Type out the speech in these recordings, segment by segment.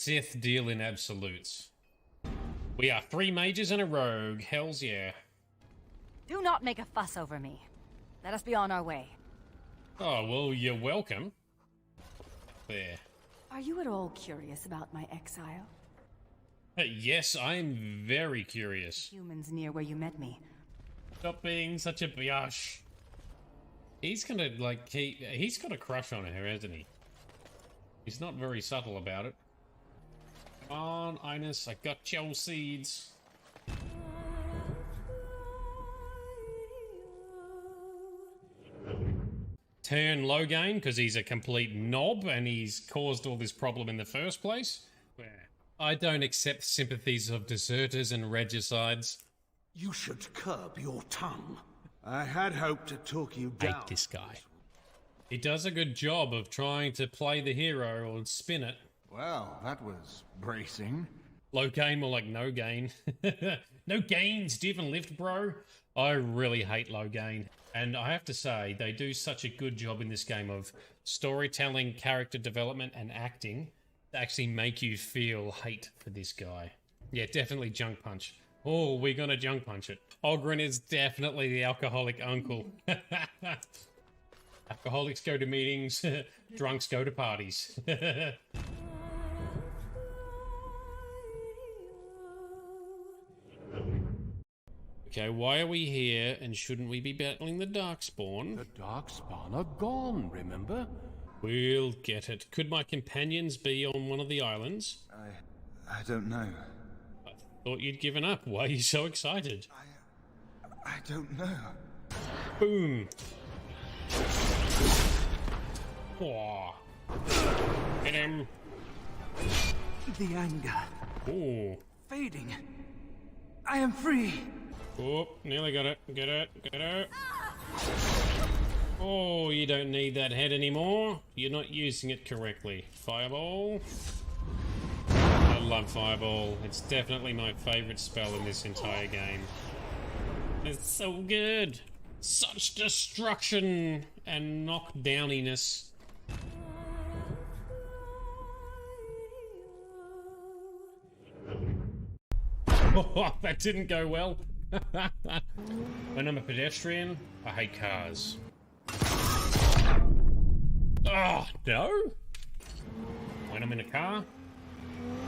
Sith deal in absolutes. We are 3 mages and a rogue. Hells yeah. Do not make a fuss over me. Let us be on our way. Oh, well, you're welcome. There. Are you at all curious about my exile? Yes, I'm very curious. Humans near where you met me. Stop being such a biatch. He's gonna, like, he's got a crush on her, hasn't he? He's not very subtle about it. Come on, Ines, I got your seeds. Turn Logain, because he's a complete knob and he's caused all this problem in the first place. I don't accept sympathies of deserters and regicides. You should curb your tongue. I had hoped to talk you down. Hate this guy. He does a good job of trying to play the hero or spin it. Well, that was bracing. Low gain, more like no gain. No gains, do you even lift, bro? I really hate low gain. And I have to say, they do such a good job in this game of storytelling, character development, and acting to actually make you feel hate for this guy. Yeah, definitely junk punch. Oh, we're gonna junk punch it. Ogren is definitely the alcoholic uncle. Alcoholics go to meetings, drunks go to parties. Okay, why are we here, and shouldn't we be battling the Darkspawn? The Darkspawn are gone, remember? We'll get it. Could my companions be on one of the islands? I don't know. I thought you'd given up. Why are you so excited? I don't know. Boom. Oh. Hit him. The anger. Oh. Fading. I am free. Oh, nearly got it. Get it. Get it. Oh, you don't need that head anymore. You're not using it correctly. Fireball. I love Fireball. It's definitely my favorite spell in this entire game. It's so good. Such destruction and knockdowniness. Oh, that didn't go well. When I'm a pedestrian, I hate cars. Oh, no? When I'm in a car,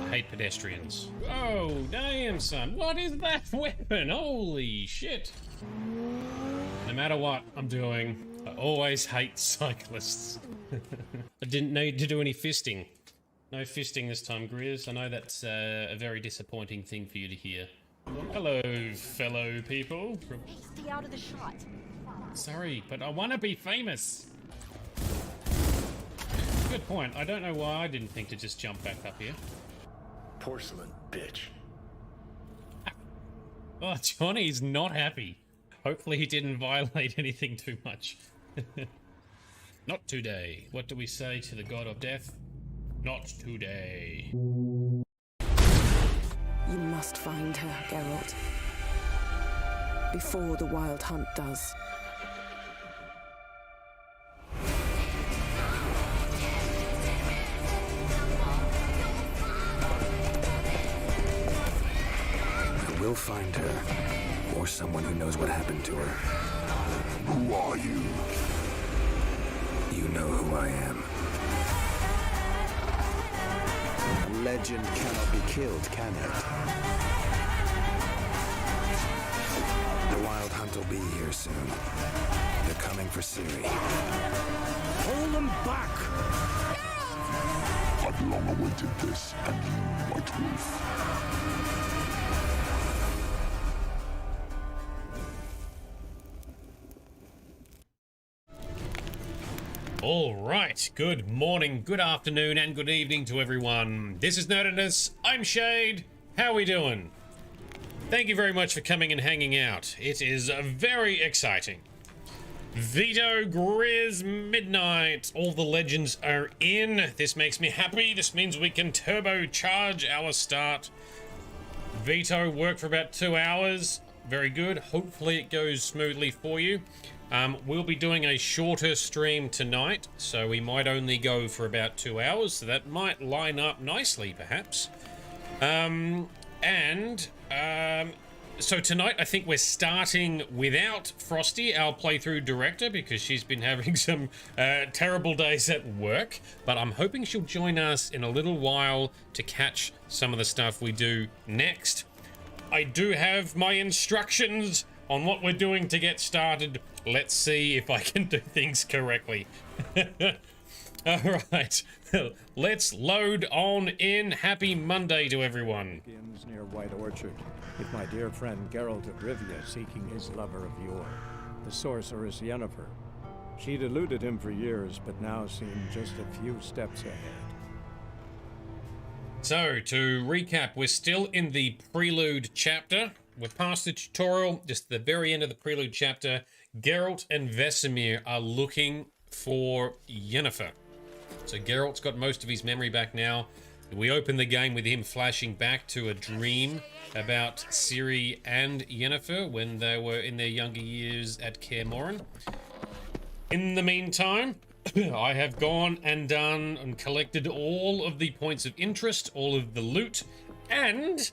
I hate pedestrians. Oh, damn, son. What is that weapon? Holy shit. No matter what I'm doing, I always hate cyclists. I didn't need to do any fisting. No fisting this time, Grizz. I know that's a very disappointing thing for you to hear. Hello, fellow people. Stay out of the shot. Sorry, but I want to be famous. Good point. I don't know why I didn't think to just jump back up here. Porcelain, bitch. Oh, Johnny's not happy. Hopefully he didn't violate anything too much. Not today. What do we say to the god of death? Not today. You must find her, Geralt. Before the Wild Hunt does. I will find her, or someone who knows what happened to her. Who are you? You know who I am. A legend cannot be killed, can it? The Wild Hunt will be here soon. They're coming for Ciri. Pull them back! I've long awaited this, and you, White Wolf. All right, good morning, good afternoon, and good evening to everyone. This is Nerdedness. I'm Shade. How are we doing? Thank you very much for coming and hanging out. It is very exciting. Vito, Grizz, Midnight, all the legends are in. This makes me happy. This means we can turbocharge our start. Vito worked for about 2 hours. Very good. Hopefully it goes smoothly for you. We'll be doing a shorter stream tonight, so we might only go for about 2 hours, so that might line up nicely, perhaps. So tonight I think we're starting without Frosty, our playthrough director, because she's been having some terrible days at work, but I'm hoping she'll join us in a little while to catch some of the stuff we do next. I do have my instructions on what we're doing to get started. Let's see if I can do things correctly. Alright, let's load on in. Happy Monday to everyone. Begins near White Orchard, with my dear friend Geralt of Rivia seeking his lover of yore, the sorceress Yennefer. She'd eluded him for years, but now seemed just a few steps ahead. So, to recap, we're still in the prelude chapter. We're past the tutorial, just the very end of the prelude chapter. Geralt and Vesemir are looking for Yennefer. So Geralt's got most of his memory back now. We open the game with him flashing back to a dream about Ciri and Yennefer when they were in their younger years at Kaer Morhen. In the meantime, I have gone and done and collected all of the points of interest, all of the loot, and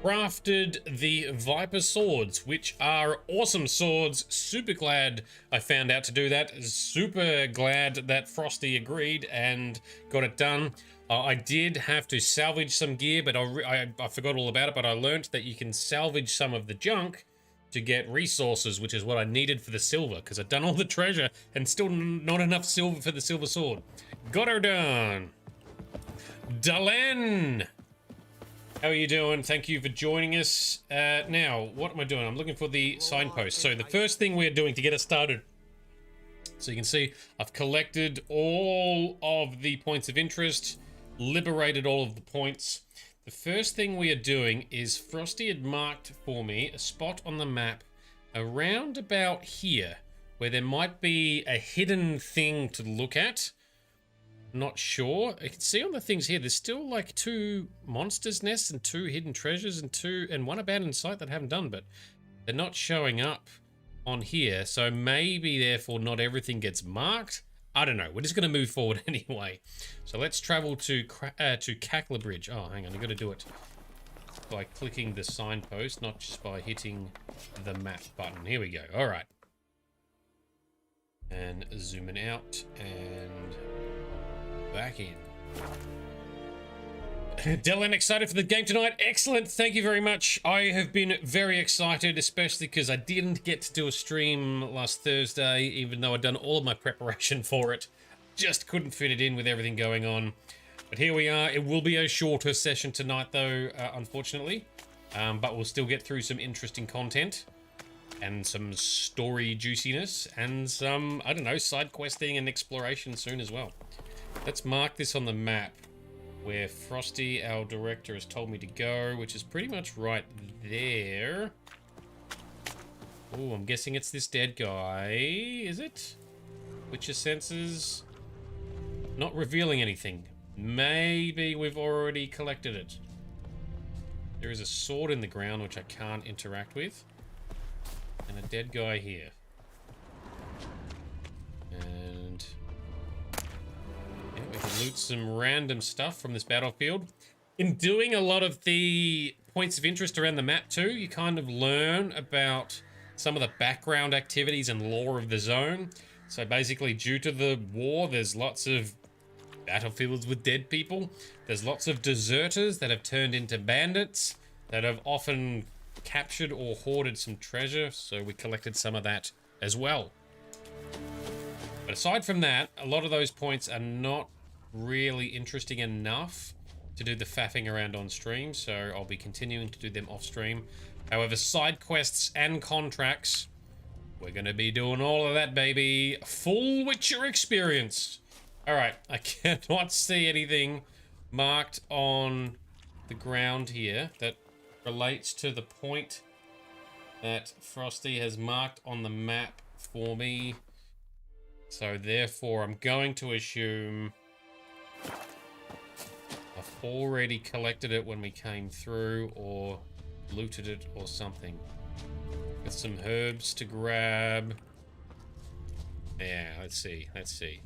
crafted the Viper swords, which are awesome swords. Super glad I found out to do that. Super glad that Frosty agreed and got it done. I did have to salvage some gear, but I forgot all about it, but I learned that you can salvage some of the junk to get resources, which is what I needed for the silver, because I'd done all the treasure and still not enough silver for the silver sword. Got her done. Dalen! How are you doing? Thank you for joining us. Now, what am I doing? I'm looking for the signpost. So the first thing we're doing to get us started, so you can see I've collected all of the points of interest, liberated all of the points. The first thing we are doing is Frosty had marked for me a spot on the map around about here where there might be a hidden thing to look at. Not sure. I can see on the things here, there's still like 2 monsters' nests and 2 hidden treasures and 1 abandoned site that I haven't done, but they're not showing up on here. So maybe therefore not everything gets marked. I don't know. We're just going to move forward anyway. So let's travel to Cackler Bridge. Oh, hang on. You've got to do it by clicking the signpost, not just by hitting the map button. Here we go. All right. And zooming out and back in. Dylan, excited for the game tonight? Excellent, thank you very much. I have been very excited, especially because I didn't get to do a stream last Thursday, even though I'd done all of my preparation for it. Just couldn't fit it in with everything going on. But here we are. It will be a shorter session tonight, though, unfortunately. But we'll still get through some interesting content and some story juiciness and some, I don't know, side questing and exploration soon as well. Let's mark this on the map where Frosty, our director, has told me to go, which is pretty much right there. Oh, I'm guessing it's this dead guy. Is it? Witcher senses. Not revealing anything. Maybe we've already collected it. There is a sword in the ground which I can't interact with. And a dead guy here. And yeah, we can loot some random stuff from this battlefield. In doing a lot of the points of interest around the map too, you kind of learn about some of the background activities and lore of the zone. So basically, due to the war, there's lots of battlefields with dead people. There's lots of deserters that have turned into bandits that have often captured or hoarded some treasure. So we collected some of that as well. But aside from that, a lot of those points are not really interesting enough to do the faffing around on stream. So I'll be continuing to do them off stream. However, side quests and contracts, we're going to be doing all of that, baby. Full Witcher experience. All right, I cannot see anything marked on the ground here that relates to the point that Frosty has marked on the map for me. So therefore, I'm going to assume I've already collected it when we came through or looted it or something. Got some herbs to grab. Yeah, let's see. Let's see.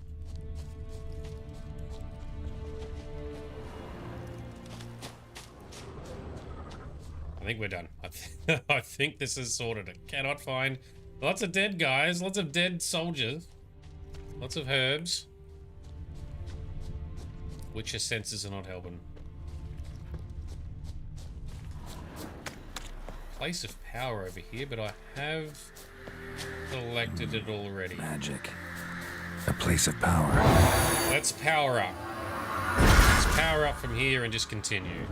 I think we're done. I think this is sorted. I cannot find lots of dead guys, lots of dead soldiers, lots of herbs. Witcher senses are not helping. Place of power over here, but I have selected it already. Magic. A place of power. Let's power up. Let's power up from here and just continue.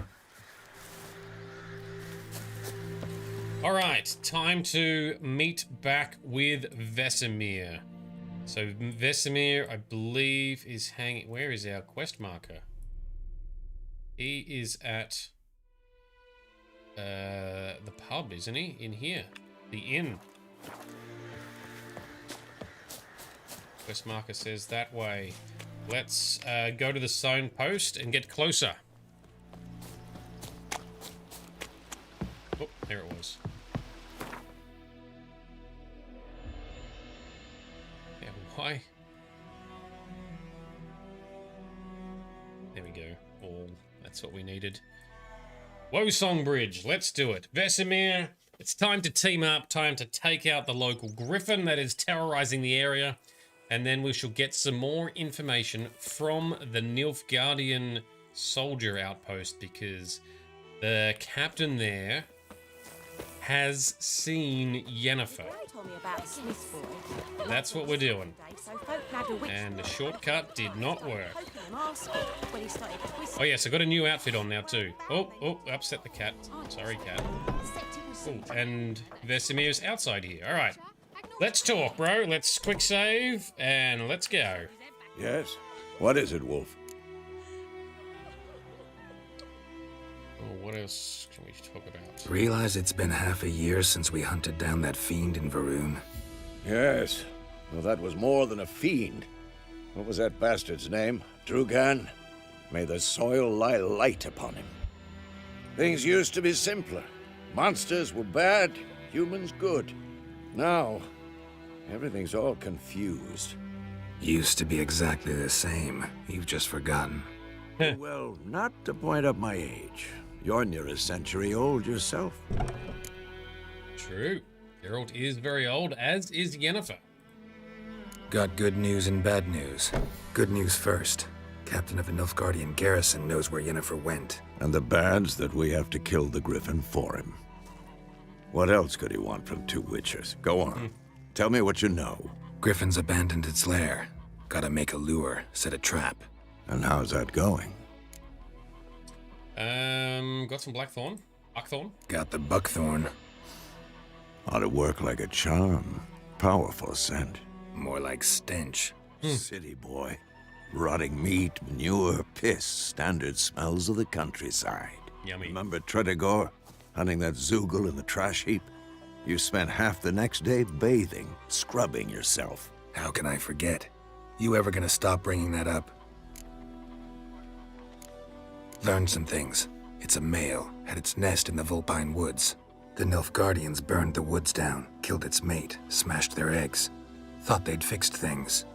Alright, time to meet back with Vesemir. So Vesemir, I believe, is hanging... Where is our quest marker? He is at the pub, isn't he? In here. The inn. Quest marker says that way. Let's go to the signpost and get closer. Oh, there it was. Yeah, why? There we go. All. That's what we needed. Woesong Bridge. Let's do it. Vesemir, it's time to team up. Time to take out the local griffin that is terrorizing the area. And then we shall get some more information from the Nilfgaardian soldier outpost, because the captain there has seen Yennefer. That's what we're doing. And the shortcut did not work. Oh yes, I got a new outfit on now too. Oh, upset the cat. Sorry, cat. Oh, and Vesemir's outside here. All right. Let's talk, bro. Let's quick save, and let's go. Yes? What is it, Wolf? Oh, what else can we talk about? Realize it's been half a year since we hunted down that fiend in Varun. Yes. Well, that was more than a fiend. What was that bastard's name? Drugan? May the soil lie light upon him. Things used to be simpler. Monsters were bad, humans good. Now, everything's all confused. Used to be exactly the same. You've just forgotten. Well, not to point up my age. You're near a century old yourself. True. Geralt is very old, as is Yennefer. Got good news and bad news. Good news first. Captain of a Nilfgaardian garrison knows where Yennefer went. And the bad's that we have to kill the Griffin for him. What else could he want from two witchers? Go on. Tell me what you know. Griffin's abandoned its lair. Gotta make a lure, set a trap. And how's that going? Got some blackthorn. Buckthorn. Got the buckthorn. Ought to work like a charm. Powerful scent. More like stench. City boy. Rotting meat, manure, piss. Standard smells of the countryside. Yummy. Remember Tredegor? Hunting that Zoogle in the trash heap? You spent half the next day bathing, scrubbing yourself. How can I forget? You ever gonna stop bringing that up? Learned some things. It's a male, had its nest in the Vulpine Woods. The Nilfgaardians burned the woods down, killed its mate, smashed their eggs. Thought they'd fixed things.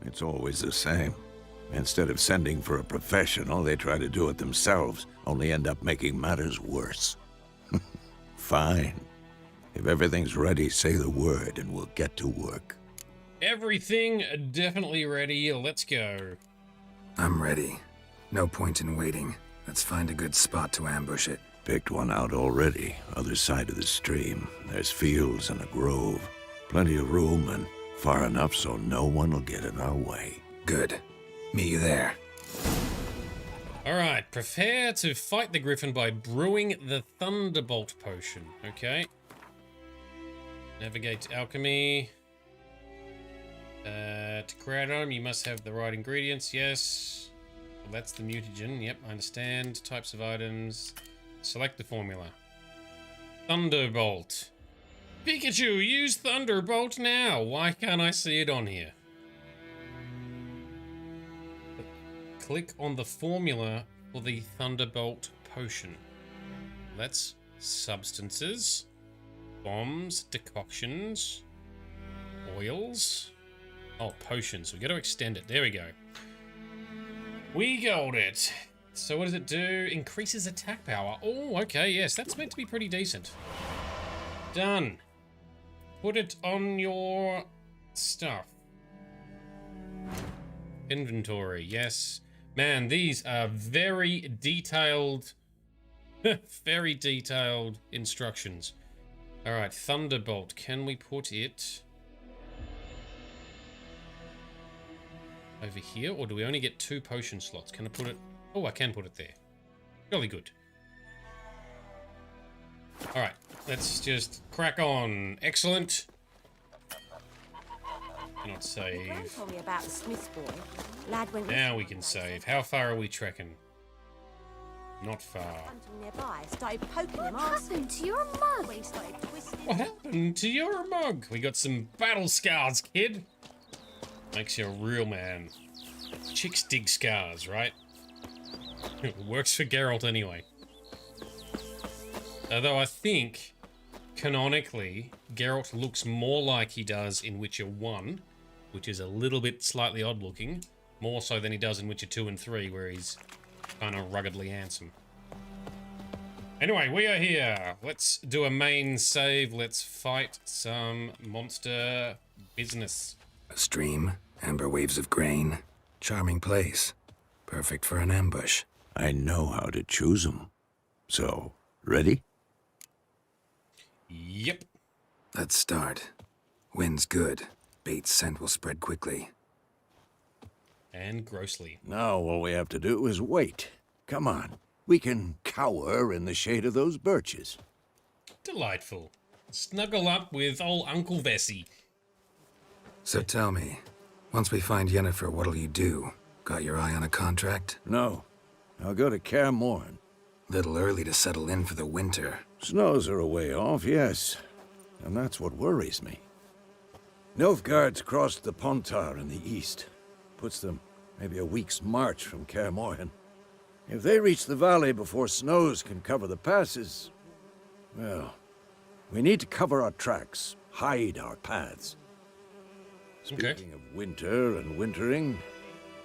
It's always the same. Instead of sending for a professional, they try to do it themselves, only end up making matters worse. Fine. If everything's ready, say the word and we'll get to work. Everything definitely ready. Let's go. I'm ready. No point in waiting. Let's find a good spot to ambush it. Picked one out already, other side of the stream. There's fields and a grove. Plenty of room and far enough so no one will get in our way. Good. Meet you there. Alright, prepare to fight the Griffin by brewing the Thunderbolt potion. Okay. Navigate to alchemy. To create item, you must have the right ingredients. Yes. Well, that's the mutagen. Yep, I understand. Types of items. Select the formula. Thunderbolt. Pikachu, use Thunderbolt now. Why can't I see it on here? Click on the formula for the Thunderbolt potion. That's substances, bombs, decoctions, oils, Oh, potions. We got to extend it. There we go. We got it. So what does it do? Increases attack power. Oh, okay. Yes, that's meant to be pretty decent. Done. Put it on your stuff. Inventory. Yes. Man, these are very detailed, very detailed instructions. All right, Thunderbolt. Can we put it over here, or do we only get 2 potion slots? Can I put it? Oh, I can put it there. Jolly good. All right, let's just crack on. Excellent. Cannot save. Gran told me about the Smith's boy. Lad went Now we can save. How far are we trekking? Not far. hunting nearby, started poking him. What happened to your mug? He started twisting. What happened to your mug? We got some battle scars, kid. Makes you a real man. Chicks dig scars, right? It works for Geralt anyway. Although I think, canonically, Geralt looks more like he does in Witcher 1, which is a little bit slightly odd looking, more so than he does in Witcher 2 and 3, where he's kind of ruggedly handsome. Anyway, we are here. Let's do a main save. Let's fight some monster business. A stream, amber waves of grain. Charming place. Perfect for an ambush. I know how to choose them. So, ready? Yep. Let's start. Wind's good. Bait's scent will spread quickly. And grossly. Now all we have to do is wait. Come on. We can cower in the shade of those birches. Delightful. Snuggle up with old Uncle Vesey. So tell me, once we find Yennefer, what'll you do? Got your eye on a contract? No. I'll go to Kaer Morhen. Little early to settle in for the winter. Snows are a way off, yes. And that's what worries me. Nilfgaard's crossed the Pontar in the east. Puts them maybe a week's march from Kaer Morhen. If they reach the valley before snows can cover the passes, well, we need to cover our tracks, hide our paths. Speaking of winter and wintering,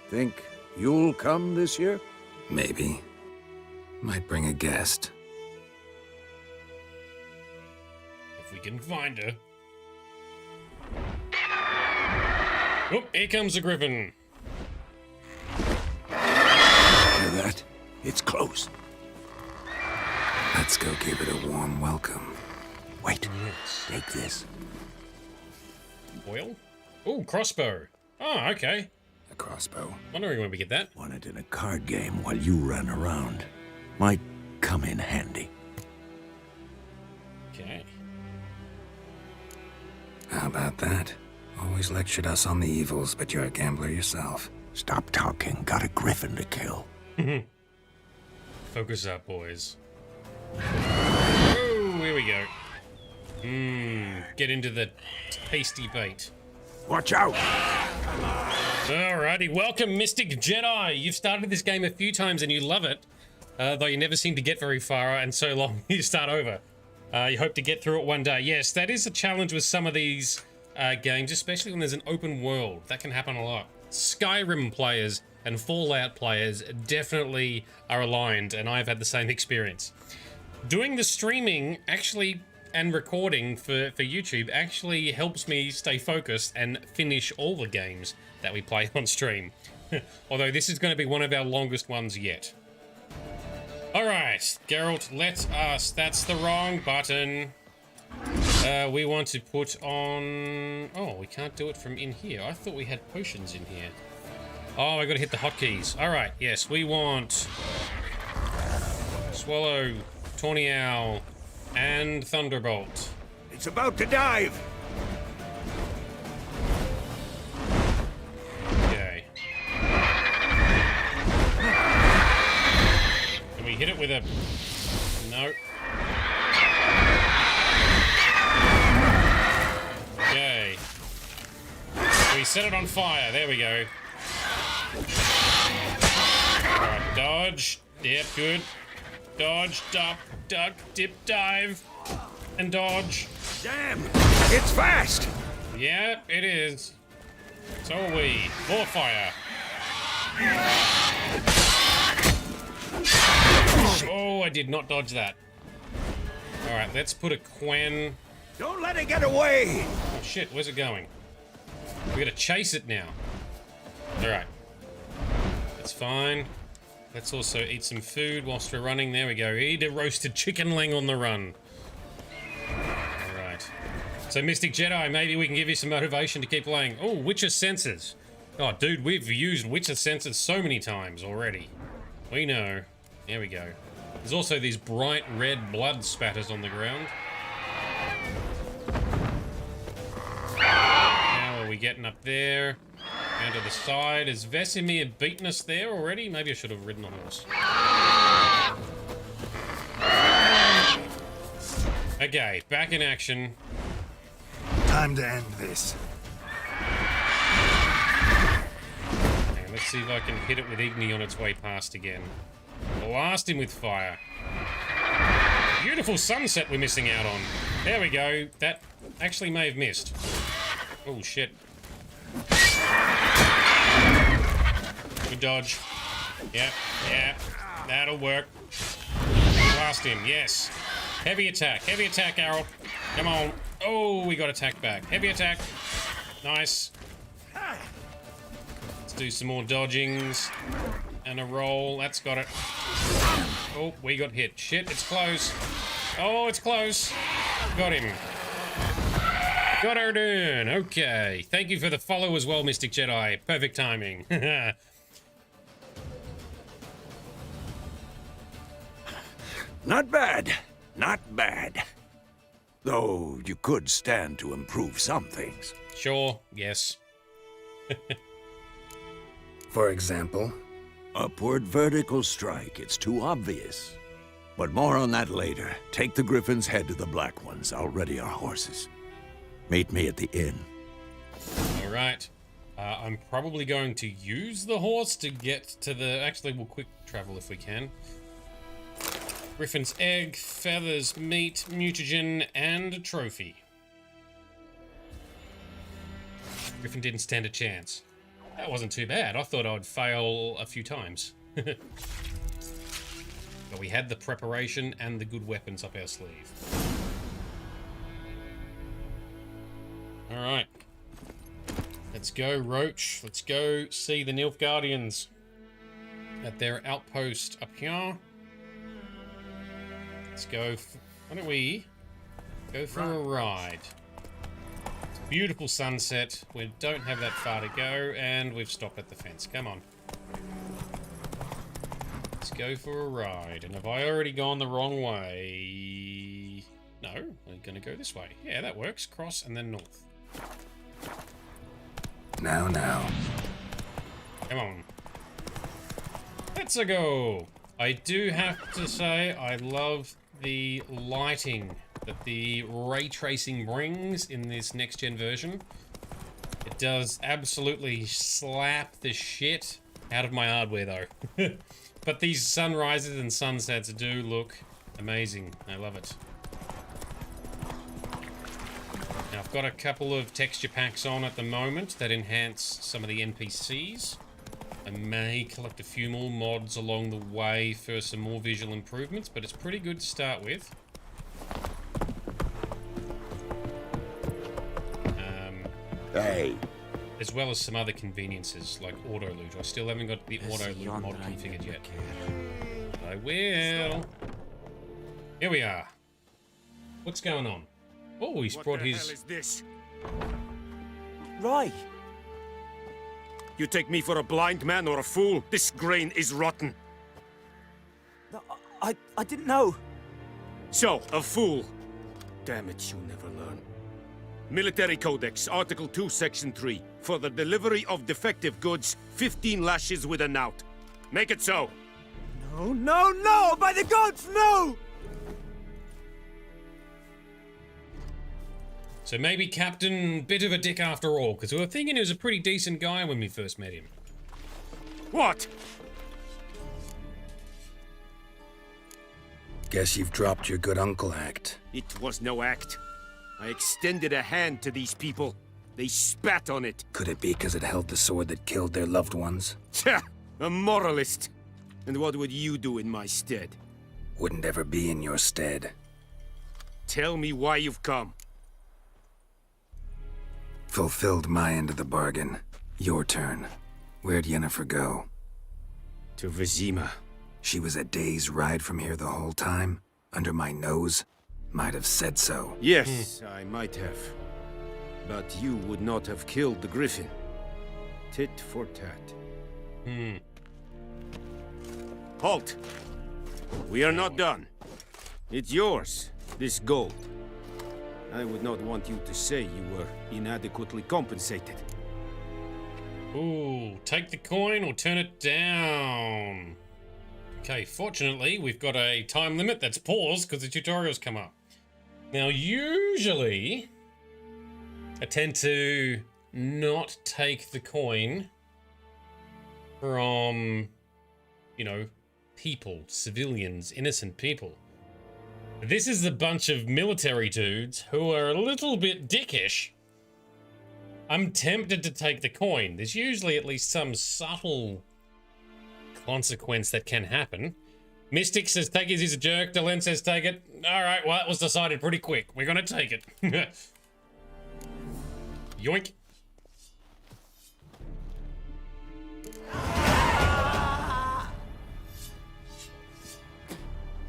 think you'll come this year? Maybe. Might bring a guest. If we can find her. Oh, here comes a griffin. Hear that? It's close. Let's go give it a warm welcome. Wait, take this. Oil? Oh, crossbow. Oh, okay. A crossbow. Wondering when we get that. Won it in a card game while you ran around. Might come in handy. Okay. How about that? Always lectured us on the evils, but you're a gambler yourself. Stop talking. Got a griffin to kill. Focus up, boys. Oh, here we go. Get into the tasty bait. Watch out! Alrighty, welcome, Mystic Jedi. You've started this game a few times and you love it, though you never seem to get very far, and so long you start over. You hope to get through it one day. Yes, that is a challenge with some of these games, especially when there's an open world. That can happen a lot. Skyrim players and Fallout players definitely are aligned, and I've had the same experience. Doing the streaming actually and recording for YouTube actually helps me stay focused and finish all the games that we play on stream. Although this is going to be one of our longest ones yet. Alright, Geralt, let us. That's the wrong button. We want to put on... Oh, we can't do it from in here. I thought we had potions in here. Oh, I gotta hit the hotkeys. Alright, yes, we want... Swallow, Tawny Owl, and Thunderbolt. It's about to dive! Okay. Can we hit it with a... No. Okay. We set it on fire. There we go. Alright, dodge. Yep, good. Dodge, duck, dip, dive, and dodge. Damn! It's fast! Yeah, it is. So are we. More fire. Oh, I did not dodge that. Alright, let's put a Quen. Don't let it get away! Oh shit, where's it going? We gotta chase it now. Alright. That's fine. Let's also eat some food whilst we're running. There we go. Eat a roasted chicken ling on the run. Alright. So Mystic Jedi, maybe we can give you some motivation to keep playing. Oh, Witcher Senses. Oh, dude, we've used Witcher Senses so many times already. We know. There we go. There's also these bright red blood spatters on the ground. How are we getting up there? Down to the side. Is Vesemir beaten us there already? Maybe I should have ridden on horse. Okay, back in action. Time to end this. Okay, let's see if I can hit it with Igni on its way past again. Blast him with fire. Beautiful sunset we're missing out on. There we go. That actually may have missed. Oh, shit. Good dodge. Yep, yeah. That'll work. Blast him, yes. Heavy attack, Geralt. Come on. Oh, we got attack back. Heavy attack. Nice. Let's do some more dodgings. And a roll. That's got it. Oh, we got hit. Shit, it's close. Oh, it's close. Got him. Got her done. Okay. Thank you for the follow as well, Mystic Jedi. Perfect timing. Not bad. Not bad. Though you could stand to improve some things. Sure, yes. For example? Upward vertical strike. It's too obvious. But more on that later. Take the Griffons, head to the Black Ones. I'll ready our horses. Meet me at the inn. All right. I'm probably going to use the horse to get to the... Actually, we'll quick travel if we can. Griffin's egg, feathers, meat, mutagen, and a trophy. Griffin didn't stand a chance. That wasn't too bad. I thought I'd fail a few times. But we had the preparation and the good weapons up our sleeve. Alright. Let's go, Roach. Let's go see the Nilfgaardians at their outpost up here. Let's go. Why don't we go for a ride? It's a beautiful sunset. We don't have that far to go, and we've stopped at the fence. Come on. Let's go for a ride. And have I already gone the wrong way? No, we're going to go this way. Yeah, that works. Cross and then north. Now. Come on. Let's go. I do have to say I love the lighting that the ray tracing brings in this next gen version. It does absolutely slap the shit out of my hardware though. But these sunrises and sunsets do look amazing. I love it. Now I've got a couple of texture packs on at the moment that enhance some of the NPCs. I may collect a few more mods along the way for some more visual improvements, but it's pretty good to start with. Hey. As well as some other conveniences like auto loot. I still haven't got the auto loot mod configured yet. I will. Here we are. What's going on? Oh, he's brought his... What the hell is this? Right. You take me for a blind man or a fool? This grain is rotten. No, I didn't know. So, a fool. Damn it, you never learn. Military Codex, Article 2, Section 3. For the delivery of defective goods, 15 lashes with a knout. Make it so. No! By the gods, no! So maybe Captain, bit of a dick after all, because we were thinking he was a pretty decent guy when we first met him. What? Guess you've dropped your good uncle act. It was no act. I extended a hand to these people. They spat on it. Could it be because it held the sword that killed their loved ones? Tch, a moralist. And what would you do in my stead? Wouldn't ever be in your stead. Tell me why you've come. Fulfilled my end of the bargain. Your turn. Where'd Yennefer go? To Vizima. She was a day's ride from here the whole time? Under my nose? Might have said so. Yes, I might have. But you would not have killed the Griffin. Tit for tat. Halt! We are not done. It's yours, this gold. I would not want you to say you were inadequately compensated. Ooh, take the coin or turn it down. Okay, fortunately, we've got a time limit that's paused because the tutorial's come up. Now, usually, I tend to not take the coin from, you know, people, civilians, innocent people. This is a bunch of military dudes who are a little bit dickish. I'm tempted to take the coin. There's usually at least some subtle consequence that can happen. Mystic says take it, he's a jerk. Delenn says take it. Alright, well that was decided pretty quick. We're gonna take it. Yoink.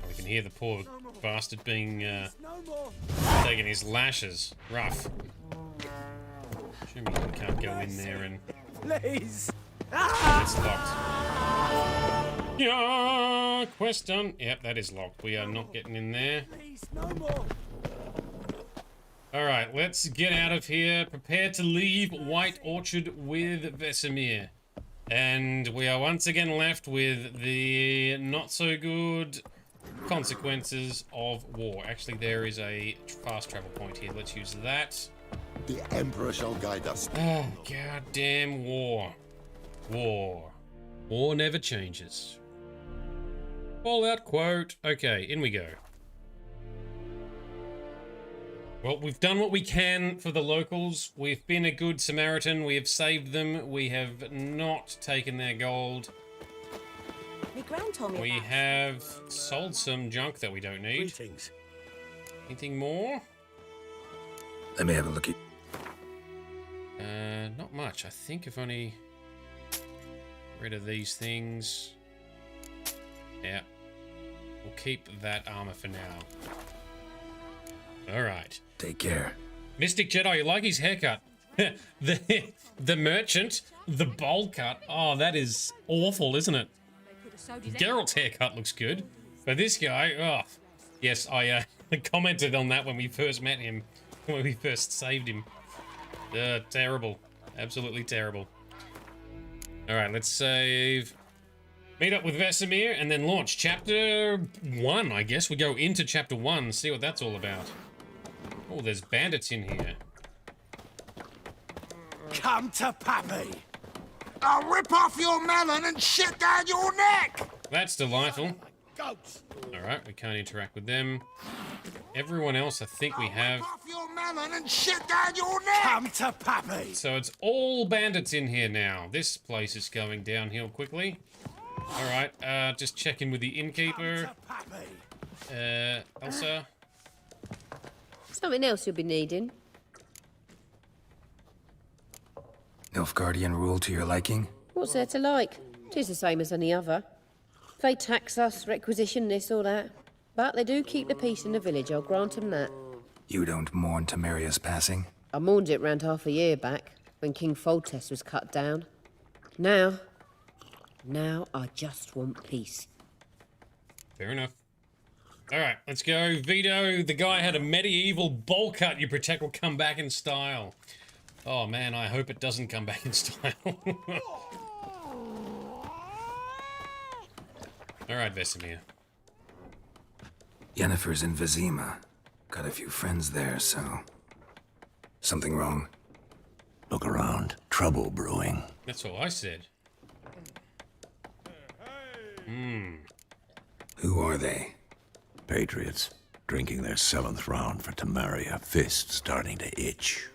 We can hear the poor bastard being taking his lashes. Rough. Assuming we can't go in there and... Please! It's locked. Yeah, quest done. Yep, that is locked. We are not getting in there. Please, no more! Alright, let's get out of here. Prepare to leave White Orchard with Vesemir. And we are once again left with the not-so-good consequences of war. Actually, there is a fast travel point here. Let's use that. The Emperor shall guide us. Oh, goddamn war. War. War never changes. Fallout quote. Okay, in we go. Well, we've done what we can for the locals. We've been a good Samaritan. We have saved them. We have not taken their gold. My gran told me We about have sold some junk that we don't need. Greetings. Anything more? Let me have a look at... Not much. I think if only... rid of these things. Yeah. We'll keep that armor for now. Alright. Take care. Mystic Jedi, you like his haircut? the merchant, the bowl cut. Oh, that is awful, isn't it? Geralt's haircut looks good. But this guy, oh. Yes, I commented on that when we first met him. When we first saved him. Terrible. Absolutely terrible. Alright, let's save. Meet up with Vesemir and then launch Chapter 1, I guess. We go into Chapter 1, see what that's all about. Oh, there's bandits in here. Come to Pappy! I'll rip off your melon and shit down your neck! That's delightful. Goats! Alright, we can't interact with them. Everyone else, I think we have. Rip off your melon and shit down your neck! Come to Pappy! So it's all bandits in here now. This place is going downhill quickly. Alright, just checking with the innkeeper. Elsa. Something else you'll be needing. Nilfgaardian rule to your liking? What's there to like? 'Tis the same as any other. They tax us, requisition this or that. But they do keep the peace in the village, I'll grant them that. You don't mourn Temeria's passing? I mourned it round half a year back, when King Foltest was cut down. Now I just want peace. Fair enough. Alright, let's go. Vito, the guy had a medieval bowl cut you protect will come back in style. Oh man, I hope it doesn't come back in style. Alright, Vesemir. Yennefer's in Vizima. Got a few friends there, so... Something wrong? Look around. Trouble brewing. That's all I said. Who are they? Patriots. Drinking their 7th round for Temeria. Fist starting to itch.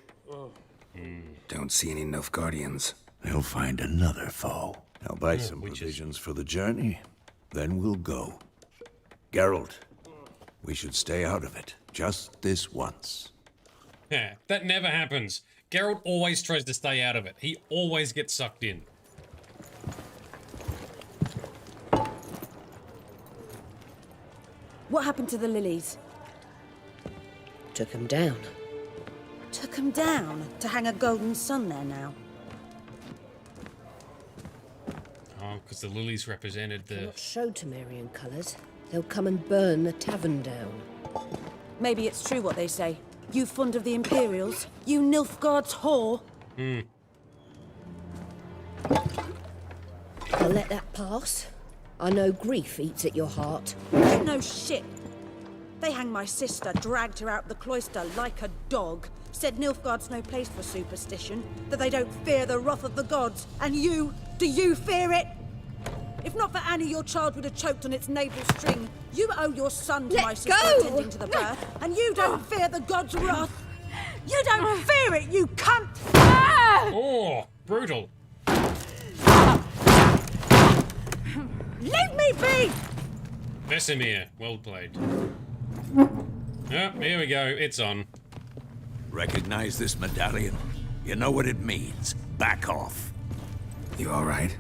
Don't see any Nilfgaardians. They'll find another foe. I'll buy some provisions for the journey, then we'll go. Geralt, we should stay out of it, just this once. Yeah, that never happens. Geralt always tries to stay out of it. He always gets sucked in. What happened to the lilies? Took 'em down. Took 'em down to hang a golden sun there now. Oh, because the lilies represented the... Not show Temerian colours. They'll come and burn the tavern down. Maybe it's true what they say. You fond of the Imperials? You Nilfgaard's whore? I'll let that pass. I know grief eats at your heart. You know shit. They hanged my sister, dragged her out the cloister like a dog. Said Nilfgaard's no place for superstition, that they don't fear the wrath of the gods. And you, do you fear it? If not for Annie, your child would have choked on its navel string. You owe your son to my sister attending to the birth, and you don't fear the gods' wrath. You don't fear it, you cunt! Oh, brutal. Leave me be! Vesemir, well played. Oh, here we go, it's on. Recognize this medallion? You know what it means. Back off. You all right?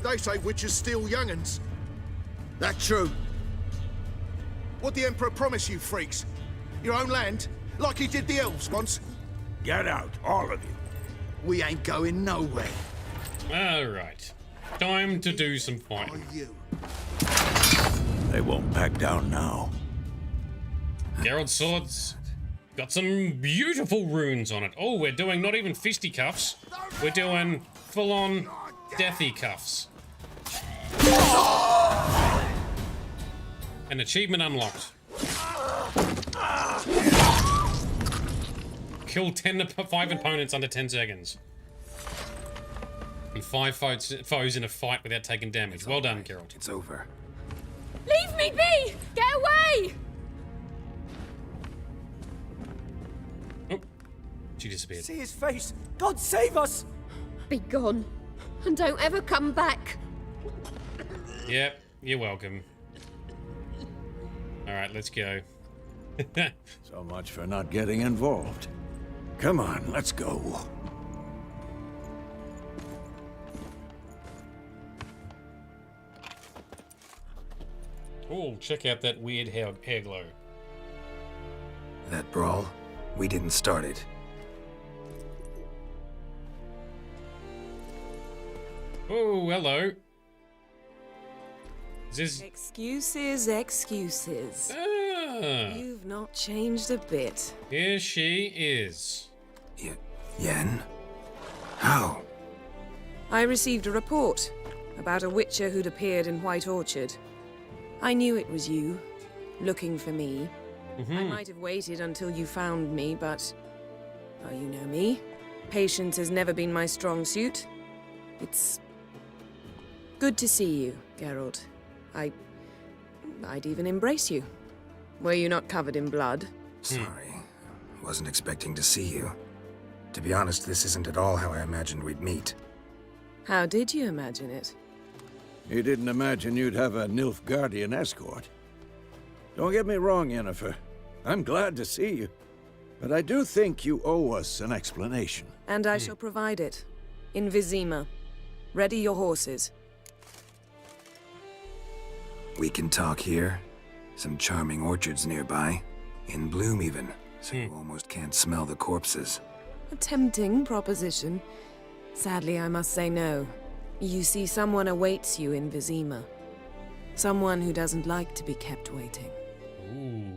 They say witches steal young'uns. That true? What the Emperor promise you, freaks? Your own land? Like he did the elves once? Get out, all of you. We ain't going nowhere. Alright. Time to do some Are fighting. you? They won't back down now. Geralt's swords got some beautiful runes on it. Oh, we're doing not even fisticuffs. We're doing full-on deathy cuffs. An achievement unlocked. Kill 5 opponents under 10 seconds. And 5 foes in a fight without taking damage. Well done, Geralt. It's over. Leave me be! Get away! Oh, she disappeared. See his face! God save us! Be gone. And don't ever come back. Yep, you're welcome. Alright, let's go. So much for not getting involved. Come on, let's go. Oh, check out that weird hair glow. That brawl, we didn't start it. Oh, hello. Is this... Excuses. Ah, You've not changed a bit. here she is. Yen? How? I received a report about a witcher who'd appeared in White Orchard. I knew it was you, looking for me. I might have waited until you found me, but... Oh, you know me. Patience has never been my strong suit. It's... good to see you, Geralt. I'd even embrace you. Were you not covered in blood? Sorry. Wasn't expecting to see you. To be honest, this isn't at all how I imagined we'd meet. How did you imagine it? You didn't imagine you'd have a Nilfgaardian escort. Don't get me wrong, Yennefer. I'm glad to see you. But I do think you owe us an explanation. And I shall provide it. In Vizima. Ready your horses. We can talk here. Some charming orchards nearby. In bloom even, so you almost can't smell the corpses. A tempting proposition. Sadly, I must say no. You see, someone awaits you in Vizima. Someone who doesn't like to be kept waiting.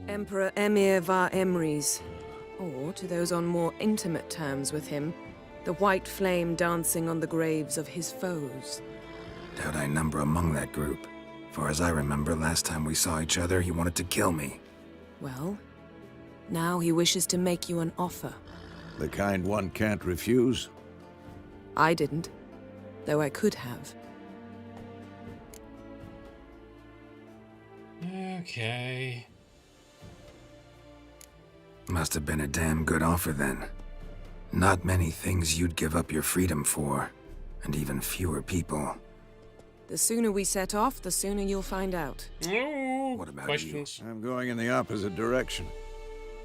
Emperor Emir var Emrys. Or, to those on more intimate terms with him, the white flame dancing on the graves of his foes. Doubt I number among that group. Far as I remember, last time we saw each other, he wanted to kill me. Well, now he wishes to make you an offer. The kind one can't refuse. I didn't, though I could have. Okay. Must have been a damn good offer then. Not many things you'd give up your freedom for, and even fewer people. The sooner we set off, the sooner you'll find out. Oh, What about questions? I'm going in the opposite direction.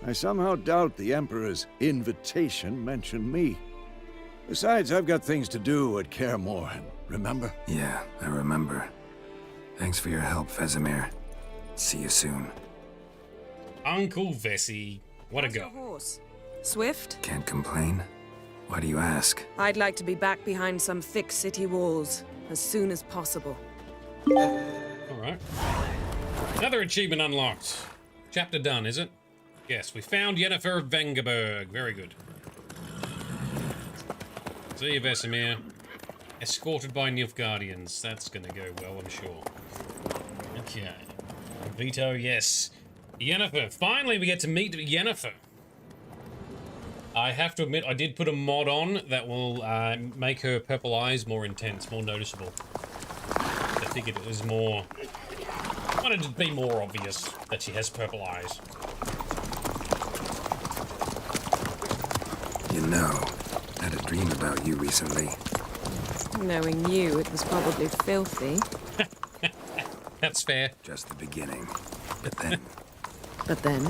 I somehow doubt the Emperor's invitation mentioned me. Besides, I've got things to do at Kaer Morhen, remember? Yeah, I remember. Thanks for your help, Vesemir. See you soon. Uncle Vesey. What a How's your go. horse? Swift? Can't complain? Why do you ask? I'd like to be back behind some thick city walls as soon as possible. Alright. Another achievement unlocked. Chapter done, is it? Yes, we found Yennefer of Vengerberg. Very good. See you, Vesemir. Escorted by Nilfgaardians. That's gonna go well, I'm sure. Okay. Vito, yes. Yennefer. Finally, we get to meet Yennefer. I have to admit, I did put a mod on that will make her purple eyes more intense, more noticeable. I figured it was more... I wanted it to be more obvious that she has purple eyes. You know, I had a dream about you recently. Knowing you, it was probably filthy. That's fair. Just the beginning. But then... But then...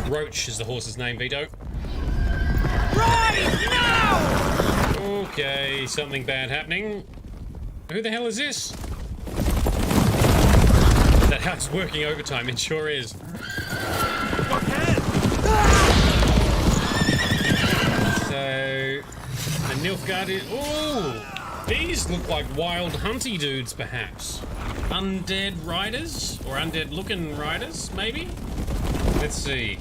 Roach is the horse's name, Vito. Right now! Okay, something bad happening. Who the hell is this? That house working overtime, it sure is. So, the Nilfgaard. Oh, these look like wild hunty dudes, perhaps. Undead riders? Or undead-looking riders, maybe? Let's see.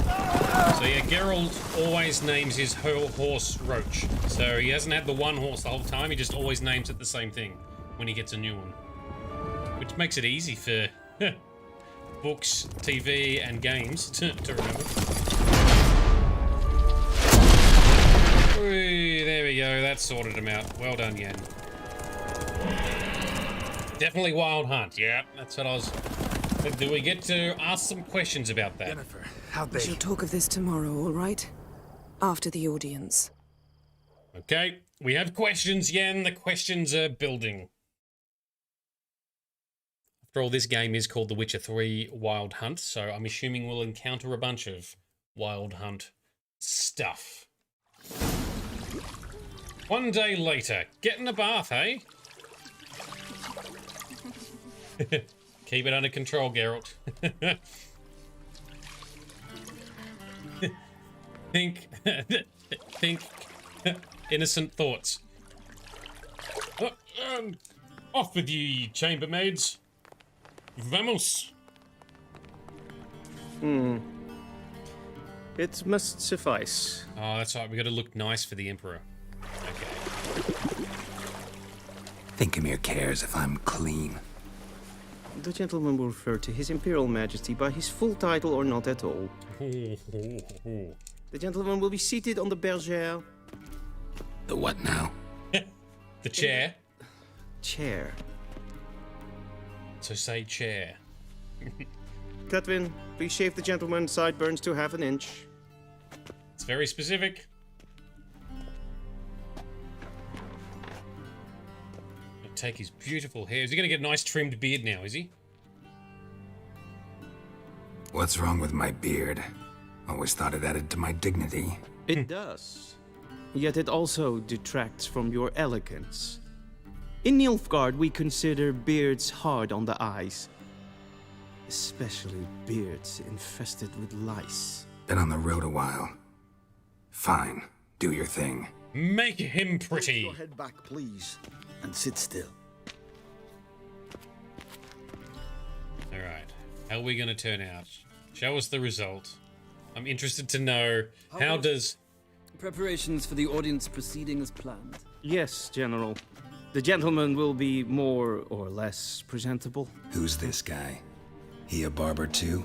So yeah, Geralt always names his whole horse Roach. So he hasn't had the one horse the whole time, he just always names it the same thing when he gets a new one. Which makes it easy for books, TV, and games to remember. Ooh, there we go, that sorted him out. Well done, Yen. Definitely Wild Hunt, yeah, that's what I was... But do we get to ask some questions about that? Yennefer, how'd We shall talk of this tomorrow, all right? After the audience. Okay, we have questions, Yen. The questions are building. After all, this game is called The Witcher 3 Wild Hunt, so I'm assuming we'll encounter a bunch of Wild Hunt stuff. One day later, get in a bath, eh? Keep it under control, Geralt. Think innocent thoughts. Off with you, chambermaids. Vamos. It must suffice. Oh, that's right. We got to look nice for the Emperor. Okay. Think Emir cares if I'm clean. The gentleman will refer to His Imperial Majesty by his full title or not at all. The gentleman will be seated on the bergère. The what now? The chair. Chair. So say chair. Cletwin, please shave the gentleman's sideburns to ½ an inch. It's very specific. Take his beautiful hair. Is he going to get a nice trimmed beard now, is he? What's wrong with my beard? Always thought it added to my dignity. It does. Yet it also detracts from your elegance. In Nilfgaard, we consider beards hard on the eyes. Especially beards infested with lice. Been on the road a while. Fine, do your thing. Make him pretty. Your head back, please, and sit still. All right. How are we going to turn out? Show us the result. I'm interested to know how does... Preparations for the audience proceeding as planned. Yes, General. The gentleman will be more or less presentable. Who's this guy? He a barber too?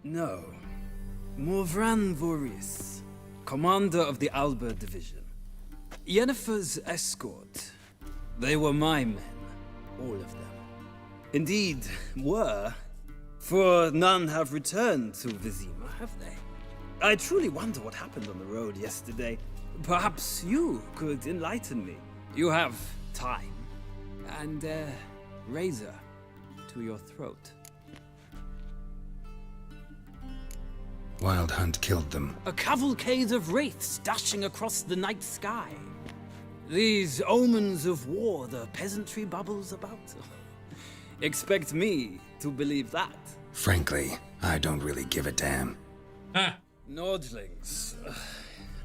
No. Morvran Vorius, commander of the Alba Division. Yennefer's escort. They were my men. all of them. Indeed, were. For none have returned to Vizima, have they? I truly wonder what happened on the road yesterday. Perhaps you could enlighten me. You have time and a razor to your throat. Wild Hunt killed them. A cavalcade of wraiths dashing across the night sky. These omens of war the peasantry bubbles about. Expect me to believe that. Frankly, I don't really give a damn. Nordlings.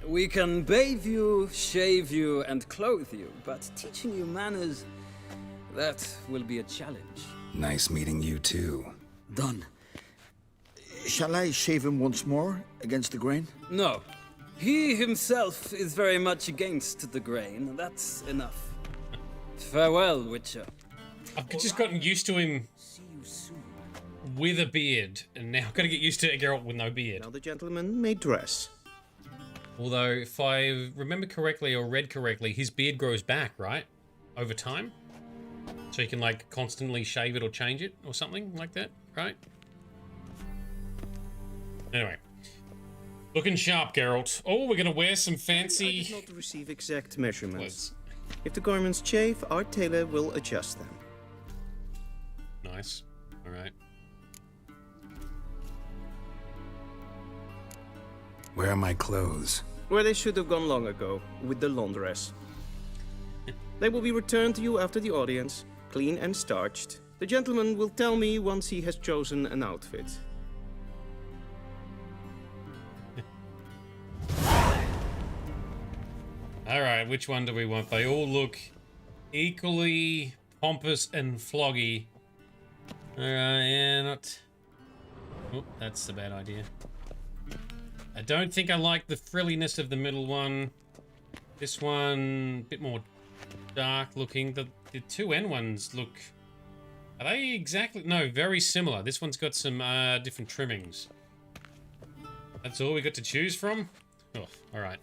We can bathe you, shave you, and clothe you, but teaching you manners, that will be a challenge. Nice meeting you too. Done. Shall I shave him once more against the grain? No. He himself is very much against the grain. That's enough. Farewell, Witcher. I've just gotten used to him with a beard, and now I've got to get used to Geralt with no beard. Now the gentleman may dress. Although, if I remember correctly or read correctly, his beard grows back, right? Over time? So you can, like, constantly shave it or change it or something like that, right? Anyway. Looking sharp, Geralt. Oh, we're gonna wear some fancy... I did not receive exact measurements. If the garments chafe, our tailor will adjust them. Nice. Alright. Where are my clothes? Where they should have gone long ago, with the laundress. They will be returned to you after the audience, clean and starched. The gentleman will tell me once he has chosen an outfit. Alright, which one do we want? They all look equally pompous and floggy. Alright, yeah, not... Oh, that's a bad idea. I don't think I like the frilliness of the middle one. This one, a bit more dark looking. The two N ones look... Are they exactly... No, very similar. This one's got some different trimmings. That's all we got to choose from? Oh, alright.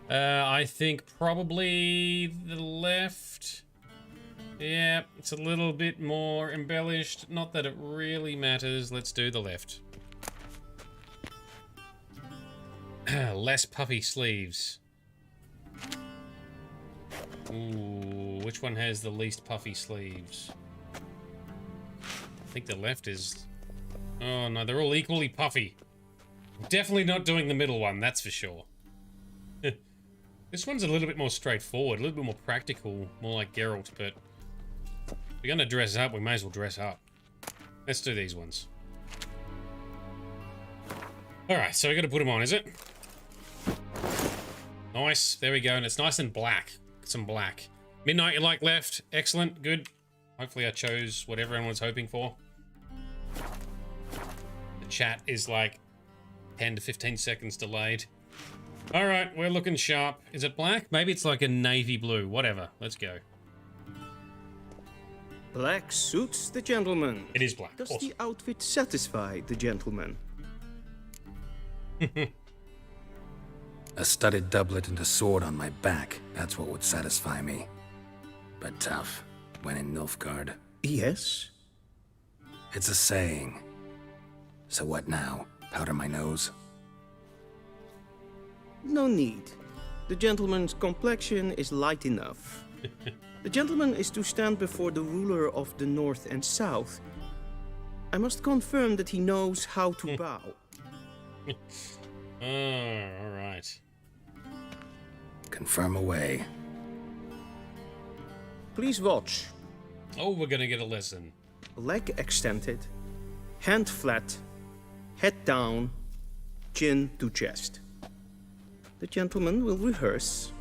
I think probably the left. Yeah, it's a little bit more embellished. Not that it really matters. Let's do the left. Less puffy sleeves. Ooh, which one has the least puffy sleeves? I think the left is... Oh no, they're all equally puffy. Definitely not doing the middle one, that's for sure. This one's a little bit more straightforward, a little bit more practical, more like Geralt, but if we're gonna dress up, we may as well dress up. Let's do these ones. Alright, so we gotta put them on, is it? Nice, there we go, and it's nice and black. Some black. Midnight, you like left? Excellent, good. Hopefully I chose what everyone was hoping for. The chat is like 10 to 15 seconds delayed. Alright, we're looking sharp. Is it black? Maybe it's like a navy blue. Whatever. Let's go. Black suits the gentleman. It is black. Does Awesome. the outfit satisfy the gentleman? A studded doublet and a sword on my back. That's what would satisfy me. But tough. When in Nilfgaard. Yes. It's a saying. So what now? Powder my nose? No need. The gentleman's complexion is light enough. The gentleman is to stand before the ruler of the North and South. I must confirm that he knows how to bow. Oh, alright. Confirm away. Please watch. Oh, we're gonna get a lesson. Leg extended, hand flat, head down, chin to chest. The gentleman will rehearse.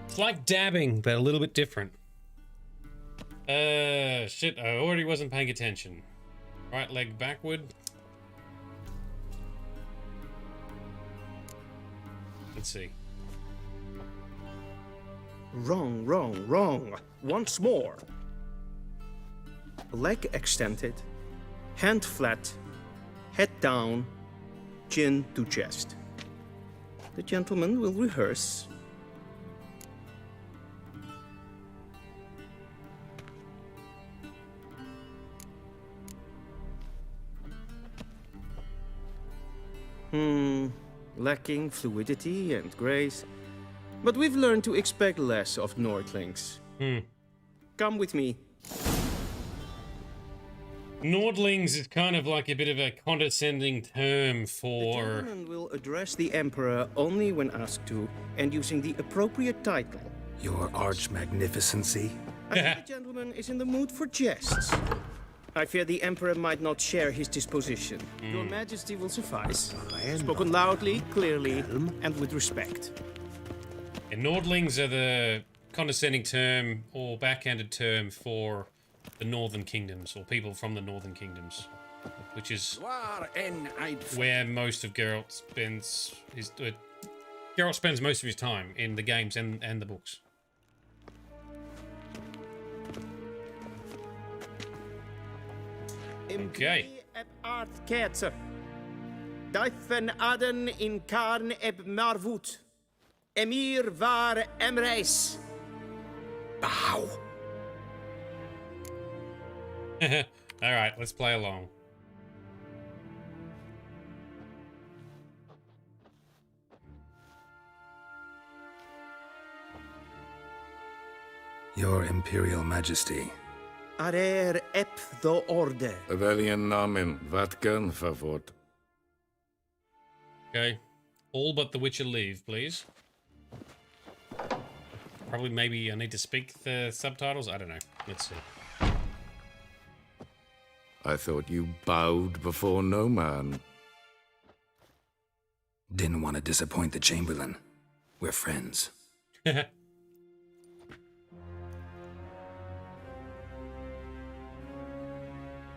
It's like dabbing, but a little bit different. Shit, I already wasn't paying attention. Right leg backward. Let's see. Wrong, wrong, wrong. Once more. Leg extended, hand flat, head down, chin to chest. The gentleman will rehearse. Lacking fluidity and grace. But we've learned to expect less of Nordlings. Come with me. Nordlings is kind of like a bit of a condescending term The for... gentleman will address the Emperor only when asked to, and using the appropriate title. Your arch-magnificency? I think the gentleman is in the mood for jests. I fear the Emperor might not share his disposition. Your Majesty will suffice. Spoken loudly, clearly, and with respect. And Nordlings are the condescending term or backhanded term for the Northern Kingdoms, or people from the Northern Kingdoms, which is where most of Geralt spends his... Geralt spends most of his time in the games and the books. Okay. Art Ketzer. Daifen Aden in Karn eb Marvut. Emir var Emreis. Bow. Alright, let's play along. Your Imperial Majesty. Arer ep the orde. Velian namen, vatkan favort. Okay. All but the Witcher leave, please. Probably maybe I need to speak the subtitles? I don't know. Let's see. I thought you bowed before no man. Didn't want to disappoint the Chamberlain. We're friends.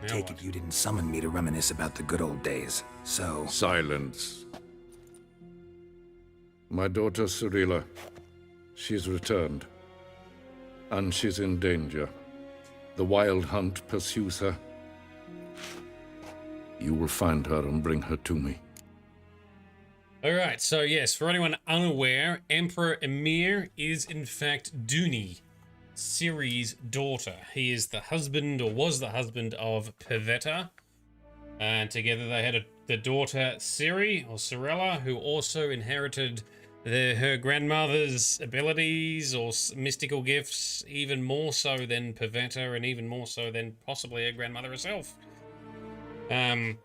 Take it you didn't summon me to reminisce about the good old days, so... Silence. My daughter Cyrilla, she's returned. And she's in danger. The Wild Hunt pursues her. You will find her and bring her to me. Alright, so yes, for anyone unaware, Emperor Emir is in fact Duny, Ciri's daughter. He is the husband, or was the husband, of Pavetta. And together they had the daughter Ciri, or Cyrilla, who also inherited her grandmother's abilities or mystical gifts, even more so than Pavetta, and even more so than possibly her grandmother herself. In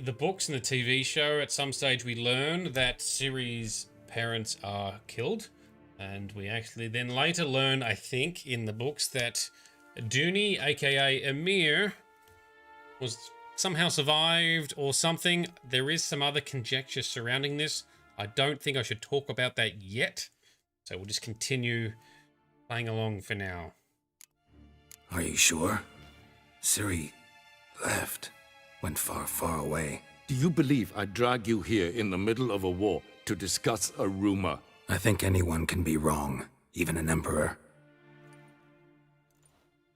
the books and the TV show, at some stage we learn that Ciri's parents are killed. And we actually then later learn, I think, in the books that Duny, aka Emir, was somehow survived or something. There is some other conjecture surrounding this. I don't think I should talk about that yet. So we'll just continue playing along for now. Are you sure? Ciri left. Went far, far away. Do you believe I drag you here in the middle of a war to discuss a rumor? I think anyone can be wrong, even an emperor.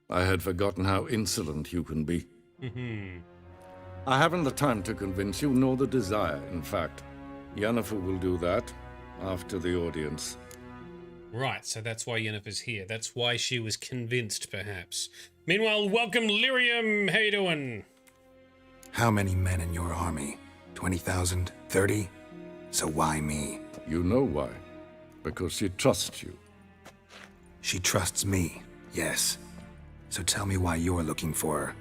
I had forgotten how insolent you can be. I haven't the time to convince you, nor the desire, in fact. Yennefer will do that after the audience. Right, so that's why Yennefer's here. That's why she was convinced, perhaps. Meanwhile, welcome, Lyrium. How you doing? How many men in your army? 20,000? 30? So why me? You know why. Because she trusts you. She trusts me, yes. So tell me why you're looking for her.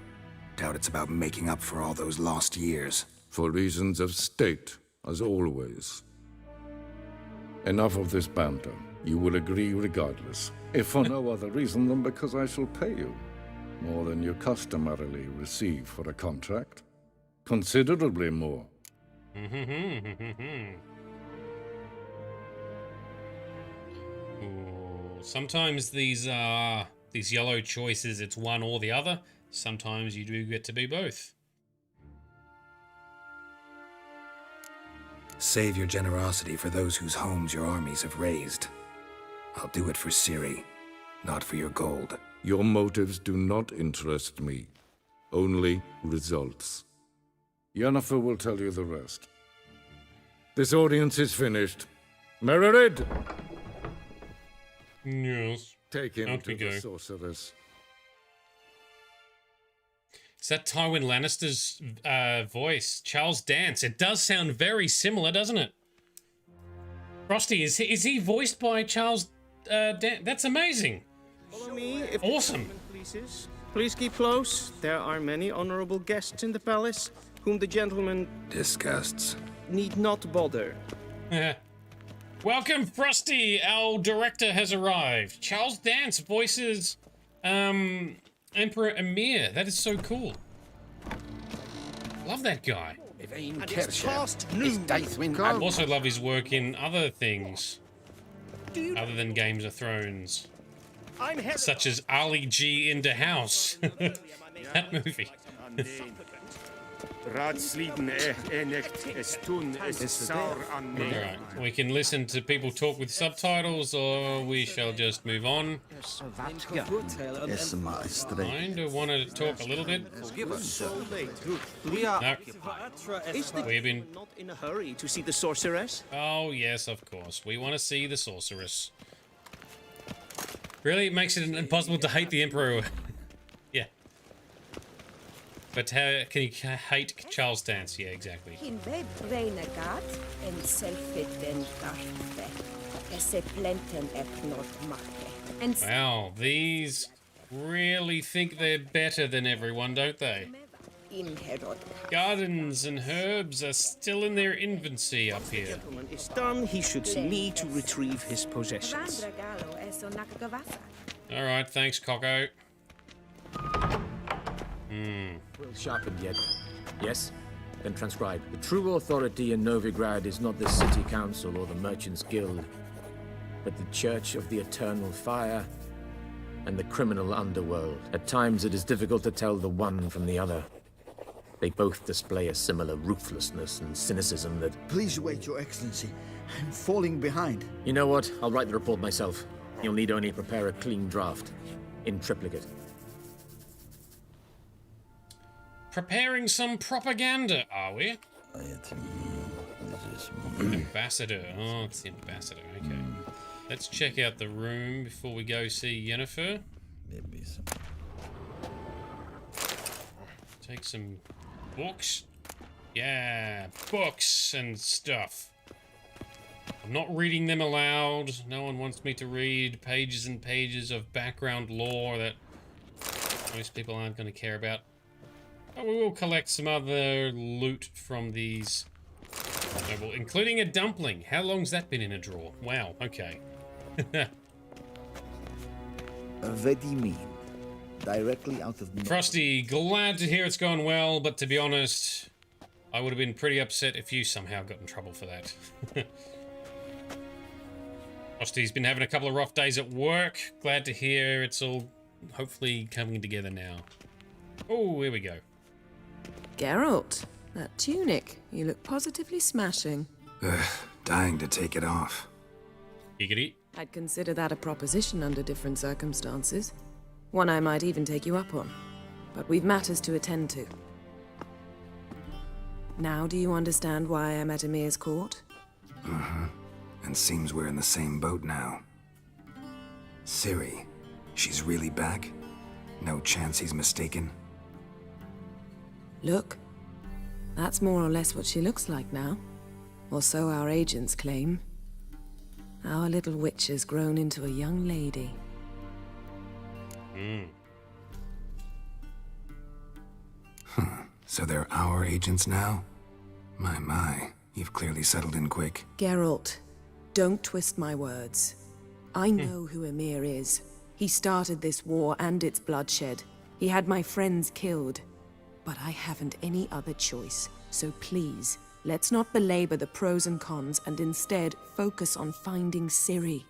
Doubt it's about making up for all those lost years. For reasons of state, as always. Enough of this banter. You will agree regardless. If for no other reason than because I shall pay you. More than you customarily receive for a contract. Considerably more. Sometimes these yellow choices, it's one or the other. Sometimes you do get to be both. Save your generosity for those whose homes your armies have razed. I'll do it for Ciri, not for your gold. Your motives do not interest me. Only results. Yennefer will tell you the rest. This audience is finished. Mererid! Yes. Take him Out to we the go. sorceress. Is that Tywin Lannister's voice? Charles Dance. It does sound very similar, doesn't it? Frosty, is he voiced by Charles Dance? That's amazing. Follow me if awesome. Pleases. Please keep close. There are many honorable guests in the palace whom the gentleman disgusts need not bother. Welcome, Frosty. Our director has arrived. Charles Dance voices Emperor Emir. That is so cool. Love that guy. I also love his work in other things other than Games of Thrones, such as Ali G into House. That movie. Alright, we can listen to people talk with subtitles, or we shall just move on. I want to talk a little bit. No. We've been not in a hurry to see the sorceress. Oh yes, of course. We want to see the sorceress. Really, it makes it impossible to hate the Emperor. Yeah. But how can you hate Charles Dance? Yeah, exactly. Wow, these really think they're better than everyone, don't they? Gardens and herbs are still in their infancy up here. When the gentleman is done, he should see me to retrieve his possessions. Alright, thanks, Coco. Well sharpened yet. Yes? Then transcribe. The true authority in Novigrad is not the city council or the merchants' guild, but the Church of the Eternal Fire and the criminal underworld. At times it is difficult to tell the one from the other. They both display a similar ruthlessness and cynicism that... Please wait, Your Excellency. I'm falling behind. You know what? I'll write the report myself. You'll need only prepare a clean draft. In triplicate. Preparing some propaganda, are we? Ambassador. Oh, it's the ambassador. Okay. Let's check out the room before we go see Yennefer. Take some books. Yeah, books and stuff. I'm not reading them aloud. No one wants me to read pages and pages of background lore that most people aren't going to care about. But we will collect some other loot from these, including a dumpling. How long's that been in a drawer? Wow, okay. Vedimin. Directly out of... Frosty, glad to hear it's gone well, but to be honest, I would have been pretty upset if you somehow got in trouble for that. Frosty's been having a couple of rough days at work. Glad to hear it's all hopefully coming together now. Oh, here we go. Geralt, that tunic. You look positively smashing. Dying to take it off. Giggity. I'd consider that a proposition under different circumstances. One I might even take you up on. But we've matters to attend to. Now do you understand why I'm at Emir's court? Uh-huh. And seems we're in the same boat now. Ciri, she's really back? No chance he's mistaken? Look, that's more or less what she looks like now. Or so our agents claim. Our little witch has grown into a young lady. So they're our agents now? My, you've clearly settled in quick. Geralt, don't twist my words. I know who Emir is. He started this war and its bloodshed. He had my friends killed. But I haven't any other choice. So please, let's not belabor the pros and cons and instead focus on finding Ciri.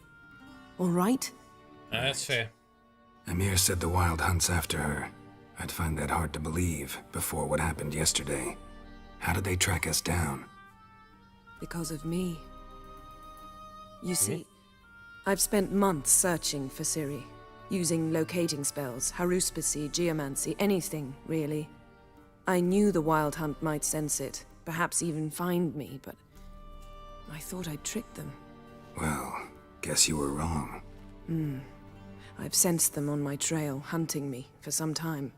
All right? That's fair. Emir said the Wild hunt's after her. I'd find that hard to believe before what happened yesterday. How did they track us down? Because of me. You see, I've spent months searching for Ciri, using locating spells, haruspicy, geomancy, anything, really. I knew the Wild Hunt might sense it, perhaps even find me, but I thought I'd tricked them. Well, guess you were wrong. I've sensed them on my trail, hunting me, for some time.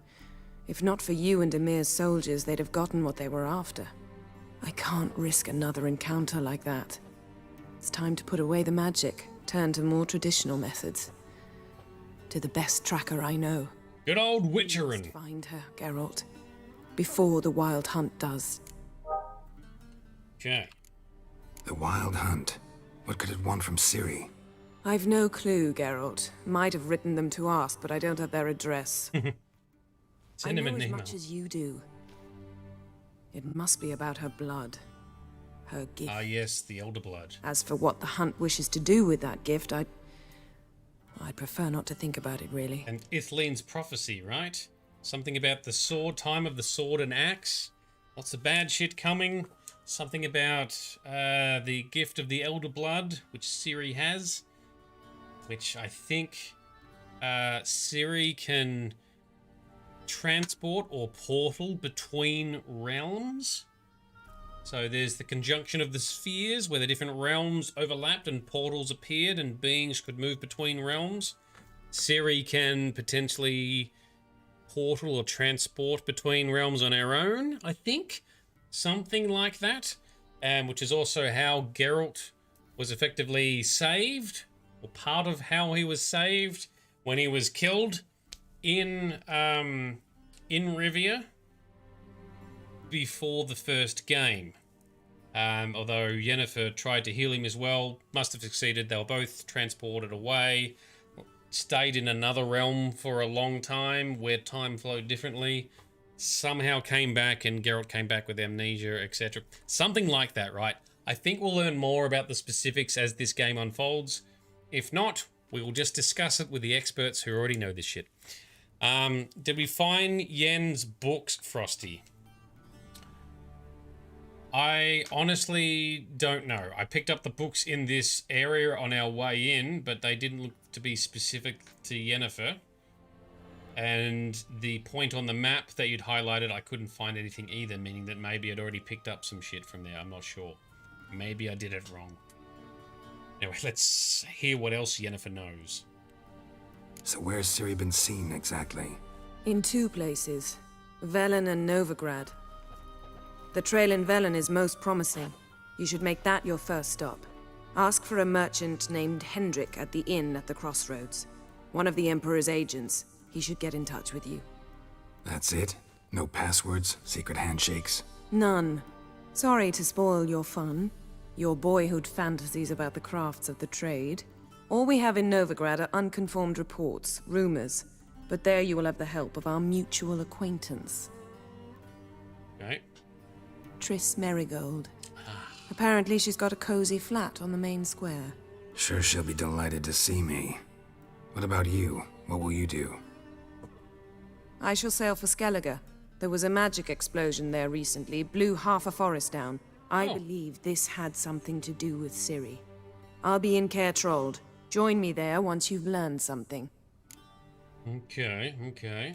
If not for you and Emir's soldiers, they'd have gotten what they were after. I can't risk another encounter like that. It's time to put away the magic, turn to more traditional methods. To the best tracker I know. Good old Witcherin. Find her, Geralt. Before the Wild Hunt does. Okay. The Wild Hunt. What could it want from Ciri? I've no clue, Geralt. Might have written them to ask, but I don't have their address. Send him I know an as email. much as you do. It must be about her blood. Her gift. Ah, yes, the Elder Blood. As for what the Hunt wishes to do with that gift, I'd prefer not to think about it, really. And Ithleen's prophecy, right? Something about the sword, time of the sword and axe. Lots of bad shit coming. Something about the gift of the Elder Blood, which Ciri has. Which I think Ciri can transport or portal between realms. So there's the conjunction of the spheres where the different realms overlapped and portals appeared and beings could move between realms. Ciri can potentially portal or transport between realms on her own, I think. Something like that. Which is also how Geralt was effectively saved, or part of how he was saved when he was killed in Rivia before the first game. Although Yennefer tried to heal him as well, must have succeeded. They were both transported away, stayed in another realm for a long time where time flowed differently, somehow came back and Geralt came back with amnesia, etc. Something like that, right? I think we'll learn more about the specifics as this game unfolds. If not, we will just discuss it with the experts who already know this shit. Did we find Yen's books, Frosty? I honestly don't know. I picked up the books in this area on our way in, but they didn't look to be specific to Yennefer. And the point on the map that you'd highlighted, I couldn't find anything either, meaning that maybe I'd already picked up some shit from there. I'm not sure. Maybe I did it wrong. Anyway, let's hear what else Yennefer knows. So where's Ciri been seen exactly? In two places. Velen and Novigrad. The trail in Velen is most promising. You should make that your first stop. Ask for a merchant named Hendrik at the inn at the crossroads. One of the Emperor's agents. He should get in touch with you. That's it? No passwords? Secret handshakes? None. Sorry to spoil your fun. Your boyhood fantasies about the crafts of the trade. All we have in Novigrad are unconfirmed reports, rumors. But there you will have the help of our mutual acquaintance. Right. Triss Merigold. Apparently she's got a cozy flat on the main square. Sure she'll be delighted to see me. What about you? What will you do? I shall sail for Skellige. There was a magic explosion there recently, blew half a forest down. I believe this had something to do with Ciri. I'll be in Caer Trold. Join me there once you've learned something. Okay.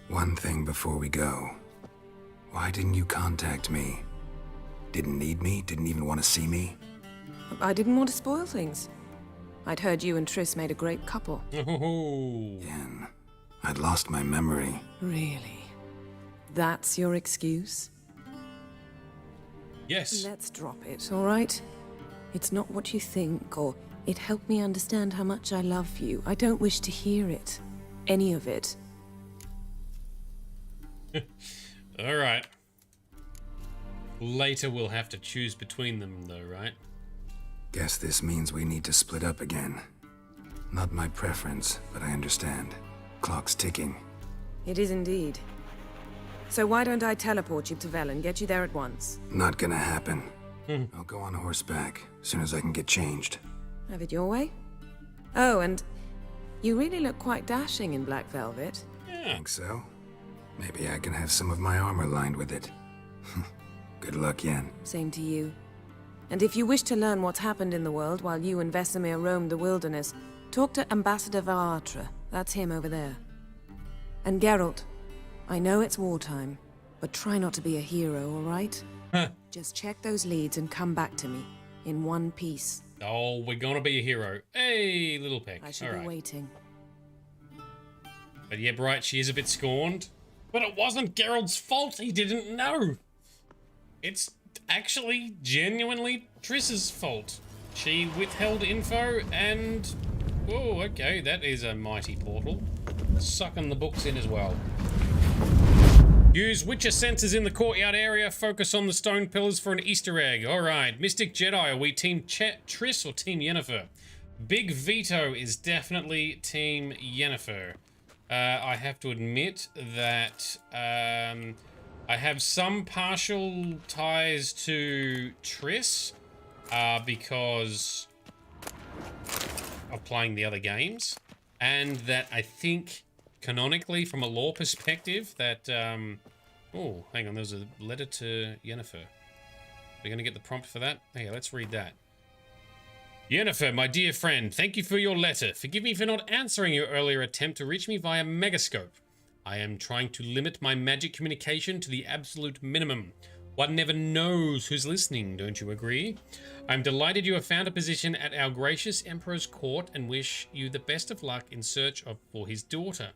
One thing before we go. Why didn't you contact me? Didn't need me? Didn't even want to see me? I didn't want to spoil things. I'd heard you and Triss made a great couple. Yen, I'd lost my memory. Really? That's your excuse? Yes. Let's drop it, all right? It's not what you think, or it helped me understand how much I love you. I don't wish to hear it. Any of it. All right. Later we'll have to choose between them, though, right? Guess this means we need to split up again. Not my preference, but I understand. Clock's ticking. It is indeed. So why don't I teleport you to Velen, get you there at once? Not gonna happen. I'll go on horseback, as soon as I can get changed. Have it your way? Oh, and you really look quite dashing in black velvet. Think so? Maybe I can have some of my armor lined with it. Good luck, Yen. Same to you. And if you wish to learn what's happened in the world while you and Vesemir roamed the wilderness, talk to Ambassador Varatra. That's him over there. And Geralt, I know it's wartime, but try not to be a hero, all right? Just check those leads and come back to me, in one piece. Oh, we're gonna be a hero. Hey, little Peck. I shall be waiting. But yeah, right, she is a bit scorned. But it wasn't Geralt's fault. He didn't know. It's actually genuinely Triss's fault. She withheld info and... Oh, okay, that is a mighty portal. Sucking the books in as well. Use Witcher sensors in the courtyard area. Focus on the stone pillars for an Easter egg. Alright, Mystic Jedi, are we Team Triss or Team Yennefer? Big Veto is definitely Team Yennefer. I have to admit that I have some partial ties to Triss because of playing the other games, and that I think canonically from a lore perspective that oh, hang on, there's a letter to Yennefer. We're gonna get the prompt for that? Okay, let's read that. Yennefer, my dear friend, thank you for your letter. Forgive me for not answering your earlier attempt to reach me via Megascope. I am trying to limit my magic communication to the absolute minimum. One never knows who's listening, don't you agree? I'm delighted you have found a position at our gracious Emperor's court and wish you the best of luck in search for his daughter.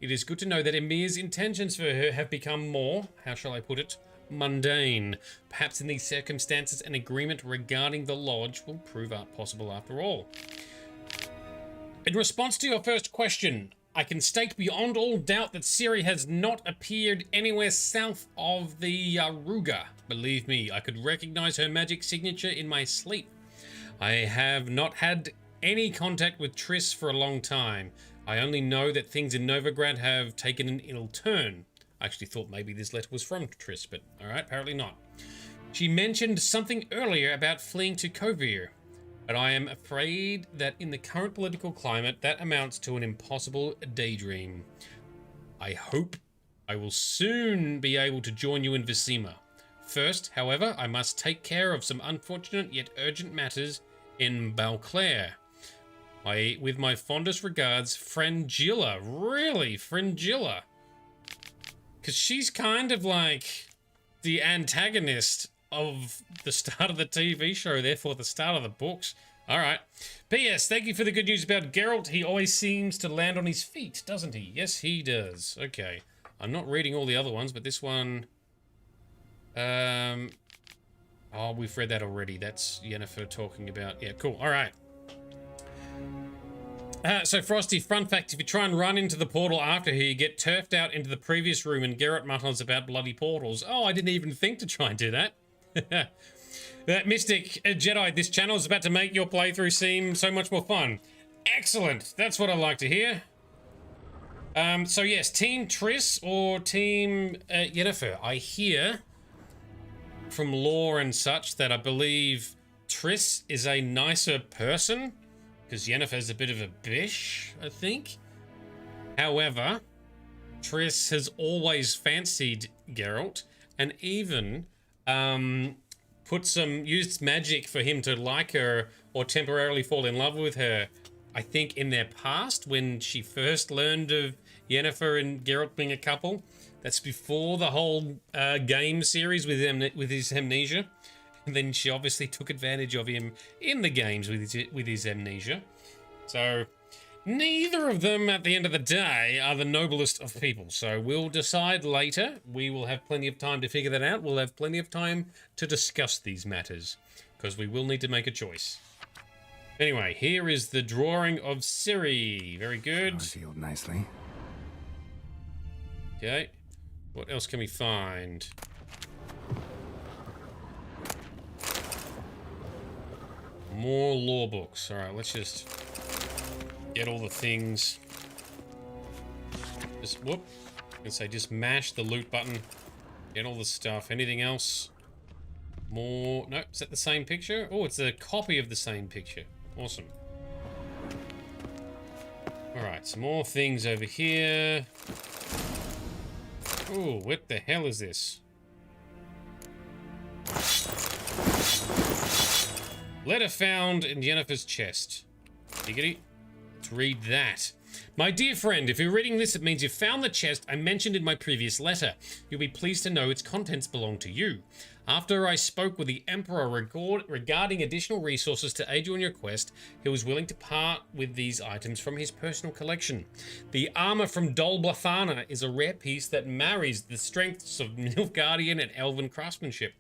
It is good to know that Emir's intentions for her have become more, how shall I put it, mundane. Perhaps in these circumstances an agreement regarding the lodge will prove possible after all. In response to your first question, I can state beyond all doubt that Ciri has not appeared anywhere south of the Ruga. Believe me, I could recognize her magic signature in my sleep. I have not had any contact with Triss for a long time. I only know that things in Novigrad have taken an ill turn. I actually thought maybe this letter was from Triss, but alright, apparently not. She mentioned something earlier about fleeing to Kovir, but I am afraid that in the current political climate, that amounts to an impossible daydream. I hope I will soon be able to join you in Vizima. First, however, I must take care of some unfortunate yet urgent matters in Beauclair. With my fondest regards, Frangilla. Really, Frangilla? Because she's kind of like the antagonist of the start of the TV show, therefore the start of the books. Alright. P.S. Thank you for the good news about Geralt. He always seems to land on his feet, doesn't he? Yes, he does. Okay. I'm not reading all the other ones, but this one... Oh, we've read that already. That's Yennefer talking about... Yeah, cool. Alright. So Frosty, fun fact, if you try and run into the portal after here, you get turfed out into the previous room and Geralt mutters about bloody portals. Oh, I didn't even think to try and do that. Mystic Jedi, this channel is about to make your playthrough seem so much more fun. Excellent. That's what I like to hear. So yes, Team Triss or Team Yennefer. I hear from lore and such that I believe Triss is a nicer person, because Yennefer's a bit of a bish, I think. However, Triss has always fancied Geralt, and even used magic for him to like her or temporarily fall in love with her. I think in their past, when she first learned of Yennefer and Geralt being a couple, that's before the whole game series with his amnesia. And then she obviously took advantage of him in the games with his amnesia. So neither of them, at the end of the day, are the noblest of people. So we'll decide later. We will have plenty of time to figure that out. We'll have plenty of time to discuss these matters, because we will need to make a choice. Anyway, here is the drawing of Ciri. Very good. Sealed nicely. Okay. What else can we find? More lore books. Alright, let's just get all the things. Just, whoop. I can say just mash the loot button. Get all the stuff. Anything else? More. Nope. Is that the same picture? Oh, it's a copy of the same picture. Awesome. Alright, some more things over here. Oh, what the hell is this? Letter found in Yennefer's chest. Giggity. Let's read that. My dear friend, if you're reading this, it means you've found the chest I mentioned in my previous letter. You'll be pleased to know its contents belong to you. After I spoke with the Emperor regarding additional resources to aid you on your quest, he was willing to part with these items from his personal collection. The armor from Dol Blathana is a rare piece that marries the strengths of Nilfgaardian and Elven craftsmanship.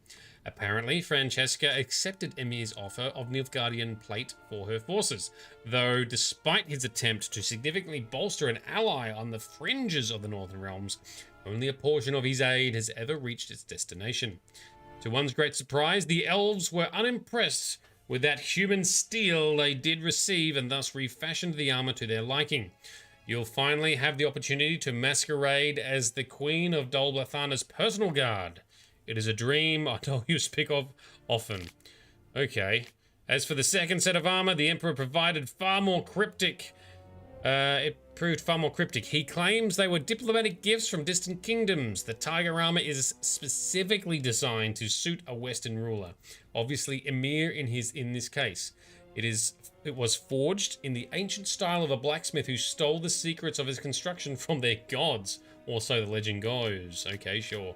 Apparently, Francesca accepted Emir's offer of Nilfgaardian plate for her forces, though despite his attempt to significantly bolster an ally on the fringes of the Northern Realms, only a portion of his aid has ever reached its destination. To one's great surprise, the elves were unimpressed with that human steel they did receive and thus refashioned the armor to their liking. You'll finally have the opportunity to masquerade as the Queen of Dol Blathana's personal guard. It is a dream I know you speak of often. Okay. As for the second set of armor, the Emperor provided far more cryptic. It proved far more cryptic. He claims they were diplomatic gifts from distant kingdoms. The tiger armor is specifically designed to suit a Western ruler. Obviously, Emir in this case. It was forged in the ancient style of a blacksmith who stole the secrets of his construction from their gods. Or so the legend goes. Okay, sure.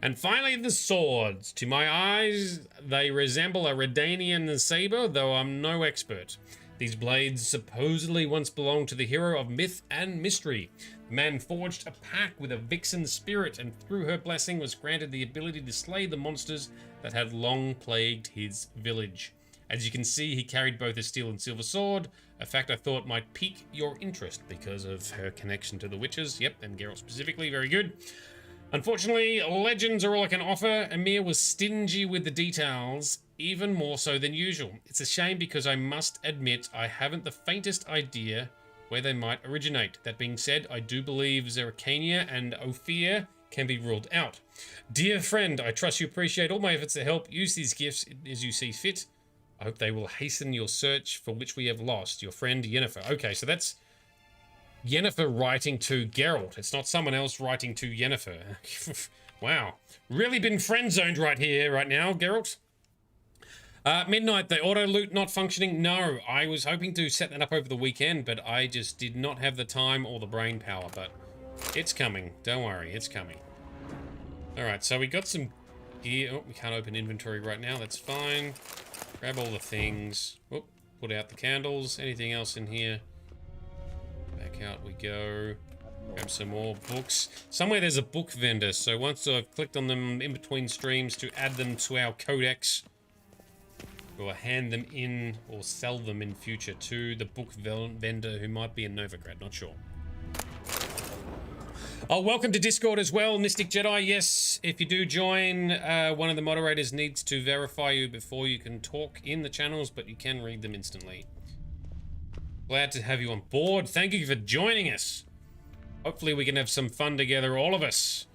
And finally, the swords. To my eyes, they resemble a Redanian saber, though I'm no expert. These blades supposedly once belonged to the hero of myth and mystery. The man forged a pact with a vixen spirit, and through her blessing was granted the ability to slay the monsters that had long plagued his village. As you can see, he carried both a steel and silver sword, a fact I thought might pique your interest because of her connection to the witches. Yep, and Geralt specifically, very good. Unfortunately, legends are all I can offer. Emir was stingy with the details, even more so than usual. It's a shame because I must admit I haven't the faintest idea where they might originate. That being said, I do believe Zeracania and Ophir can be ruled out. Dear friend, I trust you appreciate all my efforts to help. Use these gifts as you see fit. I hope they will hasten your search for which we have lost. Your friend Yennefer. Okay, so that's Yennefer writing to Geralt. It's not someone else writing to Yennefer. Wow. Really been friend-zoned right here, right now, Geralt. Midnight, the auto loot not functioning. No, I was hoping to set that up over the weekend, but I just did not have the time or the brain power, but it's coming. Don't worry, it's coming. Alright, so we got some gear. Oh, we can't open inventory right now. That's fine. Grab all the things. Oh, put out the candles. Anything else in here? Back out we go. Grab some more books. Somewhere there's a book vendor, so once I've clicked on them in between streams to add them to our codex, we'll hand them in or sell them in future to the book vendor who might be in Novigrad, not sure. Oh, welcome to Discord as well, Mystic Jedi. Yes, if you do join, one of the moderators needs to verify you before you can talk in the channels, but you can read them instantly. Glad to have you on board. Thank you for joining us. Hopefully we can have some fun together, all of us.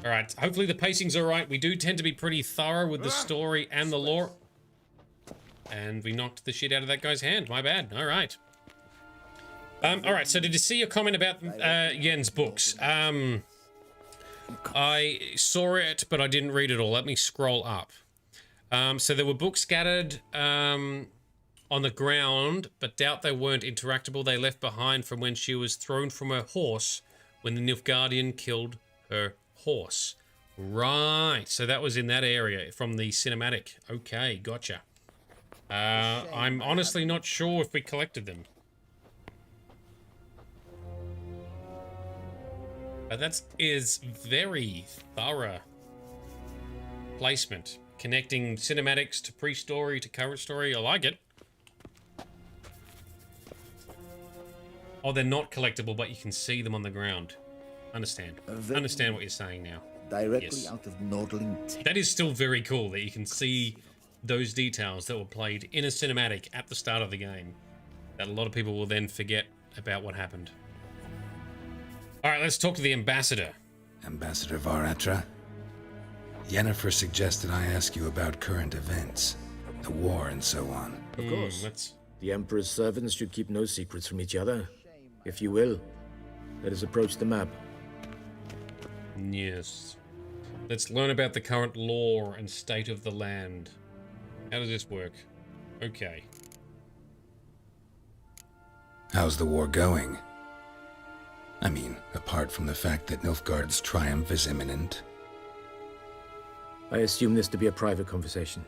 All right, hopefully the pacing's all right. We do tend to be pretty thorough with the story and the lore. And we knocked the shit out of that guy's hand. My bad. All right. All right, so did you see your comment about Yen's books? I saw it, but I didn't read it all. Let me scroll up. So there were books scattered on the ground, but doubt they weren't interactable. They left behind from when she was thrown from her horse when the Nilfgaardian killed her horse. Right, so that was in that area from the cinematic. Okay, gotcha. I'm honestly not sure if we collected them. That is very thorough placement. Connecting cinematics to pre-story to current story. I like it. Oh, they're not collectible, but you can see them on the ground. Understand. Understand what you're saying now. Directly out of Nordling. That is still very cool that you can see those details that were played in a cinematic at the start of the game. That a lot of people will then forget about what happened. Alright, let's talk to the ambassador. Ambassador Varatra? Yennefer suggested I ask you about current events, the war and so on. Of course. The Emperor's servants should keep no secrets from each other. If you will, let us approach the map. Yes. Let's learn about the current lore and state of the land. How does this work? Okay. How's the war going? I mean, apart from the fact that Nilfgaard's triumph is imminent. I assume this to be a private conversation.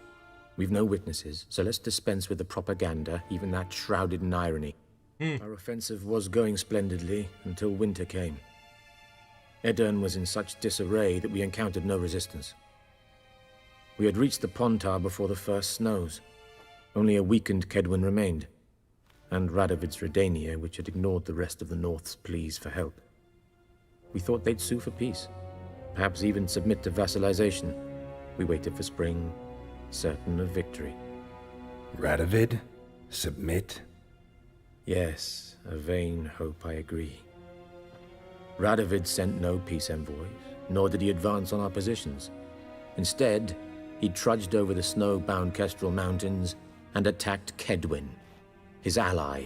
We've no witnesses, so let's dispense with the propaganda, even that shrouded in irony. Our offensive was going splendidly until winter came. Edirn was in such disarray that we encountered no resistance. We had reached the Pontar before the first snows. Only a weakened Kedwen remained, and Radovid's Redania, which had ignored the rest of the North's pleas for help. We thought they'd sue for peace, perhaps even submit to vassalization. We waited for spring, certain of victory. Radovid? Submit? Yes, a vain hope, I agree. Radovid sent no peace envoys, nor did he advance on our positions. Instead, he trudged over the snow-bound Kestrel Mountains and attacked Kedwen, his ally.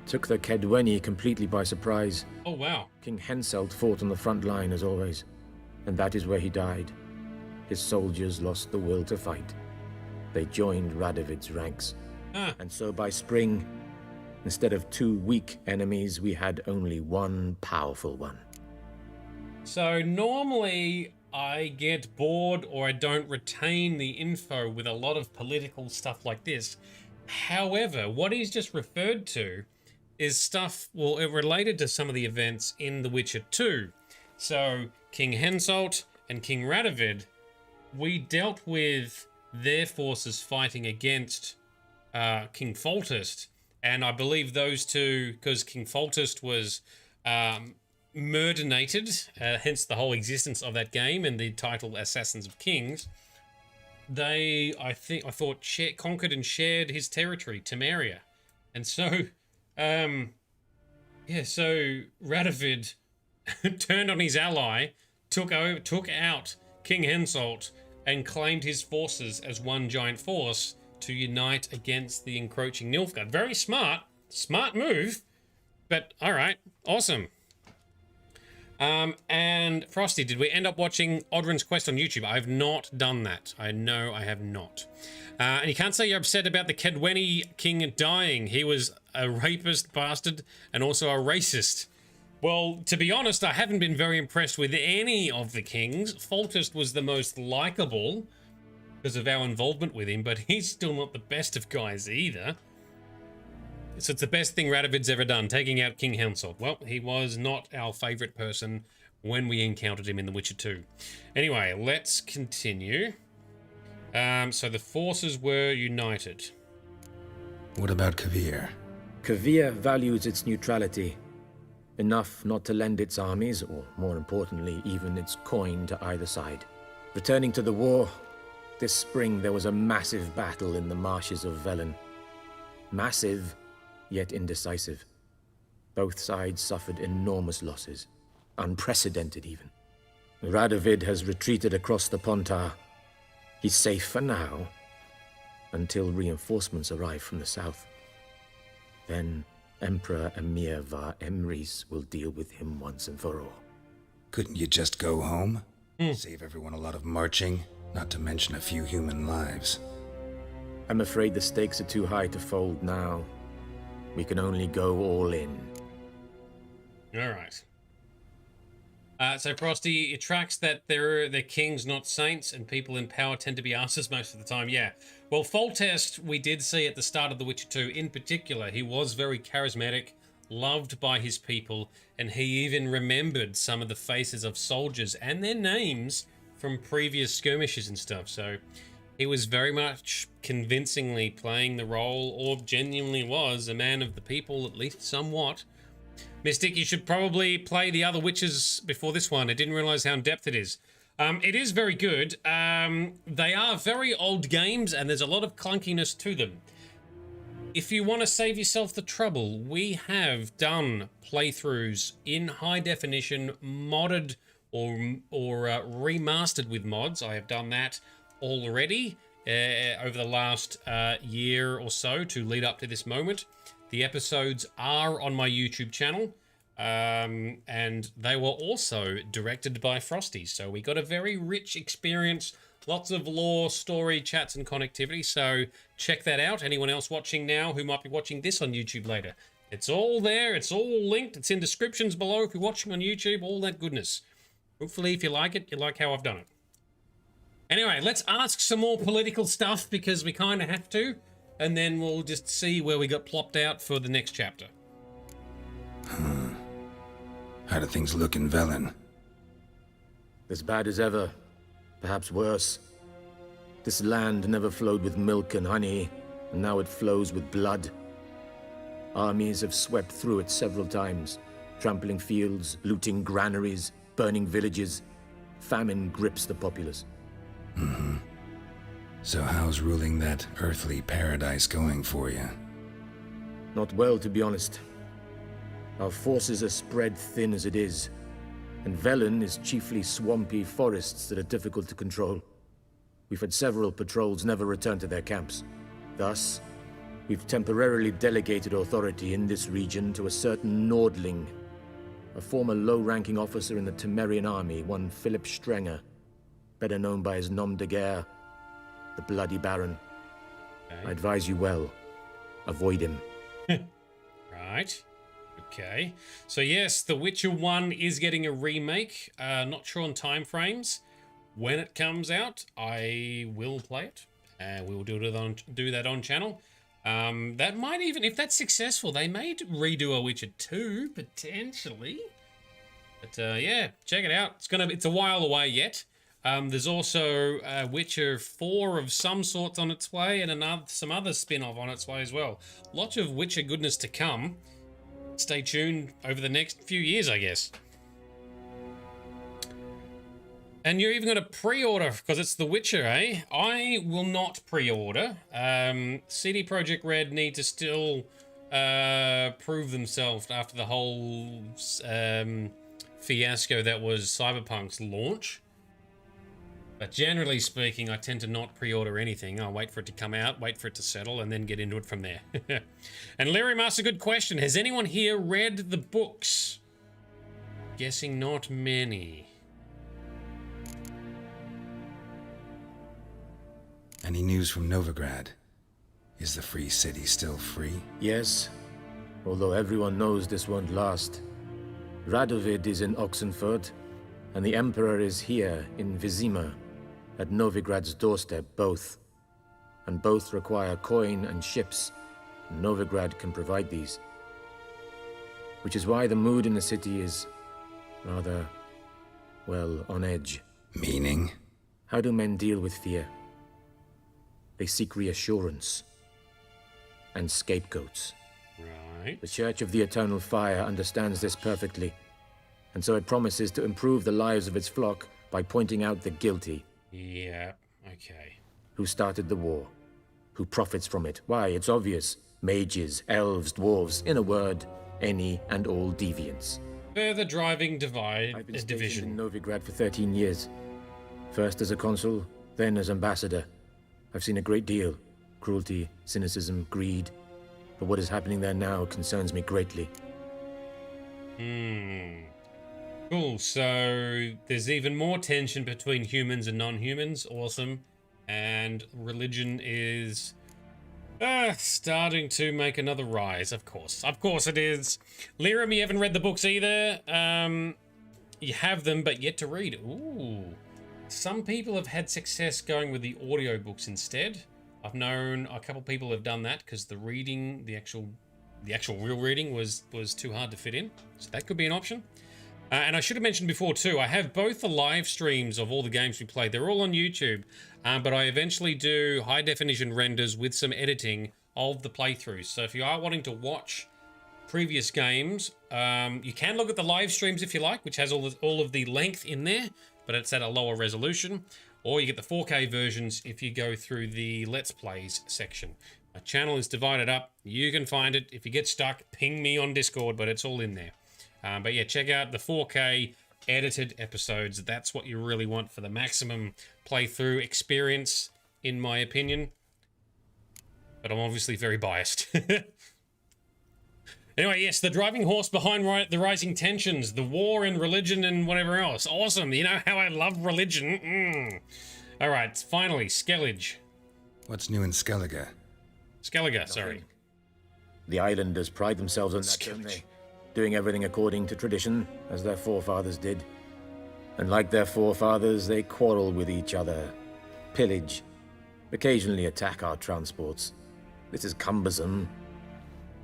Took the Kedweni completely by surprise. Oh, wow. King Henselt fought on the front line as always, and that is where he died. His soldiers lost the will to fight. They joined Radovid's ranks. And so by spring, instead of 2 weak enemies, we had only 1 powerful one. So normally I get bored or I don't retain the info with a lot of political stuff like this. However, what he's just referred to is stuff, well, related to some of the events in The Witcher 2. So King Henselt and King Radovid, we dealt with their forces fighting against King Foltest, and I believe those two, because King Foltest was murderated, hence the whole existence of that game and the title Assassins of Kings. They, I thought, conquered and shared his territory, Temeria, and so, so Radovid turned on his ally, took out King Henselt, and claimed his forces as one giant force to unite against the encroaching Nilfgaard. Very smart move, but all right, awesome. And Frosty, did we end up watching Oddrun's Quest on YouTube? I have not done that. I know I have not. And you can't say you're upset about the Kedweni king dying. He was a rapist bastard and also a racist. Well, to be honest, I haven't been very impressed with any of the kings. Foltest was the most likable because of our involvement with him, but he's still not the best of guys either. So it's the best thing Radovid's ever done, taking out King Henselt. Well, he was not our favorite person when we encountered him in The Witcher 2. Anyway, let's continue. So the forces were united. What about Kavir? Kavir values its neutrality. Enough not to lend its armies, or more importantly, even its coin to either side. Returning to the war, this spring there was a massive battle in the marshes of Velen. Massive, yet indecisive. Both sides suffered enormous losses, unprecedented even. Radovid has retreated across the Pontar. He's safe for now, until reinforcements arrive from the south. Then Emperor Emir var Emrys will deal with him once and for all. Couldn't you just go home? Save everyone a lot of marching, not to mention a few human lives. I'm afraid the stakes are too high to fold now. We can only go all in. All right. So Frosty, it tracks that they're kings, not saints, and people in power tend to be asses most of the time. Yeah. Well, Foltest, we did see at the start of The Witcher 2, in particular, he was very charismatic, loved by his people, and he even remembered some of the faces of soldiers and their names from previous skirmishes and stuff. So he was very much convincingly playing the role, or genuinely was, a man of the people, at least somewhat. Mystic, you should probably play the other Witches before this one. I didn't realize how in-depth it is. It is very good. They are very old games, and there's a lot of clunkiness to them. If you want to save yourself the trouble, we have done playthroughs in high definition, modded or remastered with mods. I have done that already over the last year or so to lead up to this moment. The episodes are on my YouTube channel, and they were also directed by Frosty. So we got a very rich experience, lots of lore, story, chats, and connectivity. So check that out. Anyone else watching now who might be watching this on YouTube later, It's all there. It's all linked. It's in descriptions below if you're watching on YouTube. All that goodness. Hopefully, if you like it, you like how I've done it. Anyway, let's ask some more political stuff because we kind of have to. And then we'll just see where we got plopped out for the next chapter. How do things look in Velen? As bad as ever. Perhaps worse. This land never flowed with milk and honey, and now it flows with blood. Armies have swept through it several times, trampling fields, looting granaries, burning villages. Famine grips the populace. So how's ruling that earthly paradise going for you? Not well, to be honest. Our forces are spread thin as it is, and Velen is chiefly swampy forests that are difficult to control. We've had several patrols never return to their camps. Thus, we've temporarily delegated authority in this region to a certain Nordling, a former low-ranking officer in the Temerian army, one Philip Strenger, better known by his nom de guerre, the Bloody Baron. I advise you well. Avoid him. Right. Okay. So yes, The Witcher 1 is getting a remake. Not sure on time frames. When it comes out, I will play it. We will do that on channel. That might even, if that's successful, they may redo a Witcher 2 potentially. But yeah, check it out. It's a while away yet. There's also Witcher 4 of some sorts on its way, and some other spin-off on its way as well. Lots of Witcher goodness to come. Stay tuned over the next few years, I guess. And you're even going to pre-order because it's The Witcher, eh? I will not pre-order. CD Projekt Red need to still prove themselves after the whole fiasco that was Cyberpunk's launch. But generally speaking, I tend to not pre-order anything. I'll wait for it to come out, wait for it to settle, and then get into it from there. And Larry asks a good question. Has anyone here read the books? Guessing not many. Any news from Novigrad? Is the free city still free? Yes, although everyone knows this won't last. Radovid is in Oxenfurt, and the Emperor is here in Vizima, at Novigrad's doorstep, both. And both require coin and ships. Novigrad can provide these. Which is why the mood in the city is rather, well, on edge. Meaning? How do men deal with fear? They seek reassurance and scapegoats. Right. The Church of the Eternal Fire understands this perfectly, and so it promises to improve the lives of its flock by pointing out the guilty. Yeah, okay. Who started the war? Who profits from it? Why, it's obvious. Mages, elves, dwarves, in a word, any and all deviants. Further driving I've been division. stationed in Novigrad for 13 years. First as a consul, then as ambassador. I've seen a great deal. Cruelty, cynicism, greed. But what is happening there now concerns me greatly. Cool, so there's even more tension between humans and non-humans. Awesome. And religion is starting to make another rise, of course. Of course it is. Liram, you haven't read the books either. You have them, but yet to read. Ooh. Some people have had success going with the audiobooks instead. I've known a couple people have done that because the reading, the actual real reading was too hard to fit in. So that could be an option. And I should have mentioned before too, I have both the live streams of all the games we played. They're all on YouTube, but I eventually do high definition renders with some editing of the playthroughs. So if you are wanting to watch previous games, you can look at the live streams if you like, which has all of the length in there, but it's at a lower resolution. Or you get the 4K versions if you go through the Let's Plays section. My channel is divided up. You can find it. If you get stuck, ping me on Discord, but it's all in there. But yeah, check out the 4K edited episodes. That's what you really want for the maximum playthrough experience, in my opinion. But I'm obviously very biased. Anyway, yes, the driving horse behind the rising tensions, the war and religion and whatever else. Awesome. You know how I love religion. All right, finally, Skellige. What's new in Skellige? Skellige, sorry. The islanders pride themselves on that, don't they? Doing everything according to tradition, as their forefathers did. And like their forefathers, they quarrel with each other, pillage, occasionally attack our transports. This is cumbersome,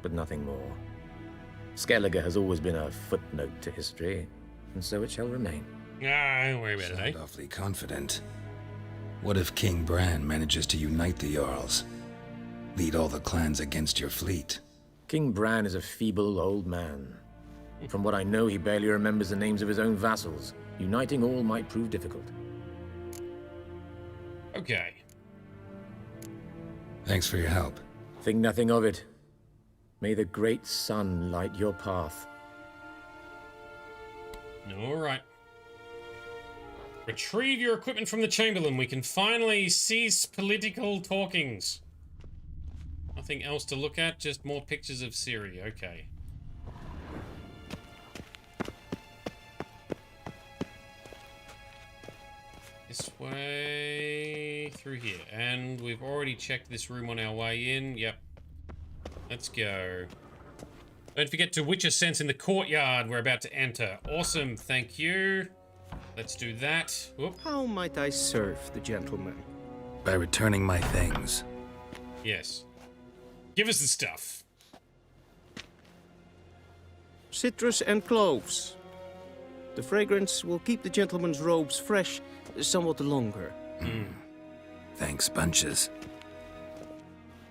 but nothing more. Skellige has always been a footnote to history, and so it shall remain. Don't worry about it, eh? Sound awfully confident. What if King Bran manages to unite the Jarls? Lead all the clans against your fleet? King Bran is a feeble old man. From what I know, he barely remembers the names of his own vassals. Uniting all might prove difficult. Okay. Thanks for your help. Think nothing of it. May the great sun light your path. All right. Retrieve your equipment from the Chamberlain. We can finally cease political talkings. Nothing else to look at, just more pictures of Ciri. Okay. This way through here. And we've already checked this room on our way in. Yep. Let's go. Don't forget to witch a sense in the courtyard we're about to enter. Awesome, thank you. Let's do that. Whoop. How might I serve the gentleman? By returning my things. Yes. Give us the stuff. Citrus and cloves. The fragrance will keep the gentleman's robes fresh somewhat longer. Thanks, bunches.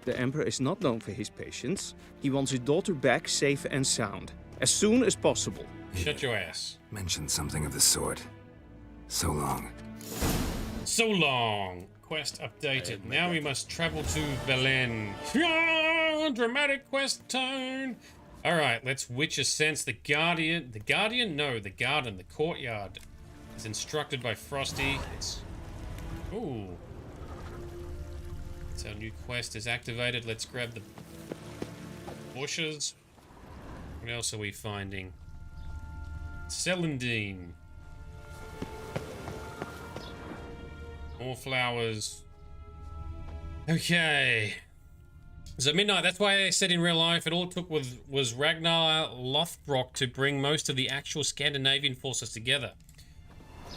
The Emperor is not known for his patience. He wants his daughter back safe and sound, as soon as possible. Shut your ass. Mentioned something of the sort. So long. So long. Quest updated. Now we must travel to Belen. Dramatic quest tone. Alright, let's witch a sense. The Guardian. The Guardian? No, the Garden. The courtyard is instructed by Frosty. It's... Ooh. So our new quest is activated. Let's grab the bushes. What else are we finding? Celandine. More flowers. Okay. So midnight, that's why I said in real life it all took was Ragnar Lothbrok to bring most of the actual Scandinavian forces together.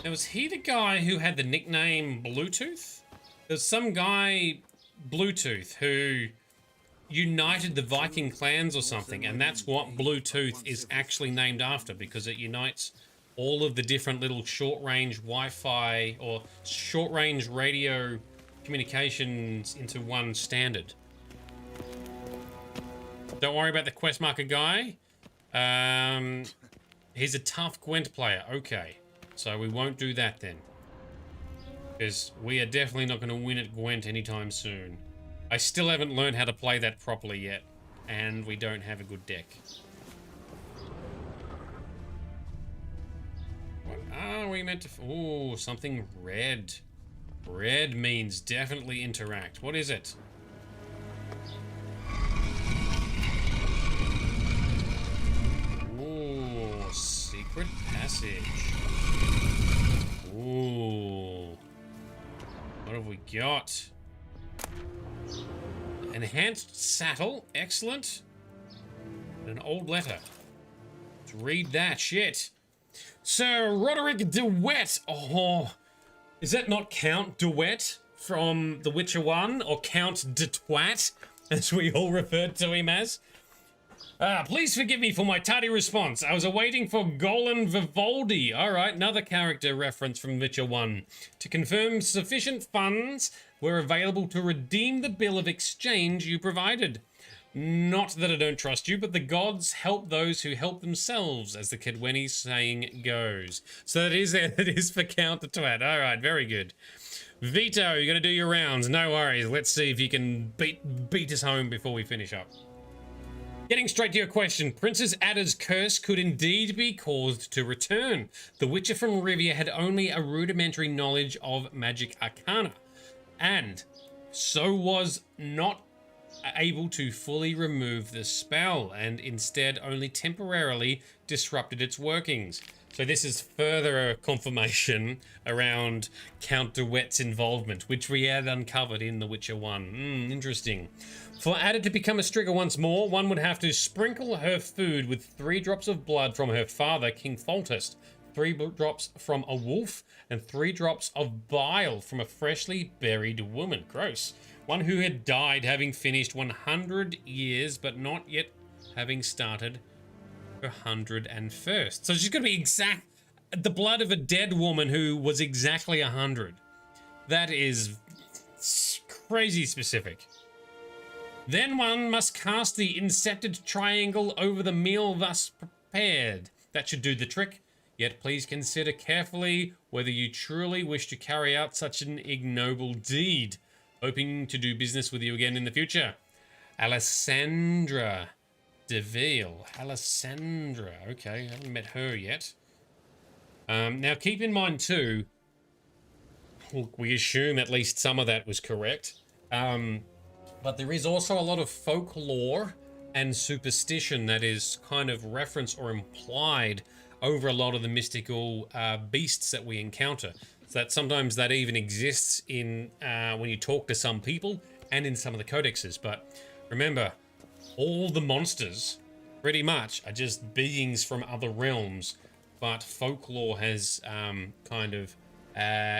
Now, was he the guy who had the nickname Bluetooth? There's some guy, Bluetooth, who united the Viking clans or something, and that's what Bluetooth is actually named after, because it unites all of the different little short-range Wi-Fi or short-range radio communications into one standard. Don't worry about the quest marker guy. He's a tough Gwent player. Okay, so we won't do that then, because we are definitely not going to win at Gwent anytime soon. I still haven't learned how to play that properly yet, and we don't have a good deck. What are we meant to... Ooh, something red. Red means definitely interact. What is it? Ooh, secret passage. Ooh. What have we got? Enhanced saddle. Excellent. And an old letter. Let's read that shit. Sir Roderick DeWitt. Oh, is that not Count DeWitt from The Witcher 1? Or Count de Twat, as we all referred to him as? Please forgive me for my tardy response. I was awaiting for Golan Vivaldi. Alright, another character reference from Witcher 1. To confirm sufficient funds were available to redeem the bill of exchange you provided. Not that I don't trust you, but the gods help those who help themselves, as the Kedweni saying goes. So that is for Count the Twat. Alright, very good. Vito, you're gonna do your rounds. No worries. Let's see if you can beat us home before we finish up. Getting straight to your question, Princess Ada's curse could indeed be caused to return. The Witcher from Rivia had only a rudimentary knowledge of magic arcana, and so was not able to fully remove the spell, and instead only temporarily disrupted its workings. So this is further confirmation around Count de Wet's involvement, which we had uncovered in The Witcher 1. Interesting. For Ada to become a Striga once more, one would have to sprinkle her food with 3 drops of blood from her father, King Foltest, 3 drops from a wolf, and 3 drops of bile from a freshly buried woman. Gross. One who had died having finished 100 years, but not yet having started her 101st. So she's going to be the blood of a dead woman who was exactly 100. That is crazy specific. Then one must cast the incepted triangle over the meal thus prepared. That should do the trick. Yet please consider carefully whether you truly wish to carry out such an ignoble deed. Hoping to do business with you again in the future. Alessandra DeVille. Alessandra. Okay, I haven't met her yet. Now keep in mind too, we assume at least some of that was correct. But there is also a lot of folklore and superstition that is kind of referenced or implied over a lot of the mystical beasts that we encounter. So that sometimes that even exists in when you talk to some people and in some of the codexes. But remember, all the monsters pretty much are just beings from other realms, but folklore has kind of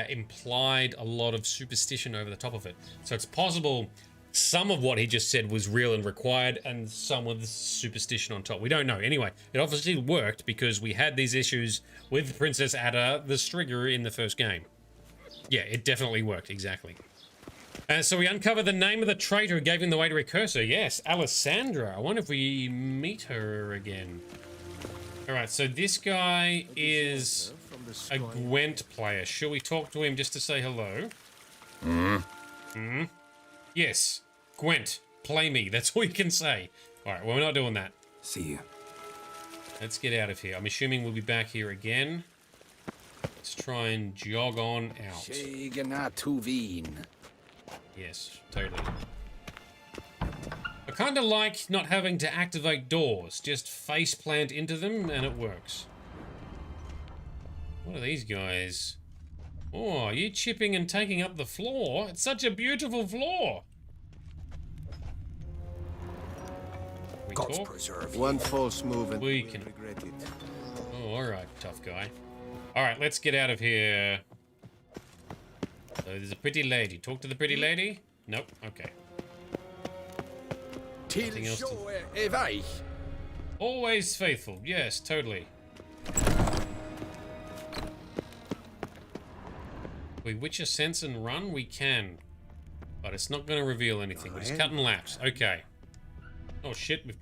implied a lot of superstition over the top of it. So it's possible some of what he just said was real and required, and some of the superstition on top. We don't know. Anyway, it obviously worked because we had these issues with Princess Ada, the Striga, in the first game. Yeah, it definitely worked, exactly. So we uncovered the name of the traitor who gave him the way to Recurser. Yes, Alessandra. I wonder if we meet her again. Alright, so this guy is a Gwent player. Shall we talk to him just to say hello? Yes, Gwent, play me. That's all you can say. Alright, well, we're not doing that. See you. Let's get out of here. I'm assuming we'll be back here again. Let's try and jog on out. Yes, totally. I kind of like not having to activate doors. Just face plant into them and it works. What are these guys? Oh, are you chipping and taking up the floor? It's such a beautiful floor. We God's talk? preserve. One false move and we can regret it. Oh, alright, tough guy. Alright, let's get out of here. So there's a pretty lady. Talk to the pretty lady? Nope, okay. Nothing else to... Always faithful. Yes, totally. We Witcher sense and run? We can. But it's not going to reveal anything. We're just cutting laps. Okay. Oh shit, we've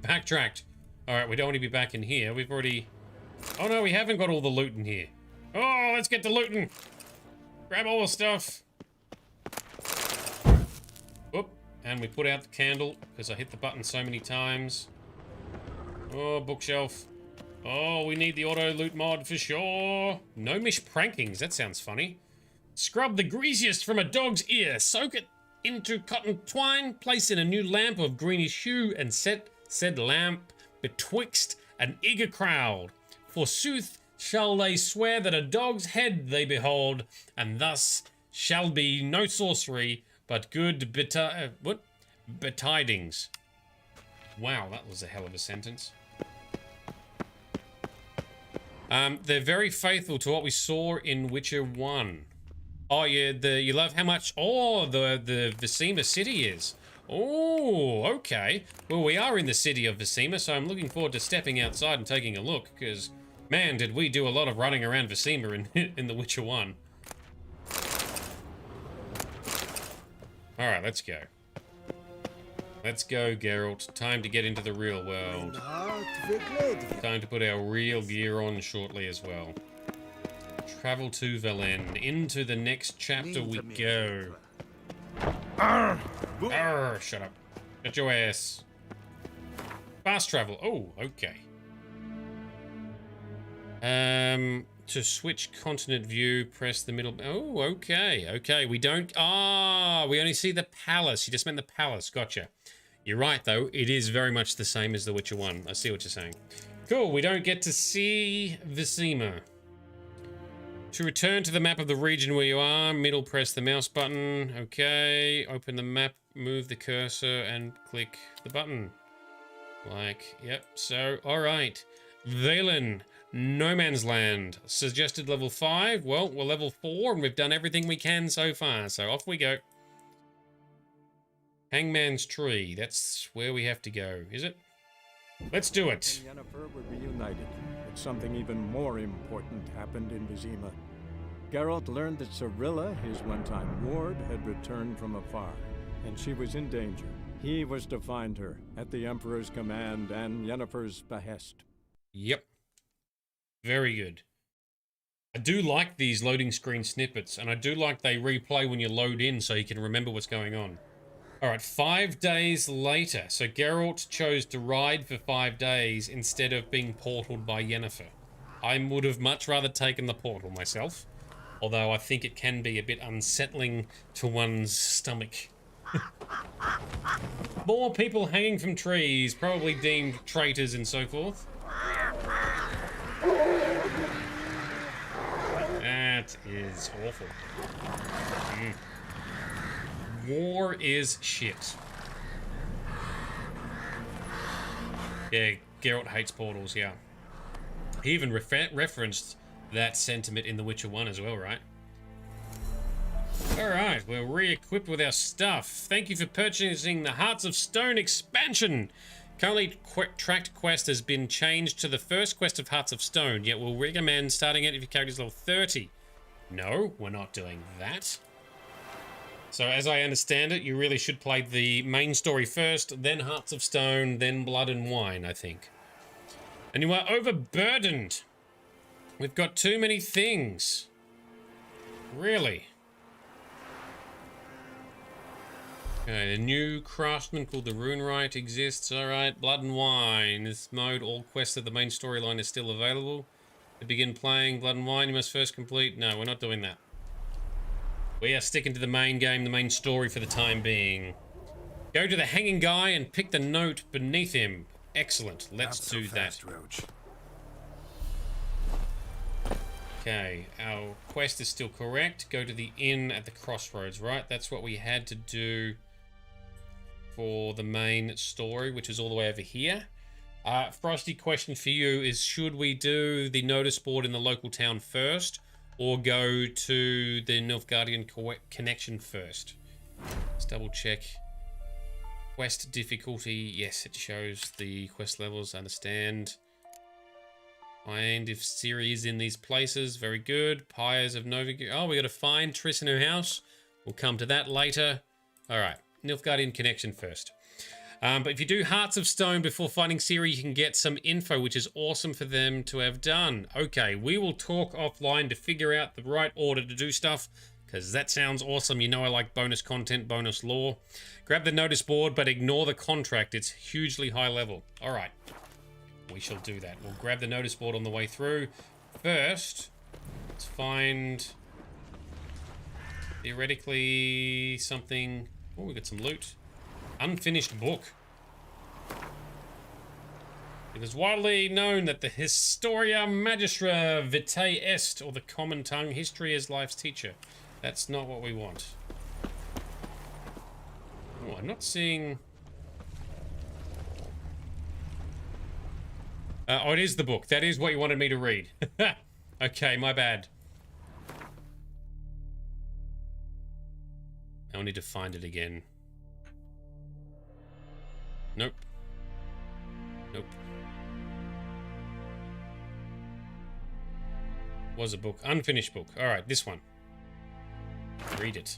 backtracked. Alright, we don't want to be back in here. We've already... Oh no, we haven't got all the loot in here. Oh, let's get the looting. Grab all the stuff. Whoop. And we put out the candle because I hit the button so many times. Oh, bookshelf. Oh, we need the auto loot mod for sure. Gnomish prankings. That sounds funny. Scrub the greasiest from a dog's ear. Soak it into cotton twine. Place in a new lamp of greenish hue and set said lamp betwixt an eager crowd. Forsooth shall they swear that a dog's head they behold, and thus shall be no sorcery, but good betidings. Wow, that was a hell of a sentence. They're very faithful to what we saw in Witcher 1. Oh, yeah, you love how much... Oh, the Vizima city is. Oh, okay. Well, we are in the city of Vizima, so I'm looking forward to stepping outside and taking a look, because... Man, did we do a lot of running around Vizima in The Witcher 1. Alright, let's go. Let's go, Geralt. Time to get into the real world. Time to put our real gear on shortly as well. Travel to Velen. Into the next chapter we go. Arr, shut up. Shut your ass. Fast travel. Oh, okay. To switch continent view, press the middle. Oh, okay. Okay, we don't... Ah, we only see the palace. You just meant the palace. Gotcha. You're right, though. It is very much the same as The Witcher 1. I see what you're saying. Cool, we don't get to see Vizima. To return to the map of the region where you are, middle press the mouse button. Okay, open the map, move the cursor, and click the button. Like, yep, so, alright. Valen, No Man's Land. Suggested level 5. Well, we're level 4, and we've done everything we can so far, so off we go. Hangman's Tree, that's where we have to go, is it? Let's do it. And Yennefer were reunited, but something even more important happened in Vizima. Geralt learned that Cirilla, his one-time ward, had returned from afar, and she was in danger. He was to find her, at the Emperor's command and Yennefer's behest. Yep. Very good. I do like these loading screen snippets, and I do like they replay when you load in so you can remember what's going on. Alright, 5 days later. So Geralt chose to ride for 5 days instead of being portaled by Yennefer. I would have much rather taken the portal myself, although I think it can be a bit unsettling to one's stomach. More people hanging from trees, probably deemed traitors and so forth. That is awful. War is shit. Yeah, Geralt hates portals, yeah. He even referenced that sentiment in The Witcher 1 as well, right? Alright, we're re-equipped with our stuff. Thank you for purchasing the Hearts of Stone expansion. Currently, tracked quest has been changed to the first quest of Hearts of Stone, yet we'll recommend starting it if your character is level 30. No, we're not doing that. So as I understand it, you really should play the main story first, then Hearts of Stone, then Blood and Wine, I think. And you are overburdened. We've got too many things. Really. Okay, a new craftsman called the Runewright exists. Alright, Blood and Wine. This mode, all quests of the main storyline is still available. To begin playing Blood and Wine, you must first complete... No, we're not doing that. We are sticking to the main game, the main story for the time being. Go to the hanging guy and pick the note beneath him. Excellent. Let's do that. Roach. Okay, our quest is still correct. Go to the inn at the crossroads, right? That's what we had to do for the main story, which is all the way over here. Frosty, question for you is, should we do the notice board in the local town first, or go to the Nilfgaardian connection first? Let's double check. Quest difficulty. Yes, it shows the quest levels. Understand. Find if Ciri is in these places. Very good. Pyres of Novigrad. Oh, we got to find Triss in her house. We'll come to that later. All right. Nilfgaardian connection first. But if you do Hearts of Stone before finding Ciri, you can get some info, which is awesome for them to have done. Okay, we will talk offline to figure out the right order to do stuff, because that sounds awesome. You know I like bonus content, bonus lore. Grab the notice board, but ignore the contract. It's hugely high level. All right, we shall do that. We'll grab the notice board on the way through. First, let's find, theoretically, something... Oh, we got some loot. Unfinished book. It is widely known that the Historia Magistra Vitae Est, or the common tongue, history is life's teacher. That's not what we want. Oh, I'm not seeing... oh, it is the book. That is what you wanted me to read. Okay, my bad. I'll need to find it again. Nope. Nope. Was a book. Unfinished book. Alright, this one. Read it.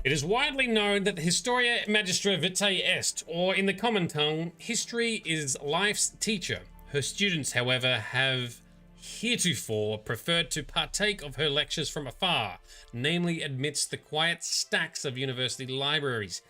It is widely known that the Historia Magistra Vitae Est, or in the common tongue, history is life's teacher. Her students, however, have heretofore preferred to partake of her lectures from afar, namely amidst the quiet stacks of university libraries.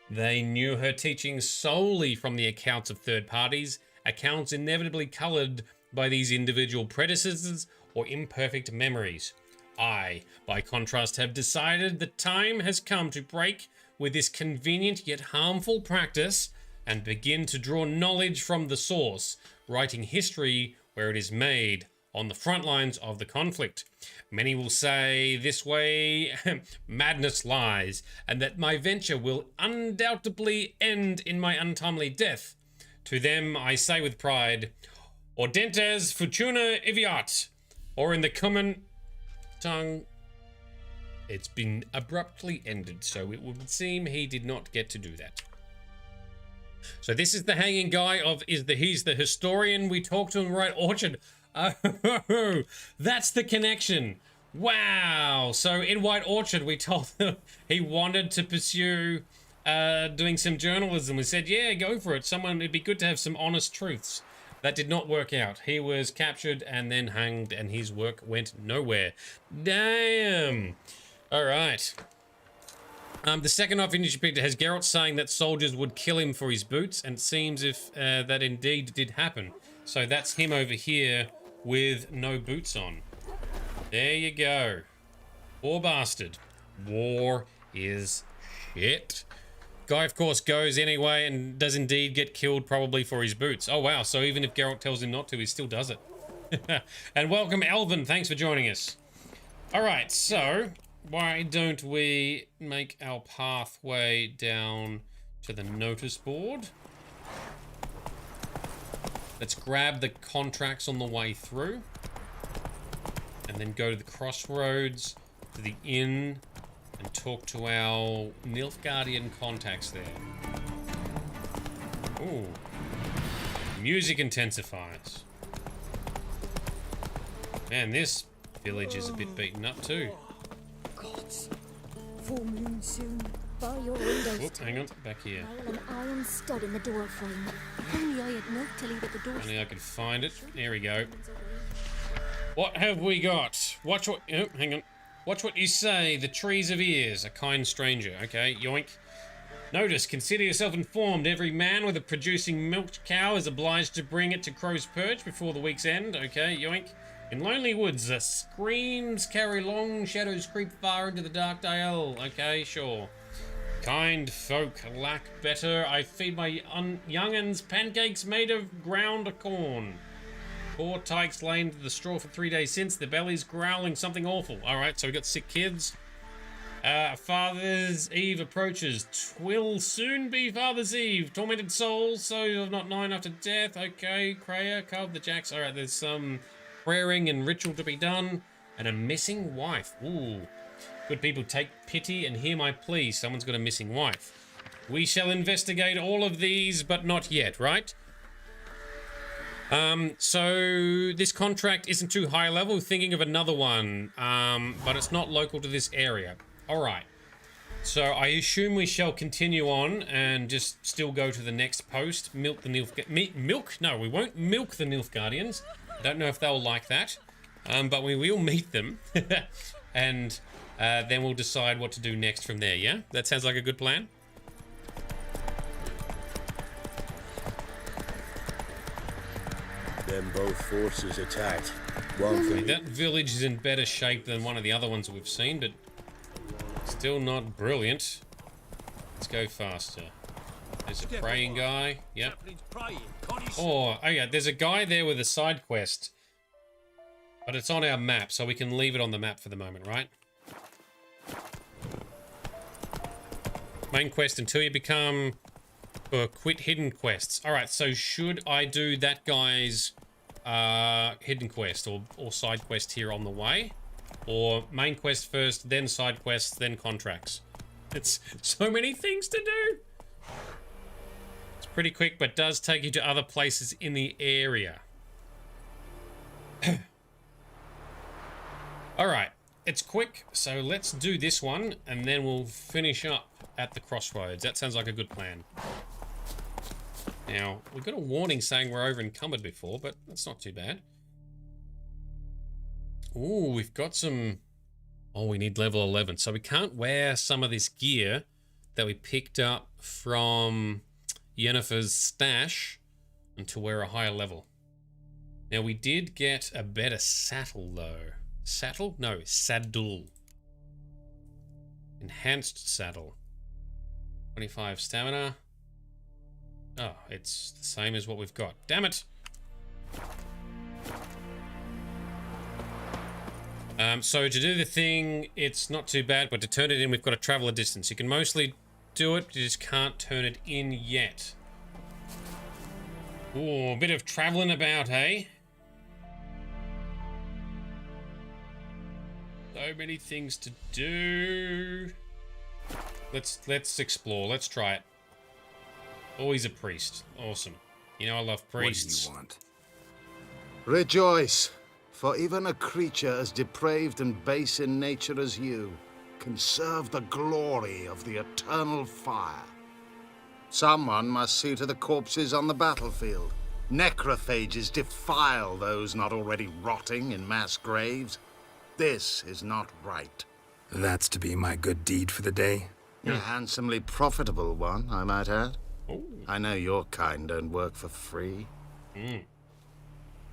They knew her teachings solely from the accounts of third parties, accounts inevitably coloured by these individual predecessors or imperfect memories. I, by contrast, have decided the time has come to break with this convenient yet harmful practice and begin to draw knowledge from the source, writing history where it is made, on the front lines of the conflict. Many will say this way madness lies, and that my venture will undoubtedly end in my untimely death. To them I say with pride, Audentes fortuna eviat, or in the common tongue, it's been abruptly ended, so it would seem he did not get to do that. So this is the hanging guy of he's the historian we talked to in White Orchard. Oh, that's the connection. Wow. So in White Orchard, we told him he wanted to pursue doing some journalism. We said, yeah, go for it. It'd be good to have some honest truths. That did not work out. He was captured and then hanged, and his work went nowhere. Damn. All right. The second off image picture has Geralt saying that soldiers would kill him for his boots, and it seems if that indeed did happen. So that's him over here with no boots on. There you go. Poor bastard. War is shit. Guy, of course, goes anyway and does indeed get killed, probably for his boots. Oh, wow. So even if Geralt tells him not to, he still does it. And welcome, Elvin. Thanks for joining us. All right, so why don't we make our pathway down to the notice board? Let's grab the contracts on the way through. And then go to the crossroads, to the inn, and talk to our Nilfgaardian contacts there. Ooh. Music intensifies. Man, this village is a bit beaten up too. Gods. Full moon soon. Bar your windows. Whoop, hang on, back here. Nail an iron stud in the door frame. Only I had milk to leave at the door. Only I could find it. There we go. What have we got? Watch what... Oh, hang on. Watch what you say. The trees of ears. A kind stranger. Okay, yoink. Notice, consider yourself informed. Every man with a producing milk cow is obliged to bring it to Crow's Perch before the week's end. Okay, yoink. In lonely woods, the screams carry long, shadows creep far into the dark dale. Okay, sure. Kind folk lack better. I feed my young'uns pancakes made of ground corn. Poor tykes lain to the straw for 3 days since. Their bellies growling something awful. Alright, so we got sick kids. Father's Eve approaches. 'Twill soon be Father's Eve. Tormented souls, so you're not nigh enough to death. Okay, Kreia, carve the jacks. Alright, there's some praying and ritual to be done. And a missing wife. Ooh. Good people, take pity and hear my plea. Someone's got a missing wife. We shall investigate all of these, but not yet, right? So this contract isn't too high level. Thinking of another one, but it's not local to this area. All right. So I assume we shall continue on and just still go to the next post. Milk the milk? No, we won't milk the Nilfgaardians. I don't know if they'll like that, but we will meet them, and then we'll decide what to do next from there. Yeah, that sounds like a good plan. Then both forces attacked. That village is in better shape than one of the other ones that we've seen, but still not brilliant. Let's go faster. There's a praying guy. Yep. Oh yeah, there's a guy there with a side quest. But it's on our map, so we can leave it on the map for the moment, right? Main quest until you become... quit hidden quests. Alright, so should I do that guy's hidden quest or side quest here on the way? Or main quest first, then side quests, then contracts? It's so many things to do! It's pretty quick, but does take you to other places in the area. Alright, it's quick, so let's do this one, and then we'll finish up at the crossroads. That sounds like a good plan. Now, we've got a warning saying we're over encumbered before, but that's not too bad. Ooh, we've got some... Oh, we need level 11. So we can't wear some of this gear that we picked up from Yennefer's stash until we're a higher level. Now, we did get a better saddle, though. Saddle? No, saddle. Enhanced saddle. 25 stamina. Oh, it's the same as what we've got. Damn it! So to do the thing, it's not too bad, but to turn it in, we've got to travel a distance. You can mostly do it, you just can't turn it in yet. Ooh, a bit of traveling about, hey? So many things to do. Let's explore. Let's try it. Oh, he's a priest. Awesome. You know I love priests. What do you want? Rejoice, for even a creature as depraved and base in nature as you can serve the glory of the eternal fire. Someone must see to the corpses on the battlefield. Necrophages defile those not already rotting in mass graves. This is not right. That's to be my good deed for the day? A handsomely profitable one, I might add. Oh. I know your kind don't work for free.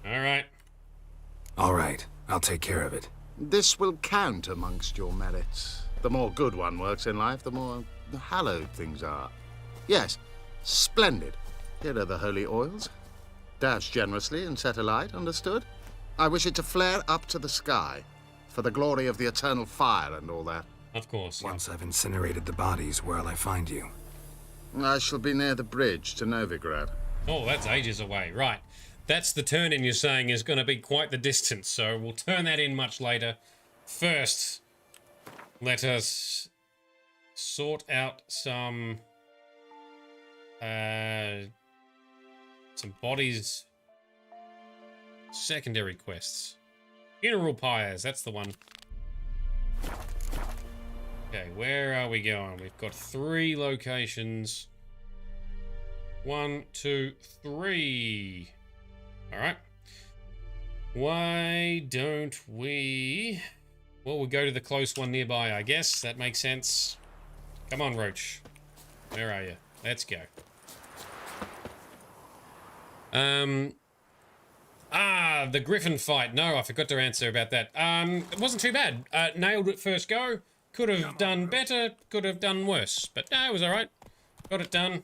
Alright. Alright, I'll take care of it. This will count amongst your merits. The more good one works in life, the more hallowed things are. Yes, splendid. Here are the holy oils. Dash generously and set alight, understood? I wish it to flare up to the sky, for the glory of the eternal fire and all that. Of course. Once I've incinerated the bodies, where'll I find you? I shall be near the bridge to Novigrad. Oh, that's ages away. Right. That's the turn-in you're saying is going to be quite the distance, so we'll turn that in much later. First, let us sort out some bodies. Secondary quests. Funeral pyres, that's the one. Okay, where are we going? We've got 3 locations. 1, 2, 3. Alright. Why don't we... Well, we'll go to the close one nearby, I guess. That makes sense. Come on, Roach. Where are you? Let's go. The Griffin fight. No, I forgot to answer about that. It wasn't too bad. Nailed it first go. Could have done better, could have done worse. But no, it was alright. Got it done.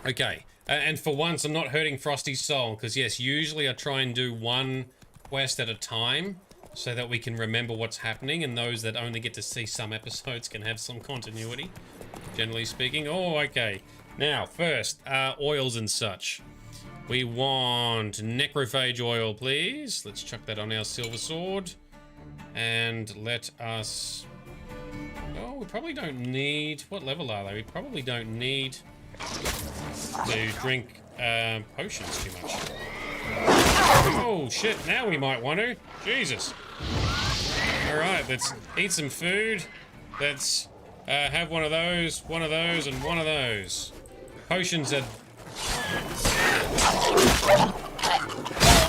Okay. And for once, I'm not hurting Frosty's soul. Because yes, usually I try and do one quest at a time. So that we can remember what's happening. And those that only get to see some episodes can have some continuity. Generally speaking. Oh, okay. Now, first, oils and such. We want necrophage oil, please. Let's chuck that on our silver sword. And let us... Oh, we probably don't need... What level are they? We probably don't need to drink potions too much. Oh, shit. Now we might want to. Jesus. Alright, let's eat some food. Let's have one of those, and one of those. Potions are...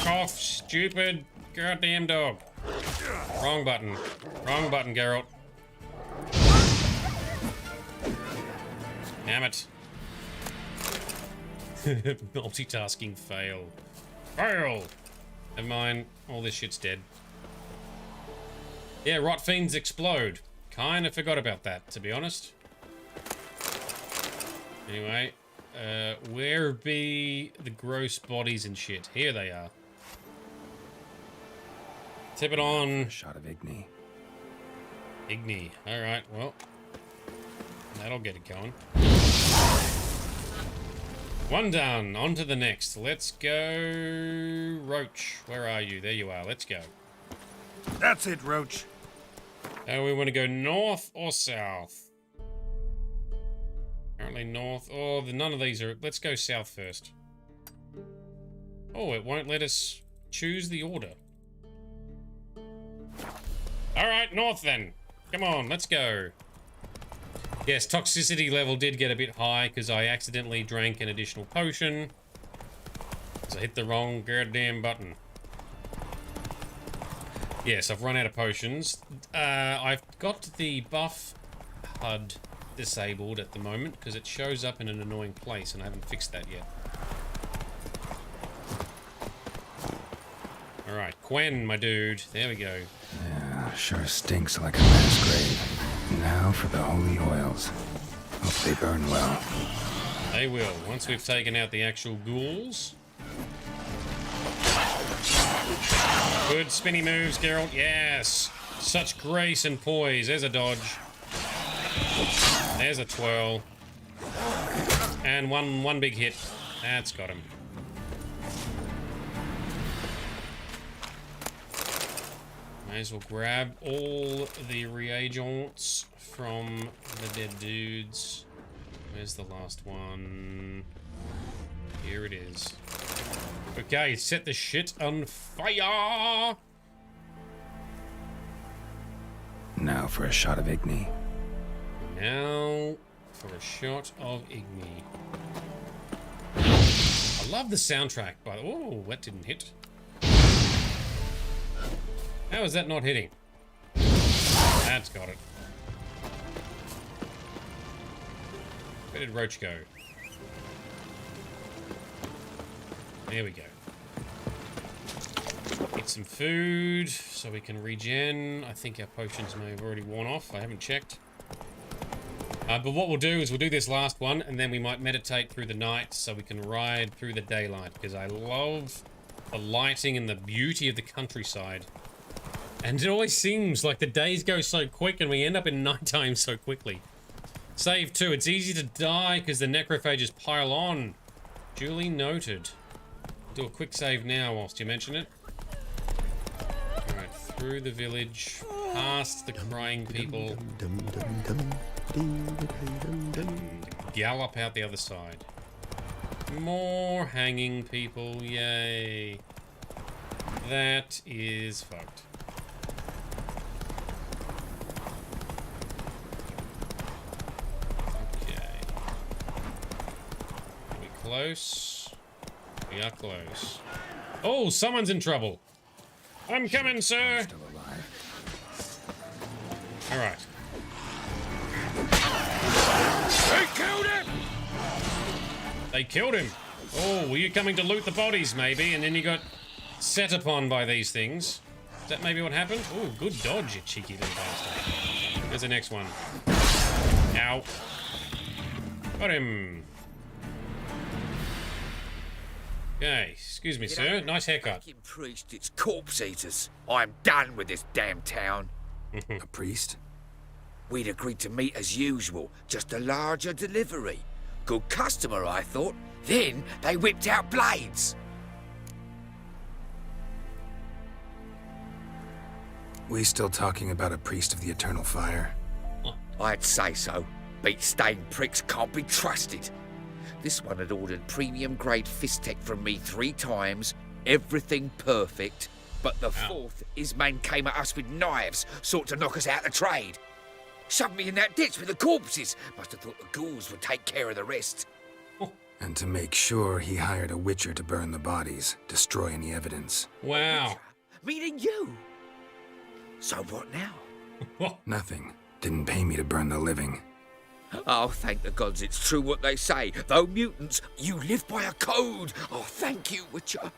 Cough, stupid goddamn dog. Wrong button. Wrong button, Geralt. Damn it. Multitasking fail. Fail! Never mind. All this shit's dead. Yeah, rot fiends explode. Kinda forgot about that, to be honest. Anyway, where be the gross bodies and shit? Here they are. Tip it on. A shot of Igni. Igni. Alright, well. That'll get it going. One down. On to the next. Let's go... Roach. Where are you? There you are. Let's go. That's it, Roach. We want to go north or south? Apparently north. Oh, none of these are... Let's go south first. Oh, it won't let us choose the order. Alright, north then. Come on, let's go. Yes, toxicity level did get a bit high because I accidentally drank an additional potion. So I hit the wrong goddamn button. Yes, I've run out of potions. I've got the buff HUD disabled at the moment because it shows up in an annoying place and I haven't fixed that yet. Alright, Quen, my dude. There we go. Yeah, sure stinks like a mass grave. Now for the holy oils. Hope they burn well. They will, once we've taken out the actual ghouls. Good spinny moves, Geralt. Yes! Such grace and poise. There's a dodge. There's a twirl. And one big hit. That's got him. May as well grab all the reagents from the dead dudes. Where's the last one? Here it is. Okay, set the shit on fire! Now for a shot of Igni. Now for a shot of Igni. I love the soundtrack, by the way. Oh, that didn't hit. How is that not hitting? That's got it. Where did Roach go? There we go. Get some food so we can regen. I think our potions may have already worn off. I haven't checked. But what we'll do is we'll do this last one and then we might meditate through the night so we can ride through the daylight because I love the lighting and the beauty of the countryside. And it always seems like the days go so quick and we end up in nighttime so quickly. Save too. It's easy to die because the necrophages pile on. Duly noted. Do a quick save now whilst you mention it. Alright, through the village, past the crying people. Gallop out the other side. More hanging people, yay. That is fucked. Close. We are close. Oh, someone's in trouble. I'm coming, sir. Still alive. All right. They killed him! They killed him. Oh, were you coming to loot the bodies, maybe? And then you got set upon by these things. Is that maybe what happened? Oh, good dodge, you cheeky little bastard. There's the next one. Ow. Got him. Okay, excuse me, sir. Nice haircut. Priest, it's corpse eaters. I'm done with this damn town. A priest? We'd agreed to meet as usual, just a larger delivery. Good customer, I thought. Then they whipped out blades. We still talking about a priest of the eternal fire? I'd say so. Beat-stained pricks can't be trusted. This one had ordered premium-grade fist tech from me 3 times, everything perfect, but the fourth, his man came at us with knives, sought to knock us out of trade. Shoved me in that ditch with the corpses. Must have thought the ghouls would take care of the rest. And to make sure, he hired a witcher to burn the bodies, destroy any evidence. Wow. Meaning you. So what now? Nothing. Didn't pay me to burn the living. Oh, thank the gods it's true what they say. Though mutants, you live by a code. Oh, thank you, Witcher.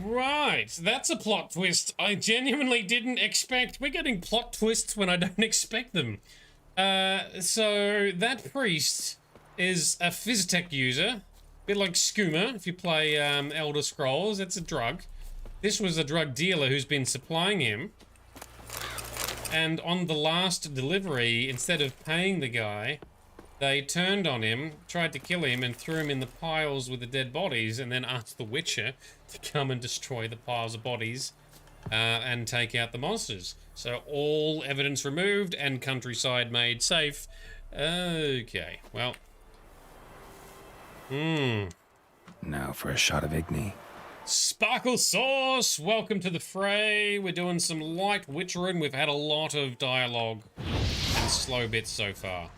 Right, that's a plot twist I genuinely didn't expect. We're getting plot twists when I don't expect them. So that priest is a Phystech user. A bit like Skooma, if you play Elder Scrolls. It's a drug. This was a drug dealer who's been supplying him. And on the last delivery, instead of paying the guy, they turned on him, tried to kill him, and threw him in the piles with the dead bodies, and then asked the Witcher to come and destroy the piles of bodies and take out the monsters. So all evidence removed and countryside made safe. Okay, well. Now for a shot of Igni. Sparkle Sauce, welcome to the fray. We're doing some light witchering. We've had a lot of dialogue and slow bits so far.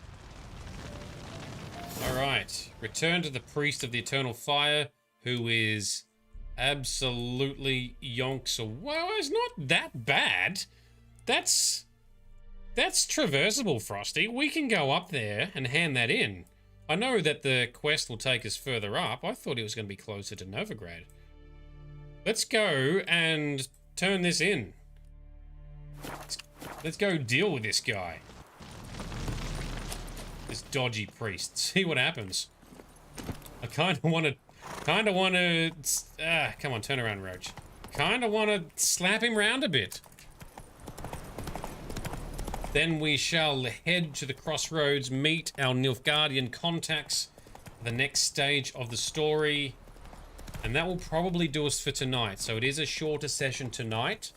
Alright, return to the Priest of the Eternal Fire, who is absolutely yonks away. Well, it's not that bad. That's traversable, Frosty. We can go up there and hand that in. I know that the quest will take us further up. I thought it was going to be closer to Novigrad. Let's go and turn this in. Let's go deal with this guy. This dodgy priest. See what happens. I kind of want to, come on, turn around, Roach. Kind of want to slap him round a bit. Then we shall head to the crossroads, meet our Nilfgaardian contacts, the next stage of the story, and that will probably do us for tonight. So it is a shorter session tonight,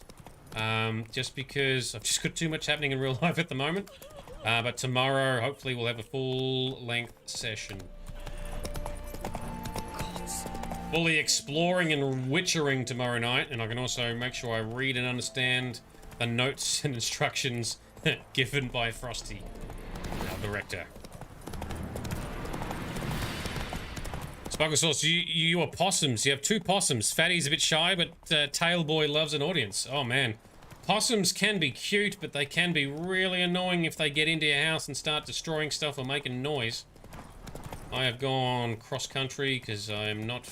just because I've just got too much happening in real life at the moment. But tomorrow, hopefully, we'll have a full-length session. Fully exploring and witchering tomorrow night, and I can also make sure I read and understand the notes and instructions given by Frosty, our director. Sparkle Sauce, you are possums. You have 2 possums. Fatty's a bit shy, but Tailboy loves an audience. Oh, man. Possums can be cute, but they can be really annoying if they get into your house and start destroying stuff or making noise. I have gone cross-country because I'm not...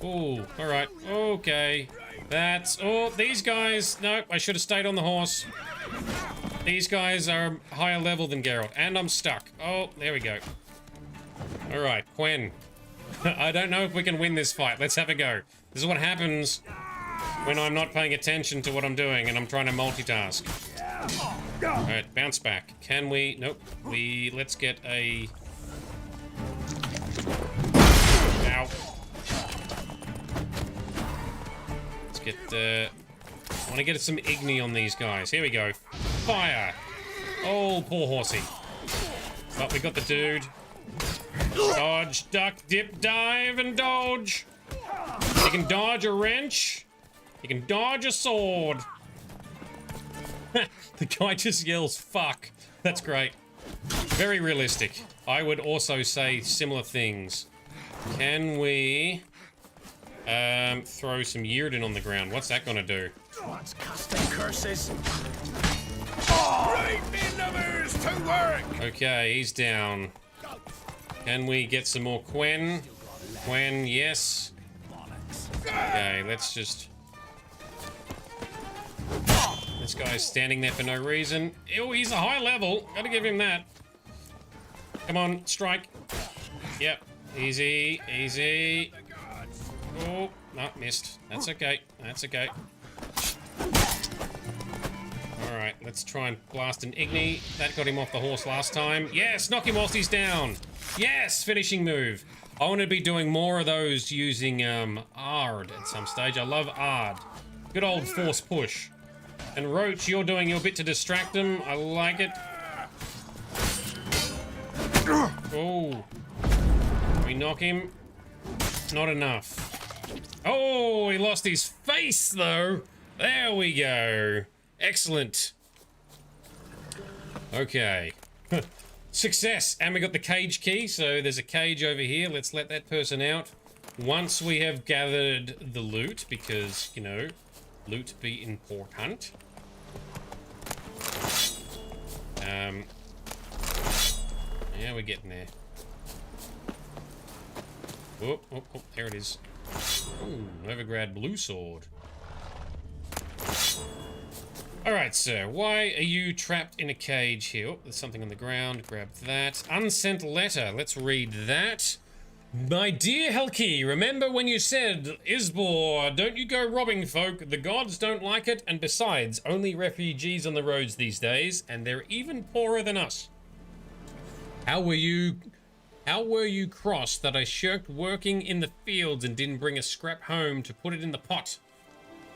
Oh, alright. Okay. That's... Oh, these guys... No, I should have stayed on the horse. These guys are higher level than Geralt, and I'm stuck. Oh, there we go. Alright, Quen. I don't know if we can win this fight. Let's have a go. This is what happens when I'm not paying attention to what I'm doing and I'm trying to multitask. Alright, bounce back. Can we... Nope. Let's get a... Ow. Let's get the... I want to get some Igni on these guys. Here we go. Fire! Oh, poor horsey. But we got the dude. Dodge, duck, dip, dive, and dodge. You can dodge a wrench. You can dodge a sword. The guy just yells, fuck. That's great. Very realistic. I would also say similar things. Can we throw some Yrden on the ground? What's that gonna do? What's custom curses? Right numbers to work! Okay, he's down. Can we get some more Quen? Quen, yes. Okay, let's just... This guy's standing there for no reason. Ew, he's a high level. Gotta give him that. Come on, strike. Yep, easy, easy. Oh, no, missed. That's okay, that's okay. Alright, let's try and blast an Igni. That got him off the horse last time. Yes, knock him whilst he's down. Yes, finishing move. I want to be doing more of those using Ard at some stage. I love Ard. Good old force push. And Roach, you're doing your bit to distract him. I like it. Oh. We knock him. Not enough. Oh, he lost his face, though. There we go. Excellent. Okay. Success. And we got the cage key, so there's a cage over here. Let's let that person out. Once we have gathered the loot, because, you know, loot be important. Yeah, we're getting there. Oh, oh, oh, there it is. Ooh, Novigrad blue sword. Alright, sir. Why are you trapped in a cage here? Oh, there's something on the ground. Grab that. Unsent letter. Let's read that. My dear Helki, remember when you said, Isbor, don't you go robbing folk, the gods don't like it, and besides, only refugees on the roads these days, and they're even poorer than us. How were you crossed that I shirked working in the fields and didn't bring a scrap home to put it in the pot?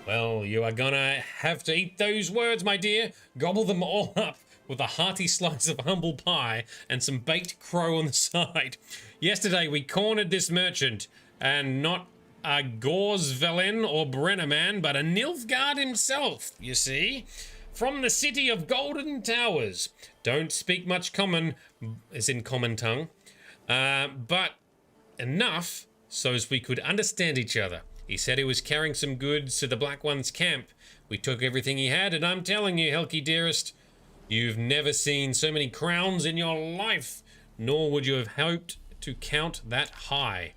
Well, you are gonna have to eat those words, my dear. Gobble them all up with a hearty slice of humble pie and some baked crow on the side. Yesterday we cornered this merchant, and not a Gorsvelen or Brennerman, but a Nilfgaard himself, you see. From the city of Golden Towers. Don't speak much common, as in common tongue, but enough so as we could understand each other. He said he was carrying some goods to the Black One's camp. We took everything he had, and I'm telling you, Helki dearest, you've never seen so many crowns in your life, nor would you have hoped to count that high.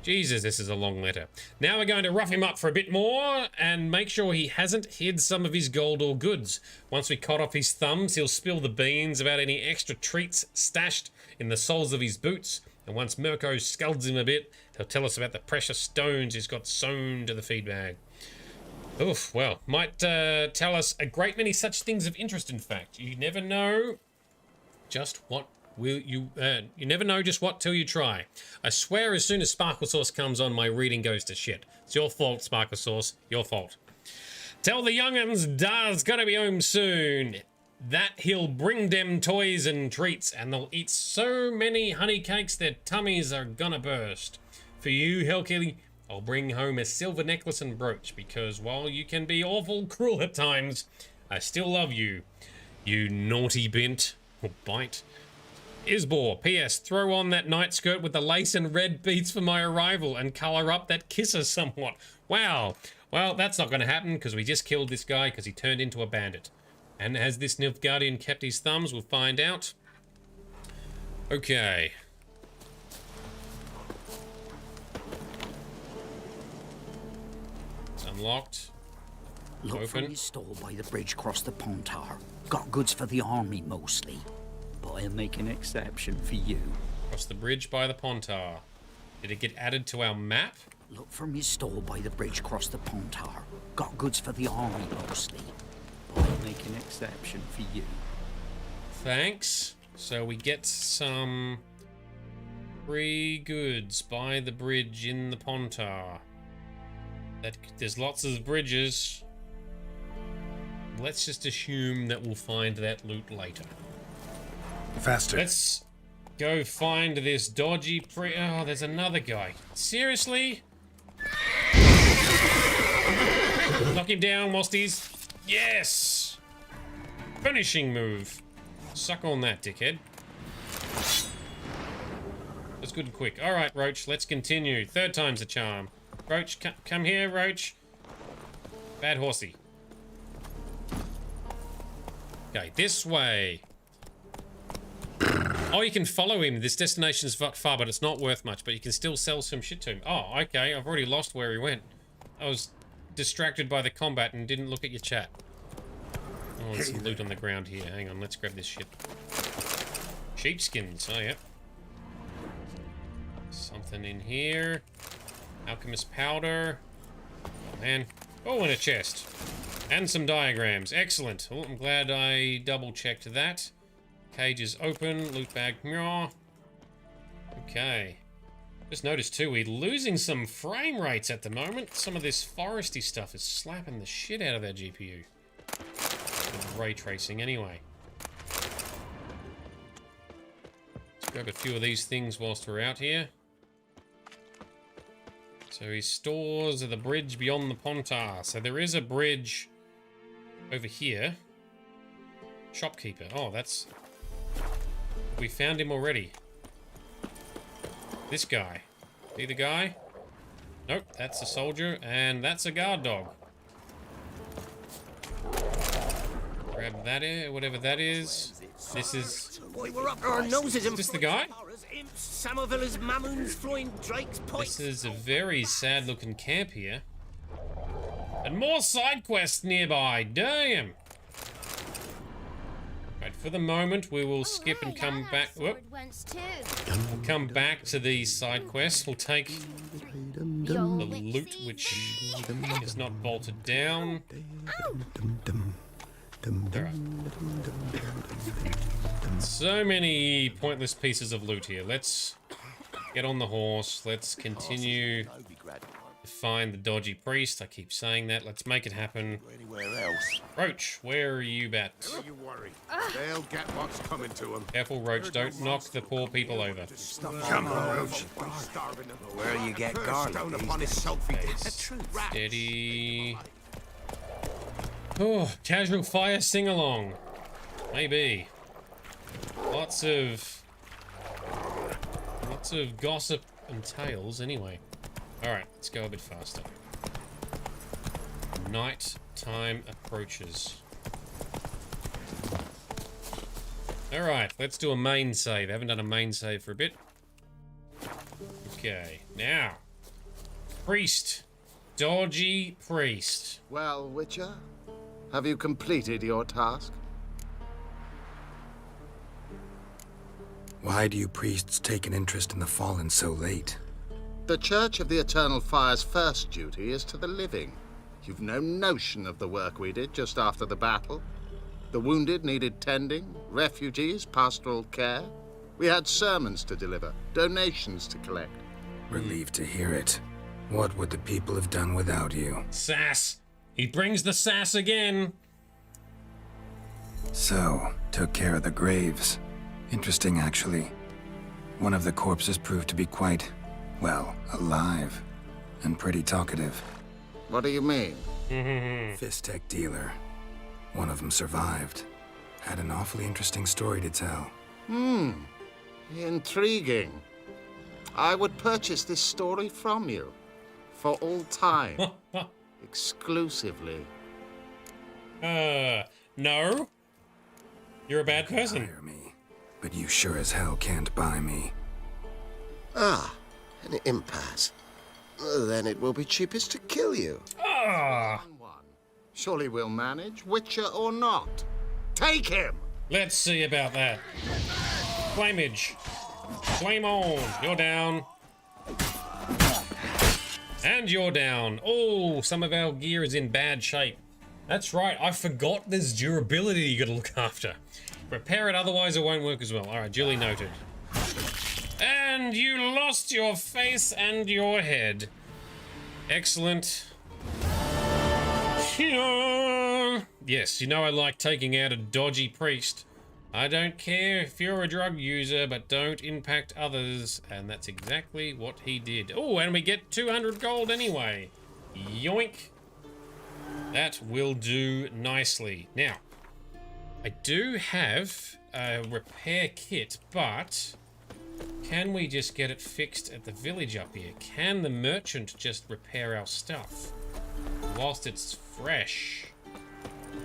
Jesus, this is a long letter. Now we're going to rough him up for a bit more and make sure he hasn't hid some of his gold or goods. Once we cut off his thumbs, he'll spill the beans about any extra treats stashed in the soles of his boots. And once Mirko scolds him a bit, he'll tell us about the precious stones he's got sewn to the feed bag. Oof, well, might tell us a great many such things of interest, in fact. You never know just what you never know just what till you try. I swear as soon as Sparkle Sauce comes on, my reading goes to shit. It's your fault, Sparkle Sauce. Your fault. Tell the young'uns Da's gonna be home soon. That he'll bring them toys and treats, and they'll eat so many honey cakes their tummies are gonna burst. For you, Hellkilly, I'll bring home a silver necklace and brooch, because while you can be awful cruel at times, I still love you. You naughty bint. Or bite. Isbor, P.S. Throw on that night skirt with the lace and red beads for my arrival and colour up that kisser somewhat. Wow. Well, that's not going to happen because we just killed this guy because he turned into a bandit. And has this Nilfgaardian kept his thumbs? We'll find out. Okay. It's unlocked. Look for his stall by the bridge across the Pontar. Got goods for the army mostly. But I'll make an exception for you. Across the bridge by the Pontar. Did it get added to our map? Look for his stall by the bridge across the Pontar. Got goods for the army mostly. But I'll make an exception for you. Thanks. So we get some free goods by the bridge in the Pontar. There's lots of bridges. Let's just assume that we'll find that loot later. Faster. Let's go find this dodgy Oh, there's another guy. Seriously? Knock him down, Mosties. Yes! Finishing move. Suck on that, dickhead. That's good and quick. Alright, Roach, let's continue. Third time's a charm. Roach, come here, Roach. Bad horsey. Okay, this way. Oh, you can follow him. This destination's far, but it's not worth much. But you can still sell some shit to him. Oh, okay. I've already lost where he went. I was distracted by the combat and didn't look at your chat. Oh, there's some loot on the ground here. Hang on, let's grab this shit. Sheepskins. Oh, yeah. Something in here. Alchemist powder. Oh, man. Oh, and a chest. And some diagrams. Excellent. Oh, I'm glad I double-checked that. Cage is open. Loot bag. Okay. Just noticed, too, we're losing some frame rates at the moment. Some of this foresty stuff is slapping the shit out of our GPU. With ray tracing, anyway. Let's grab a few of these things whilst we're out here. So his stores are the bridge beyond the Pontar. So there is a bridge over here. Shopkeeper. Oh, that's... We found him already. This guy. See the guy? Nope, that's a soldier, and that's a guard dog. Grab that, whatever that is. This is... Boy, we're up our noses in... Is this the guy? Samovilla's mamoons flying Drake's points. This is a very sad-looking camp here. And more side quests nearby. Damn! Right, for the moment, we will skip and come back. Whoop. We'll come back to these side quests. We'll take the loot, which is not bolted down. Alright. So many pointless pieces of loot here. Let's get on the horse. Let's continue to find the dodgy priest. I keep saying that. Let's make it happen. Roach, where are you at? Don't you worry. They'll get what's coming to them. Careful, Roach. Don't knock the poor people over. Come on, Roach. Where you get garlic. Steady. Oh, casual fire sing-along. Maybe. Lots of gossip and tales anyway. Alright, let's go a bit faster. Night time approaches. Alright, let's do a main save. I haven't done a main save for a bit. Okay, now, Priest. Dodgy priest. Well, Witcher, have you completed your task? Why do you priests take an interest in the fallen so late? The Church of the Eternal Fire's first duty is to the living. You've no notion of the work we did just after the battle. The wounded needed tending, refugees, pastoral care. We had sermons to deliver, donations to collect. Relieved to hear it. What would the people have done without you? Sass. He brings the sass again. So, took care of the graves. Interesting, actually. One of the corpses proved to be quite, well, alive. And pretty talkative. What do you mean? Fist tech dealer. One of them survived. Had an awfully interesting story to tell. Intriguing. I would purchase this story from you. For all time. Exclusively. No. You're a bad person. Hire me, but you sure as hell can't buy me. Ah, an impasse. Then it will be cheapest to kill you. Surely we'll manage, Witcher or not. Take him! Let's see about that. Flamage. Flame on. You're down. And you're down. Oh, some of our gear is in bad shape. That's right, I forgot there's durability you gotta look after. Repair it, otherwise it won't work as well. Alright, duly noted. And you lost your face and your head. Excellent. Yes, you know I like taking out a dodgy priest. I don't care if you're a drug user, but don't impact others. And that's exactly what he did. Oh, and we get 200 gold anyway. Yoink. That will do nicely. Now, I do have a repair kit, but can we just get it fixed at the village up here? Can the merchant just repair our stuff whilst it's fresh?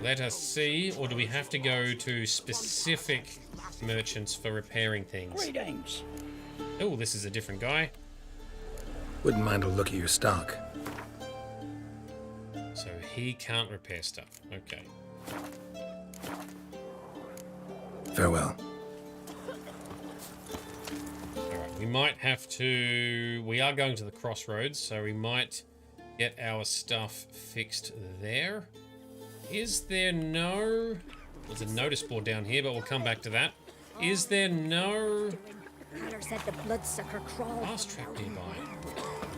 Let us see, or do we have to go to specific merchants for repairing things? Greetings. Oh, this is a different guy. Wouldn't mind a look at your stock. So he can't repair stuff. Okay. Farewell. Alright, we might have to... We are going to the crossroads, so we might get our stuff fixed there. Is there no... There's a notice board down here, but we'll come back to that. Is there no... Hatter said the bloodsucker crawled. Fast track nearby.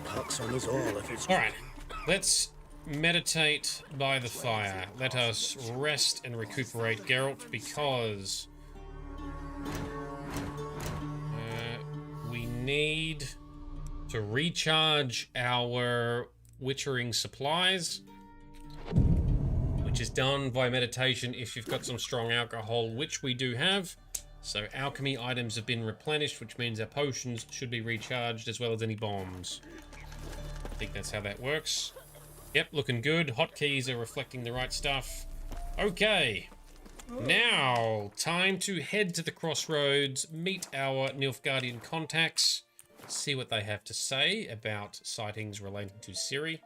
Pox on us all if it's... Alright, let's meditate by the fire. Let us rest and recuperate, Geralt, because... we need to recharge our witchering supplies, which is done by meditation if you've got some strong alcohol, which we do have. So alchemy items have been replenished, which means our potions should be recharged as well as any bombs. I think that's how that works. Yep, looking good. Hotkeys are reflecting the right stuff. Okay. Now, time to head to the crossroads, meet our Nilfgaardian contacts, see what they have to say about sightings relating to Ciri.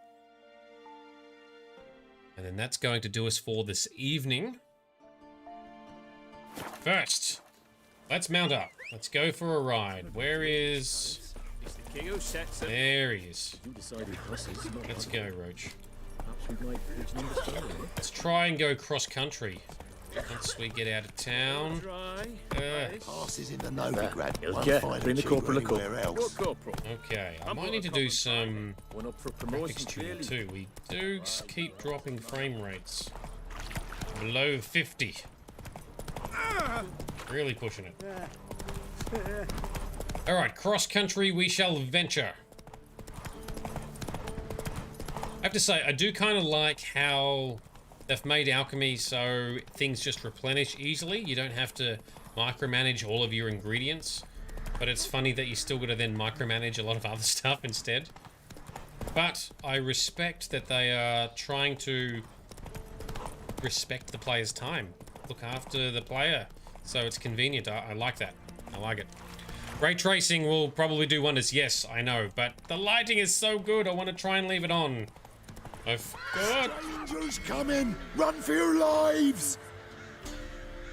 And then that's going to do us for this evening. First, let's mount up. Let's go for a ride. Where is... There he is. Let's go, Roach. Let's try and go cross-country. Once we get out of town. Passes in the Novigrad. Bring the corporal a call. Okay, I might need to do some graphics tuning too. We do keep dropping frame rates below 50. Really pushing it. Alright, cross-country we shall venture. I have to say, I do kind of like how they've made alchemy so things just replenish easily. You don't have to micromanage all of your ingredients. But it's funny that you still got to then micromanage a lot of other stuff instead. But I respect that they are trying to respect the player's time. Look after the player. So it's convenient. I like that. I like it. Ray tracing will probably do wonders. Yes, I know, but the lighting is so good. I want to try and leave it on. I've got... Strangers coming! Run for your lives!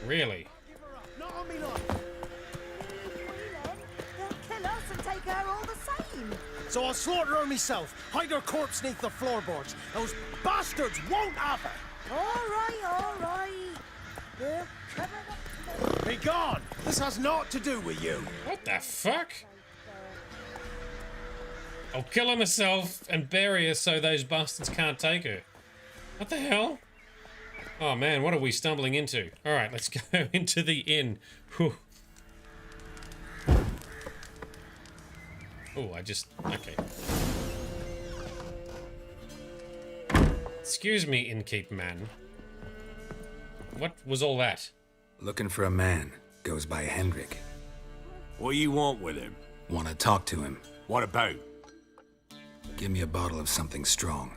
Really? Not on me, lot. They'll kill us and take her all the same. So I'll slaughter her myself, hide her corpse neath the floorboards. Those bastards won't have her! All right. They'll cover up. Be gone! This has naught to do with you. What the fuck? I'll kill her myself and bury her so those bastards can't take her. What the hell? Oh man, what are we stumbling into? Alright, let's go into the inn. Whew. Oh, okay. Excuse me, innkeep man. What was all that? Looking for a man. Goes by Hendrik. What do you want with him? Want to talk to him. What about? Give me a bottle of something strong.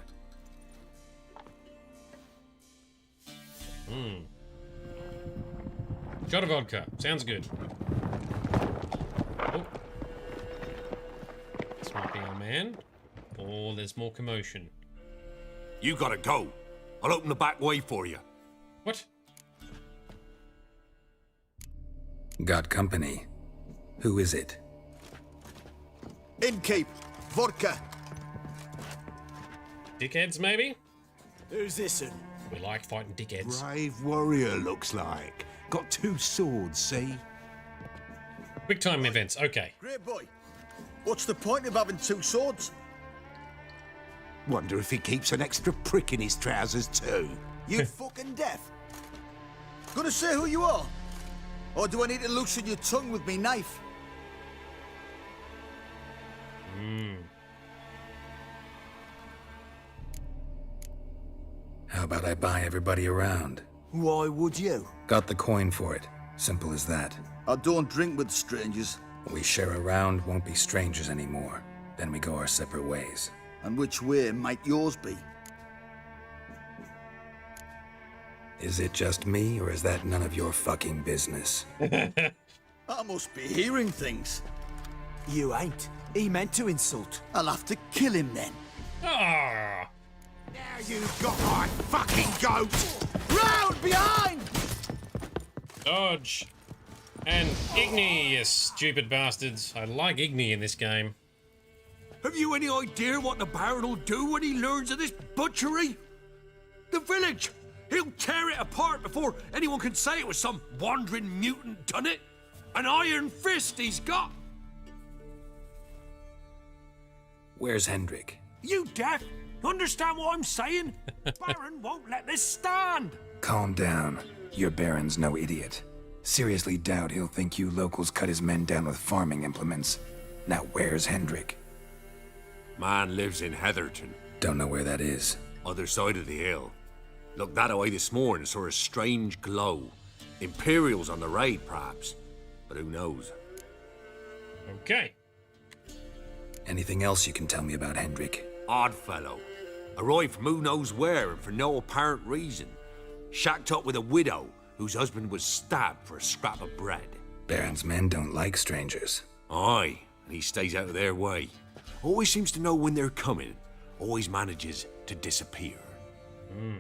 Shot of vodka. Sounds good. Oh. This might be our man. Oh, there's more commotion. You gotta go. I'll open the back way for you. What? Got company. Who is it? Innkeep, vodka. Dickheads, maybe? Who's this? We like fighting dickheads. Brave warrior, looks like. Got 2 swords, see? Quick time events, okay. Great boy. What's the point of having 2 swords? Wonder if he keeps an extra prick in his trousers too. You fucking deaf. Gonna say who you are? Or do I need to loosen your tongue with me knife? How about I buy everybody around? Why would you? Got the coin for it. Simple as that. I don't drink with strangers. We share a round, won't be strangers anymore. Then we go our separate ways. And which way might yours be? Is it just me, or is that none of your fucking business? I must be hearing things. You ain't. He meant to insult. I'll have to kill him then. Ah! Now you've got my fucking goat! Round behind! Dodge. And Igni, you stupid bastards. I like Igni in this game. Have you any idea what the Baron will do when he learns of this butchery? The village! He'll tear it apart before anyone can say it was some wandering mutant done it. An iron fist he's got. Where's Hendrik? You deaf? Understand what I'm saying? Baron won't let this stand. Calm down. Your Baron's no idiot. Seriously doubt he'll think you locals cut his men down with farming implements. Now where's Hendrik? Man lives in Heatherton. Don't know where that is. Other side of the hill. Looked that away this morning, saw a strange glow. Imperials on the raid, perhaps. But who knows? Okay. Anything else you can tell me about Hendrik? Odd fellow. Arrived from who knows where and for no apparent reason. Shacked up with a widow whose husband was stabbed for a scrap of bread. Baron's men don't like strangers. Aye, and he stays out of their way. Always seems to know when they're coming. Always manages to disappear.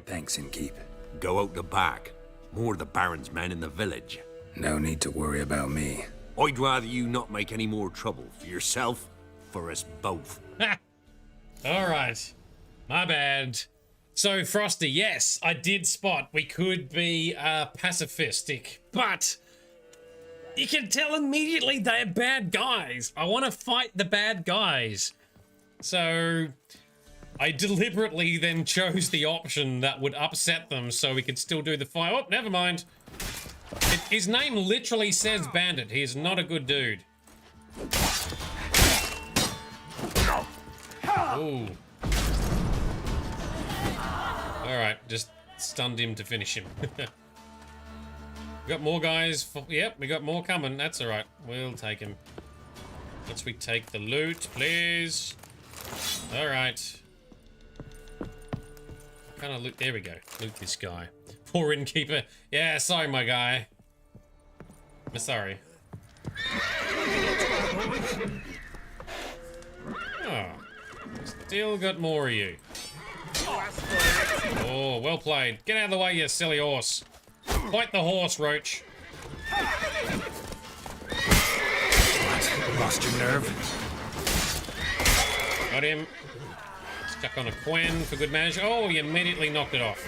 Thanks, Innkeep. Go out the back. More of the Baron's men in the village. No need to worry about me. I'd rather you not make any more trouble for yourself, for us both. Alright. My bad. So, Frosty, yes, I did spot we could be pacifistic, but you can tell immediately they're bad guys. I want to fight the bad guys. So, I deliberately then chose the option that would upset them so we could still do the fight. Oh, never mind. His name literally says Bandit. He is not a good dude. Ooh. Alright, just stunned him to finish him. We got more guys. Yep, we got more coming. That's alright. We'll take him. Once we take the loot, please. Alright. Kind of loot. There we go. Loot this guy. Poor innkeeper. Yeah, sorry, my guy. I'm sorry. Oh, still got more of you. Oh, well played. Get out of the way, you silly horse. Fight the horse, Roach. Lost your nerve? Got him. Stuck on a Quen for good measure. Oh, he immediately knocked it off.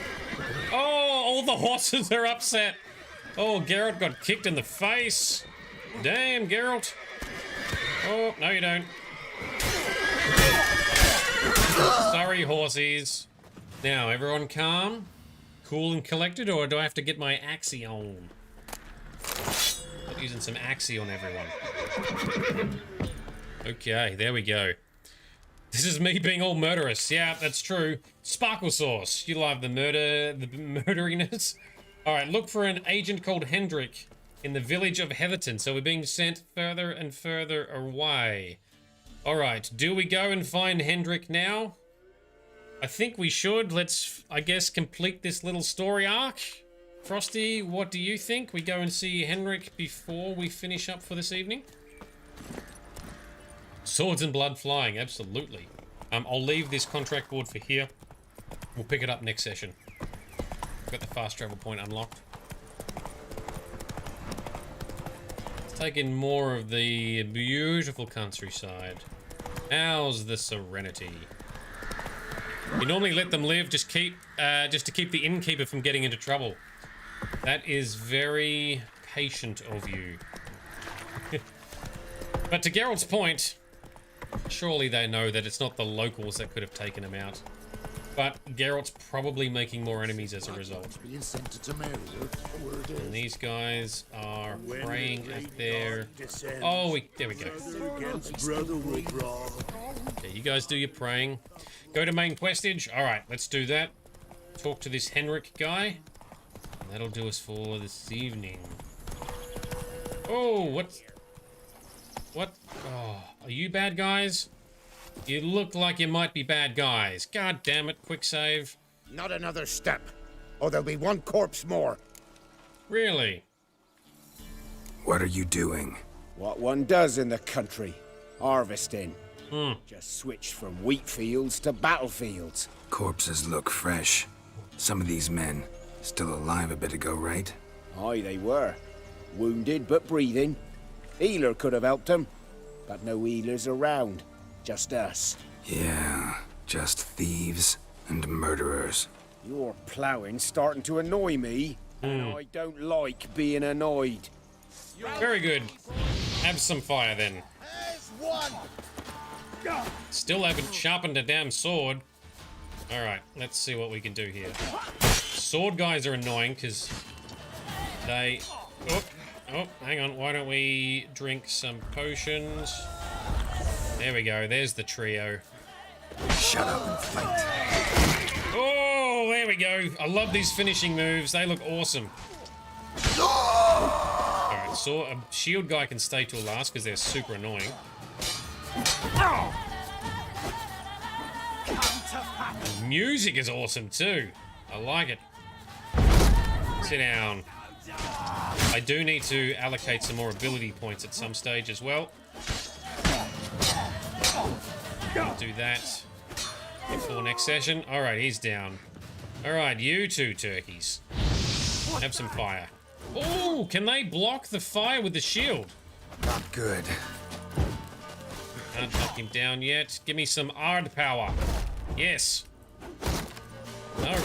Oh, all the horses are upset. Oh, Geralt got kicked in the face. Damn, Geralt. Oh, no you don't. Sorry, horsies. Now, everyone calm, cool and collected, or do I have to get my axie on? I'm using some axie on everyone. Okay, there we go. This is me being all murderous. Yeah, that's true. Sparkle Sauce. You love the murderiness. All right, look for an agent called Hendrik in the village of Heatherton. So we're being sent further and further away. All right, do we go and find Hendrik now? I think we should. Let's, I guess, complete this little story arc. Frosty, what do you think? We go and see Hendrik before we finish up for this evening? Swords and blood flying, absolutely. I'll leave this contract board for here. We'll pick it up next session. Got the fast travel point unlocked. Let's take in more of the beautiful countryside. How's the serenity? You normally let them live, just to keep the innkeeper from getting into trouble. That is very patient of you. But to Geralt's point, surely they know that it's not the locals that could have taken him out. But Geralt's probably making more enemies as a result. And these guys are praying at their... Oh, there we go. Okay, you guys do your praying. Go to main questage. Alright, let's do that. Talk to this Henrik guy. And that'll do us for this evening. Oh, what? Oh, are you bad guys? You look like you might be bad guys. God damn it, quick save. Not another step, or there'll be one corpse more. Really? What are you doing? What one does in the country. Harvesting. Hmm. Just switched from wheat fields to battlefields. Corpses look fresh. Some of these men still alive a bit ago, right? Aye, they were. Wounded but breathing. Healer could have helped them, but no healers around. Just us. Yeah, just thieves and murderers. Your plowing's starting to annoy me, and I don't like being annoyed. Very good. Have some fire then. Still haven't sharpened a damn sword. Alright, let's see what we can do here. Sword guys are annoying because they... Oh, hang on. Why don't we drink some potions? There we go. There's the trio. Shut up and fight. Oh, there we go. I love these finishing moves. They look awesome. Alright, so a shield guy can stay till last because they're super annoying. The music is awesome too. I like it. Sit down. I do need to allocate some more ability points at some stage as well. I'll do that before next session. Alright, he's down. Alright, you two turkeys. Have some fire. Oh, can they block the fire with the shield? Not good. Can't knock him down yet. Give me some Ard power. Yes. No.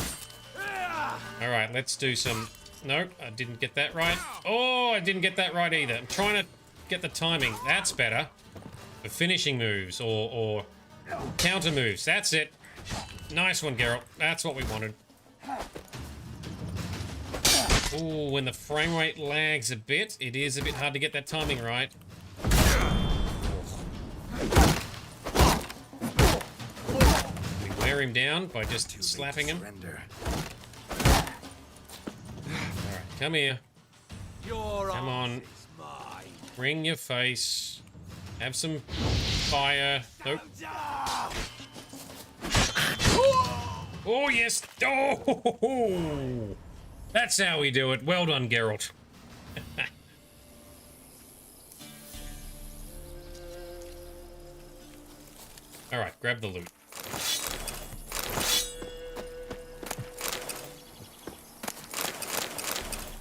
Alright, let's do some... Nope, I didn't get that right. Oh, I didn't get that right either. I'm trying to get the timing. That's better. For finishing moves or counter moves. That's it. Nice one, Geralt. That's what we wanted. Ooh, when the frame rate lags a bit, it is a bit hard to get that timing right. We wear him down by just slapping him. Alright, come here. Come on. Bring your face. Have some fire. Nope. Oh, yes. Oh, that's how we do it. Well done, Geralt. Alright, grab the loot.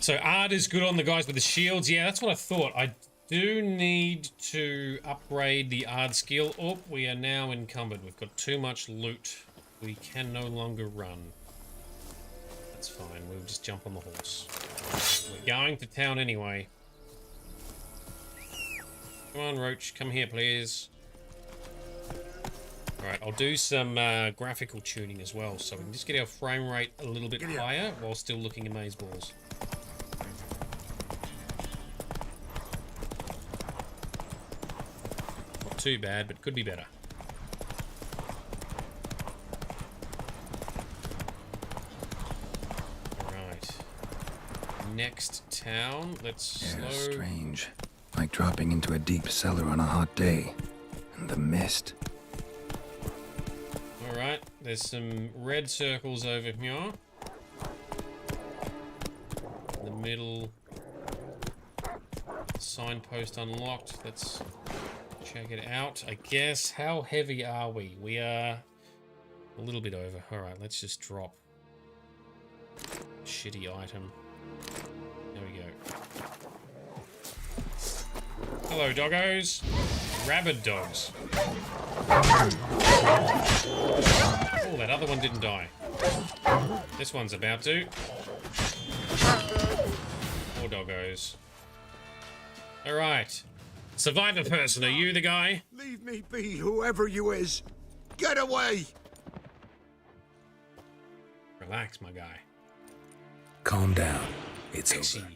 So Ard is good on the guys with the shields. Yeah, that's what I thought. I do need to upgrade the Ard skill. Oh, we are now encumbered. We've got too much loot. We can no longer run. That's fine. We'll just jump on the horse. We're going to town anyway. Come on, Roach. Come here, please. Alright, I'll do some graphical tuning as well, so we can just get our frame rate a little bit higher while still looking amazeballs. Not too bad, but could be better. Alright. Next town, let's slow... Strange. Like dropping into a deep cellar on a hot day. And the mist. Alright, there's some red circles over here. In the middle. Signpost unlocked. Let's check it out. I guess, how heavy are we? We are a little bit over. Alright, let's just drop. Shitty item. There we go. Hello, doggos. Rabid dogs. Oh, that other one didn't die. This one's about to. Poor doggos. Alright. Survivor person, are you the guy? Leave me be, whoever you is. Get away! Relax, my guy. Calm down. It's over.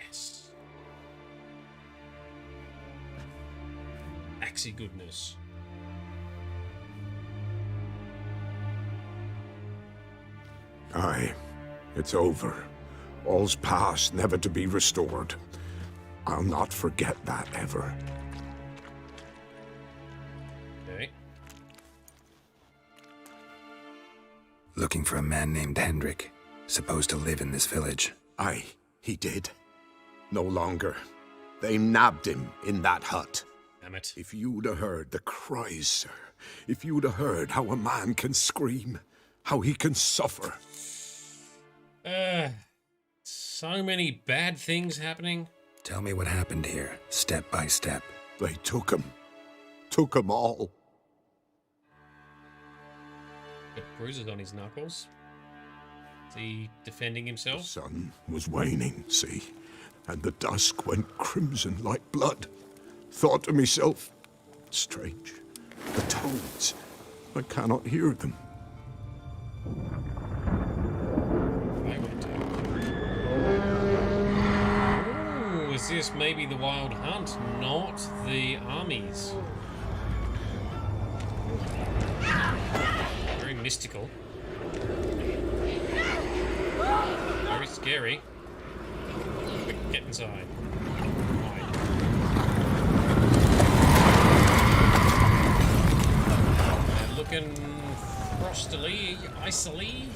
Yes. Axie goodness. Aye, it's over. All's past, never to be restored. I'll not forget that ever. Okay. Looking for a man named Hendrik, supposed to live in this village. Aye, he did. No longer. They nabbed him in that hut. Damn it. If you'd have heard the cries, sir. If you'd have heard how a man can scream, how he can suffer. So many bad things happening. Tell me what happened here, step by step. They took him. Took him all. Got bruises on his knuckles. Is he defending himself? The sun was waning, see? And the dusk went crimson like blood. Thought to myself, strange. The toads. I cannot hear them. Ooh, is this maybe the Wild Hunt, not the armies? Very mystical. Very scary. Quick, get inside. They're looking frostily, icily.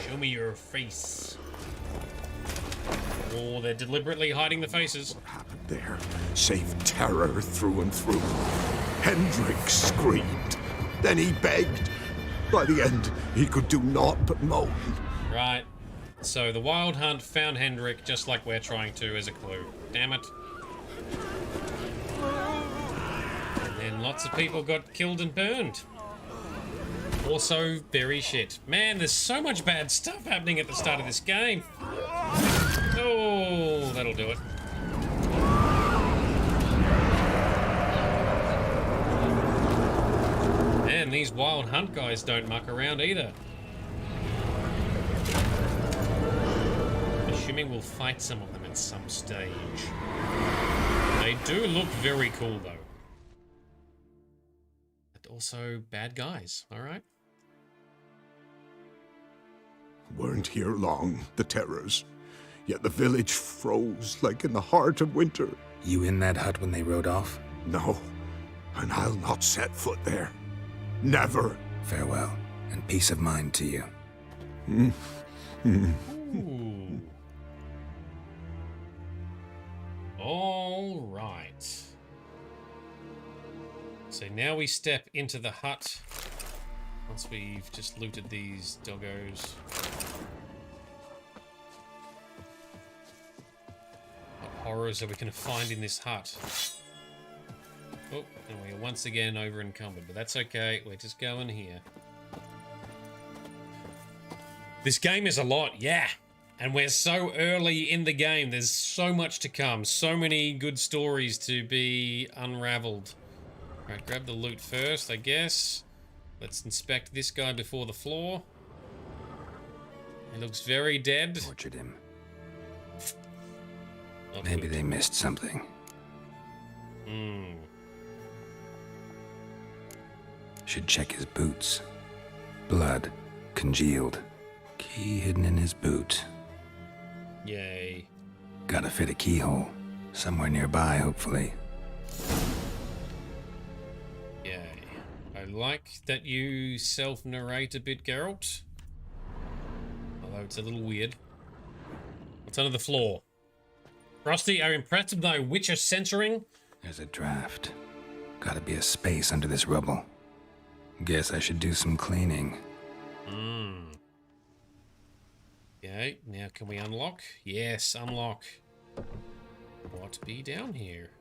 Show me your face. Oh, they're deliberately hiding the faces. What happened there? Save terror through and through. Hendrik screamed. Then he begged. By the end, he could do naught but moan. Right. So the Wild Hunt found Hendrik just like we're trying to as a clue. Damn it. And then lots of people got killed and burned. Also, very shit. Man, there's so much bad stuff happening at the start of this game. Oh, that'll do it. Man, these Wild Hunt guys don't muck around either. Assuming we'll fight some of them at some stage. They do look very cool, though. But also bad guys, alright? Weren't here long, the terrors. Yet the village froze like in the heart of winter. You in that hut when they rode off? No, and I'll not set foot there. Never. Farewell, and peace of mind to you. Ooh. All right. So now we step into the hut. Once we've just looted these doggos. What horrors are we going to find in this hut? Oh, and we're once again over encumbered, but that's okay. We're just going here. This game is a lot, yeah. And we're so early in the game. There's so much to come. So many good stories to be unraveled. Alright, grab the loot first, I guess. Let's inspect this guy before the floor. He looks very dead. Tortured him. Not Maybe good. they missed something. Should check his boots. Blood. Congealed. Key hidden in his boot. Yay. Gotta fit a keyhole. Somewhere nearby, hopefully. Yay. I like that you self-narrate a bit, Geralt. Although it's a little weird. What's under the floor? Frosty, are you impressed with my Witcher censoring? There's a draft. Gotta be a space under this rubble. Guess I should do some cleaning. Okay, now can we unlock? Yes, unlock. What be down here?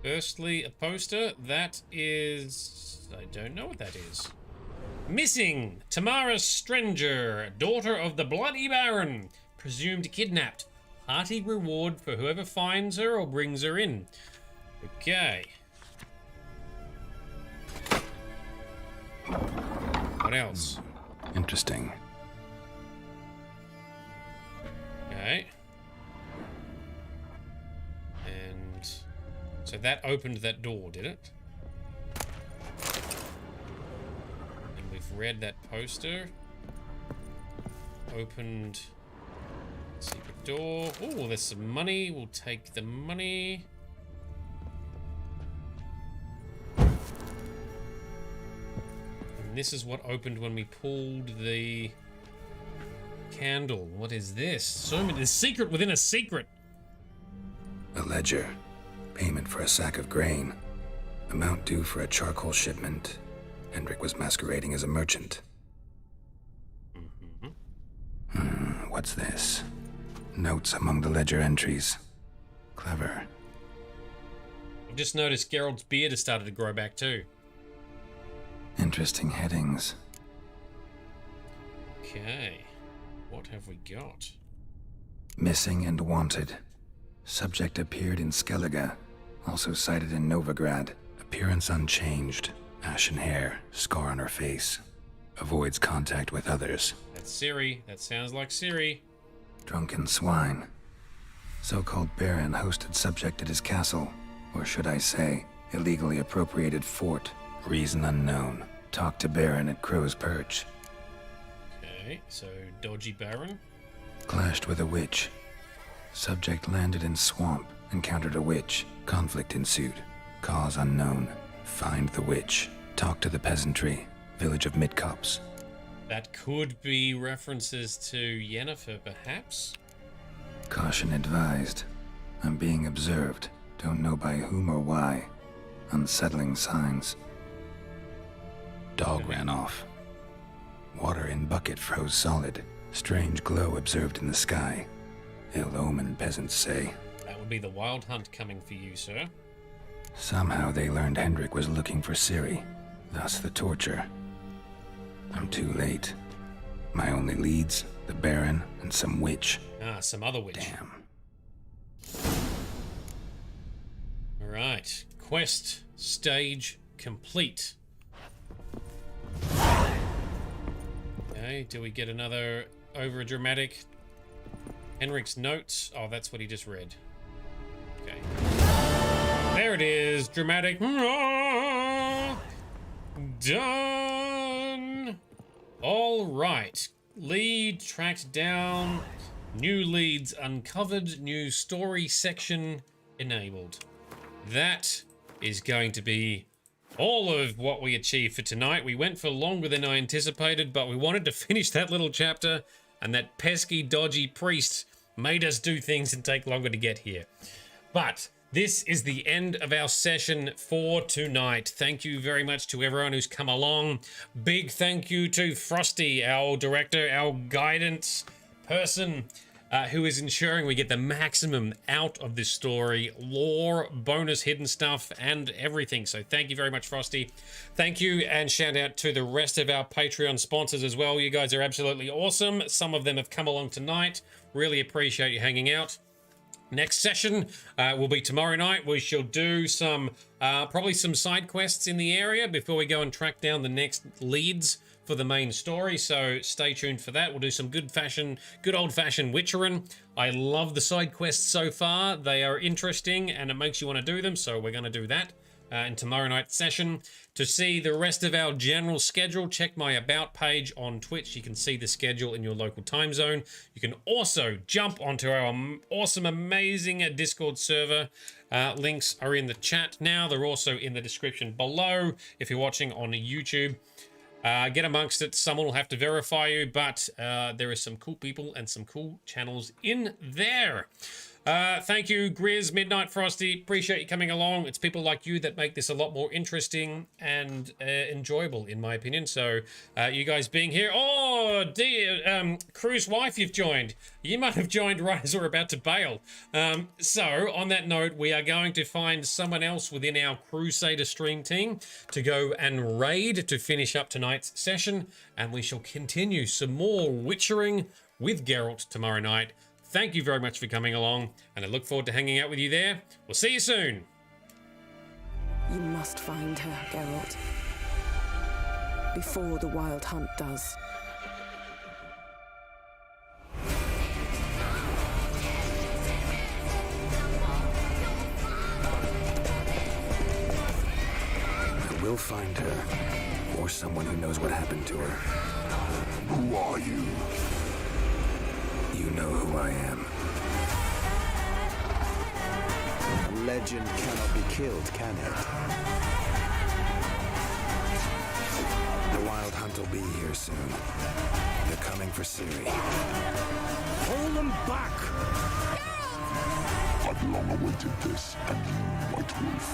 Firstly, a poster. That is... I don't know what that is. Missing! Tamara Stranger, daughter of the Bloody Baron. Presumed kidnapped. Hearty reward for whoever finds her or brings her in. Okay. What else? Interesting. Okay. And so that opened that door, did it? And we've read that poster. Opened secret door. Oh, there's some money. We'll take the money. This is what opened when we pulled the candle. What is this? So many. The secret within a secret. A ledger. Payment for a sack of grain. Amount due for a charcoal shipment. Hendrik was masquerading as a merchant. What's this? Notes among the ledger entries. Clever. I've just noticed Geralt's beard has started to grow back too. Interesting headings. Okay. What have we got? Missing and wanted. Subject appeared in Skellige. Also sighted in Novigrad. Appearance unchanged. Ashen hair. Scar on her face. Avoids contact with others. That's Ciri. That sounds like Ciri. Drunken swine. So-called Baron hosted subject at his castle. Or should I say, illegally appropriated fort. Reason unknown. Talked to Baron at Crow's Perch. Okay, so dodgy Baron. Clashed with a witch. Subject landed in swamp. Encountered a witch. Conflict ensued. Cause unknown. Find the witch. Talk to the peasantry. Village of Midcops. That could be references to Yennefer, perhaps? Caution advised. I'm being observed. Don't know by whom or why. Unsettling signs. Dog ran off. Water in bucket froze solid. Strange glow observed in the sky. Ill omen, peasants say. That would be the Wild Hunt coming for you, sir. Somehow they learned Hendrik was looking for Ciri. Thus the torture. I'm too late. My only leads, the Baron and some witch. Ah, some other witch. Damn. Alright. Quest stage complete. Okay, do we get another over-dramatic Henrik's notes? Oh, that's what he just read. Okay. There it is. Dramatic. Done. All right. Lead tracked down. New leads uncovered. New story section enabled. That is going to be all of what we achieved for tonight. We went for longer than I anticipated, but we wanted to finish that little chapter. and that pesky, dodgy priest made us do things and take longer to get here. But this is the end of our session for tonight. Thank you very much to everyone who's come along. Big thank you to Frosty, our director, our guidance person, who is ensuring we get the maximum out of this story, lore, bonus hidden stuff, and everything. So thank you very much, Frosty. Thank you, and shout out to the rest of our Patreon sponsors as well. You guys are absolutely awesome. Some of them have come along tonight. Really appreciate you hanging out. Next session will be tomorrow night. We shall do some, probably some side quests in the area before we go and track down the next leads for the main story, so stay tuned for that. We'll do some good old-fashioned witcherin'. I love the side quests so far. They are interesting, and it makes you want to do them, so we're going to do that in tomorrow night's session. To see the rest of our general schedule, check my About page on Twitch. You can see the schedule in your local time zone. You can also jump onto our awesome, amazing Discord server. Links are in the chat now. They're also in the description below if you're watching on YouTube. Get amongst it. Someone will have to verify you, but there are some cool people and some cool channels in there. Thank you, Grizz, Midnight Frosty. Appreciate you coming along. It's people like you that make this a lot more interesting and enjoyable, in my opinion. So, you guys being here. Oh, dear, Crew's wife, you've joined. You might have joined right as we're about to bail. So, on that note, we are going to find someone else within our Crusader stream team to go and raid to finish up tonight's session. And we shall continue some more witchering with Geralt tomorrow night. Thank you very much for coming along, and I look forward to hanging out with you there. We'll see you soon. You must find her, Geralt. Before the Wild Hunt does. I will find her, or someone who knows what happened to her. Who are you? You know who I am. A legend cannot be killed, can it? The Wild Hunt will be here soon. They're coming for Ciri. Hold them back! I've long awaited this, and you, White Wolf.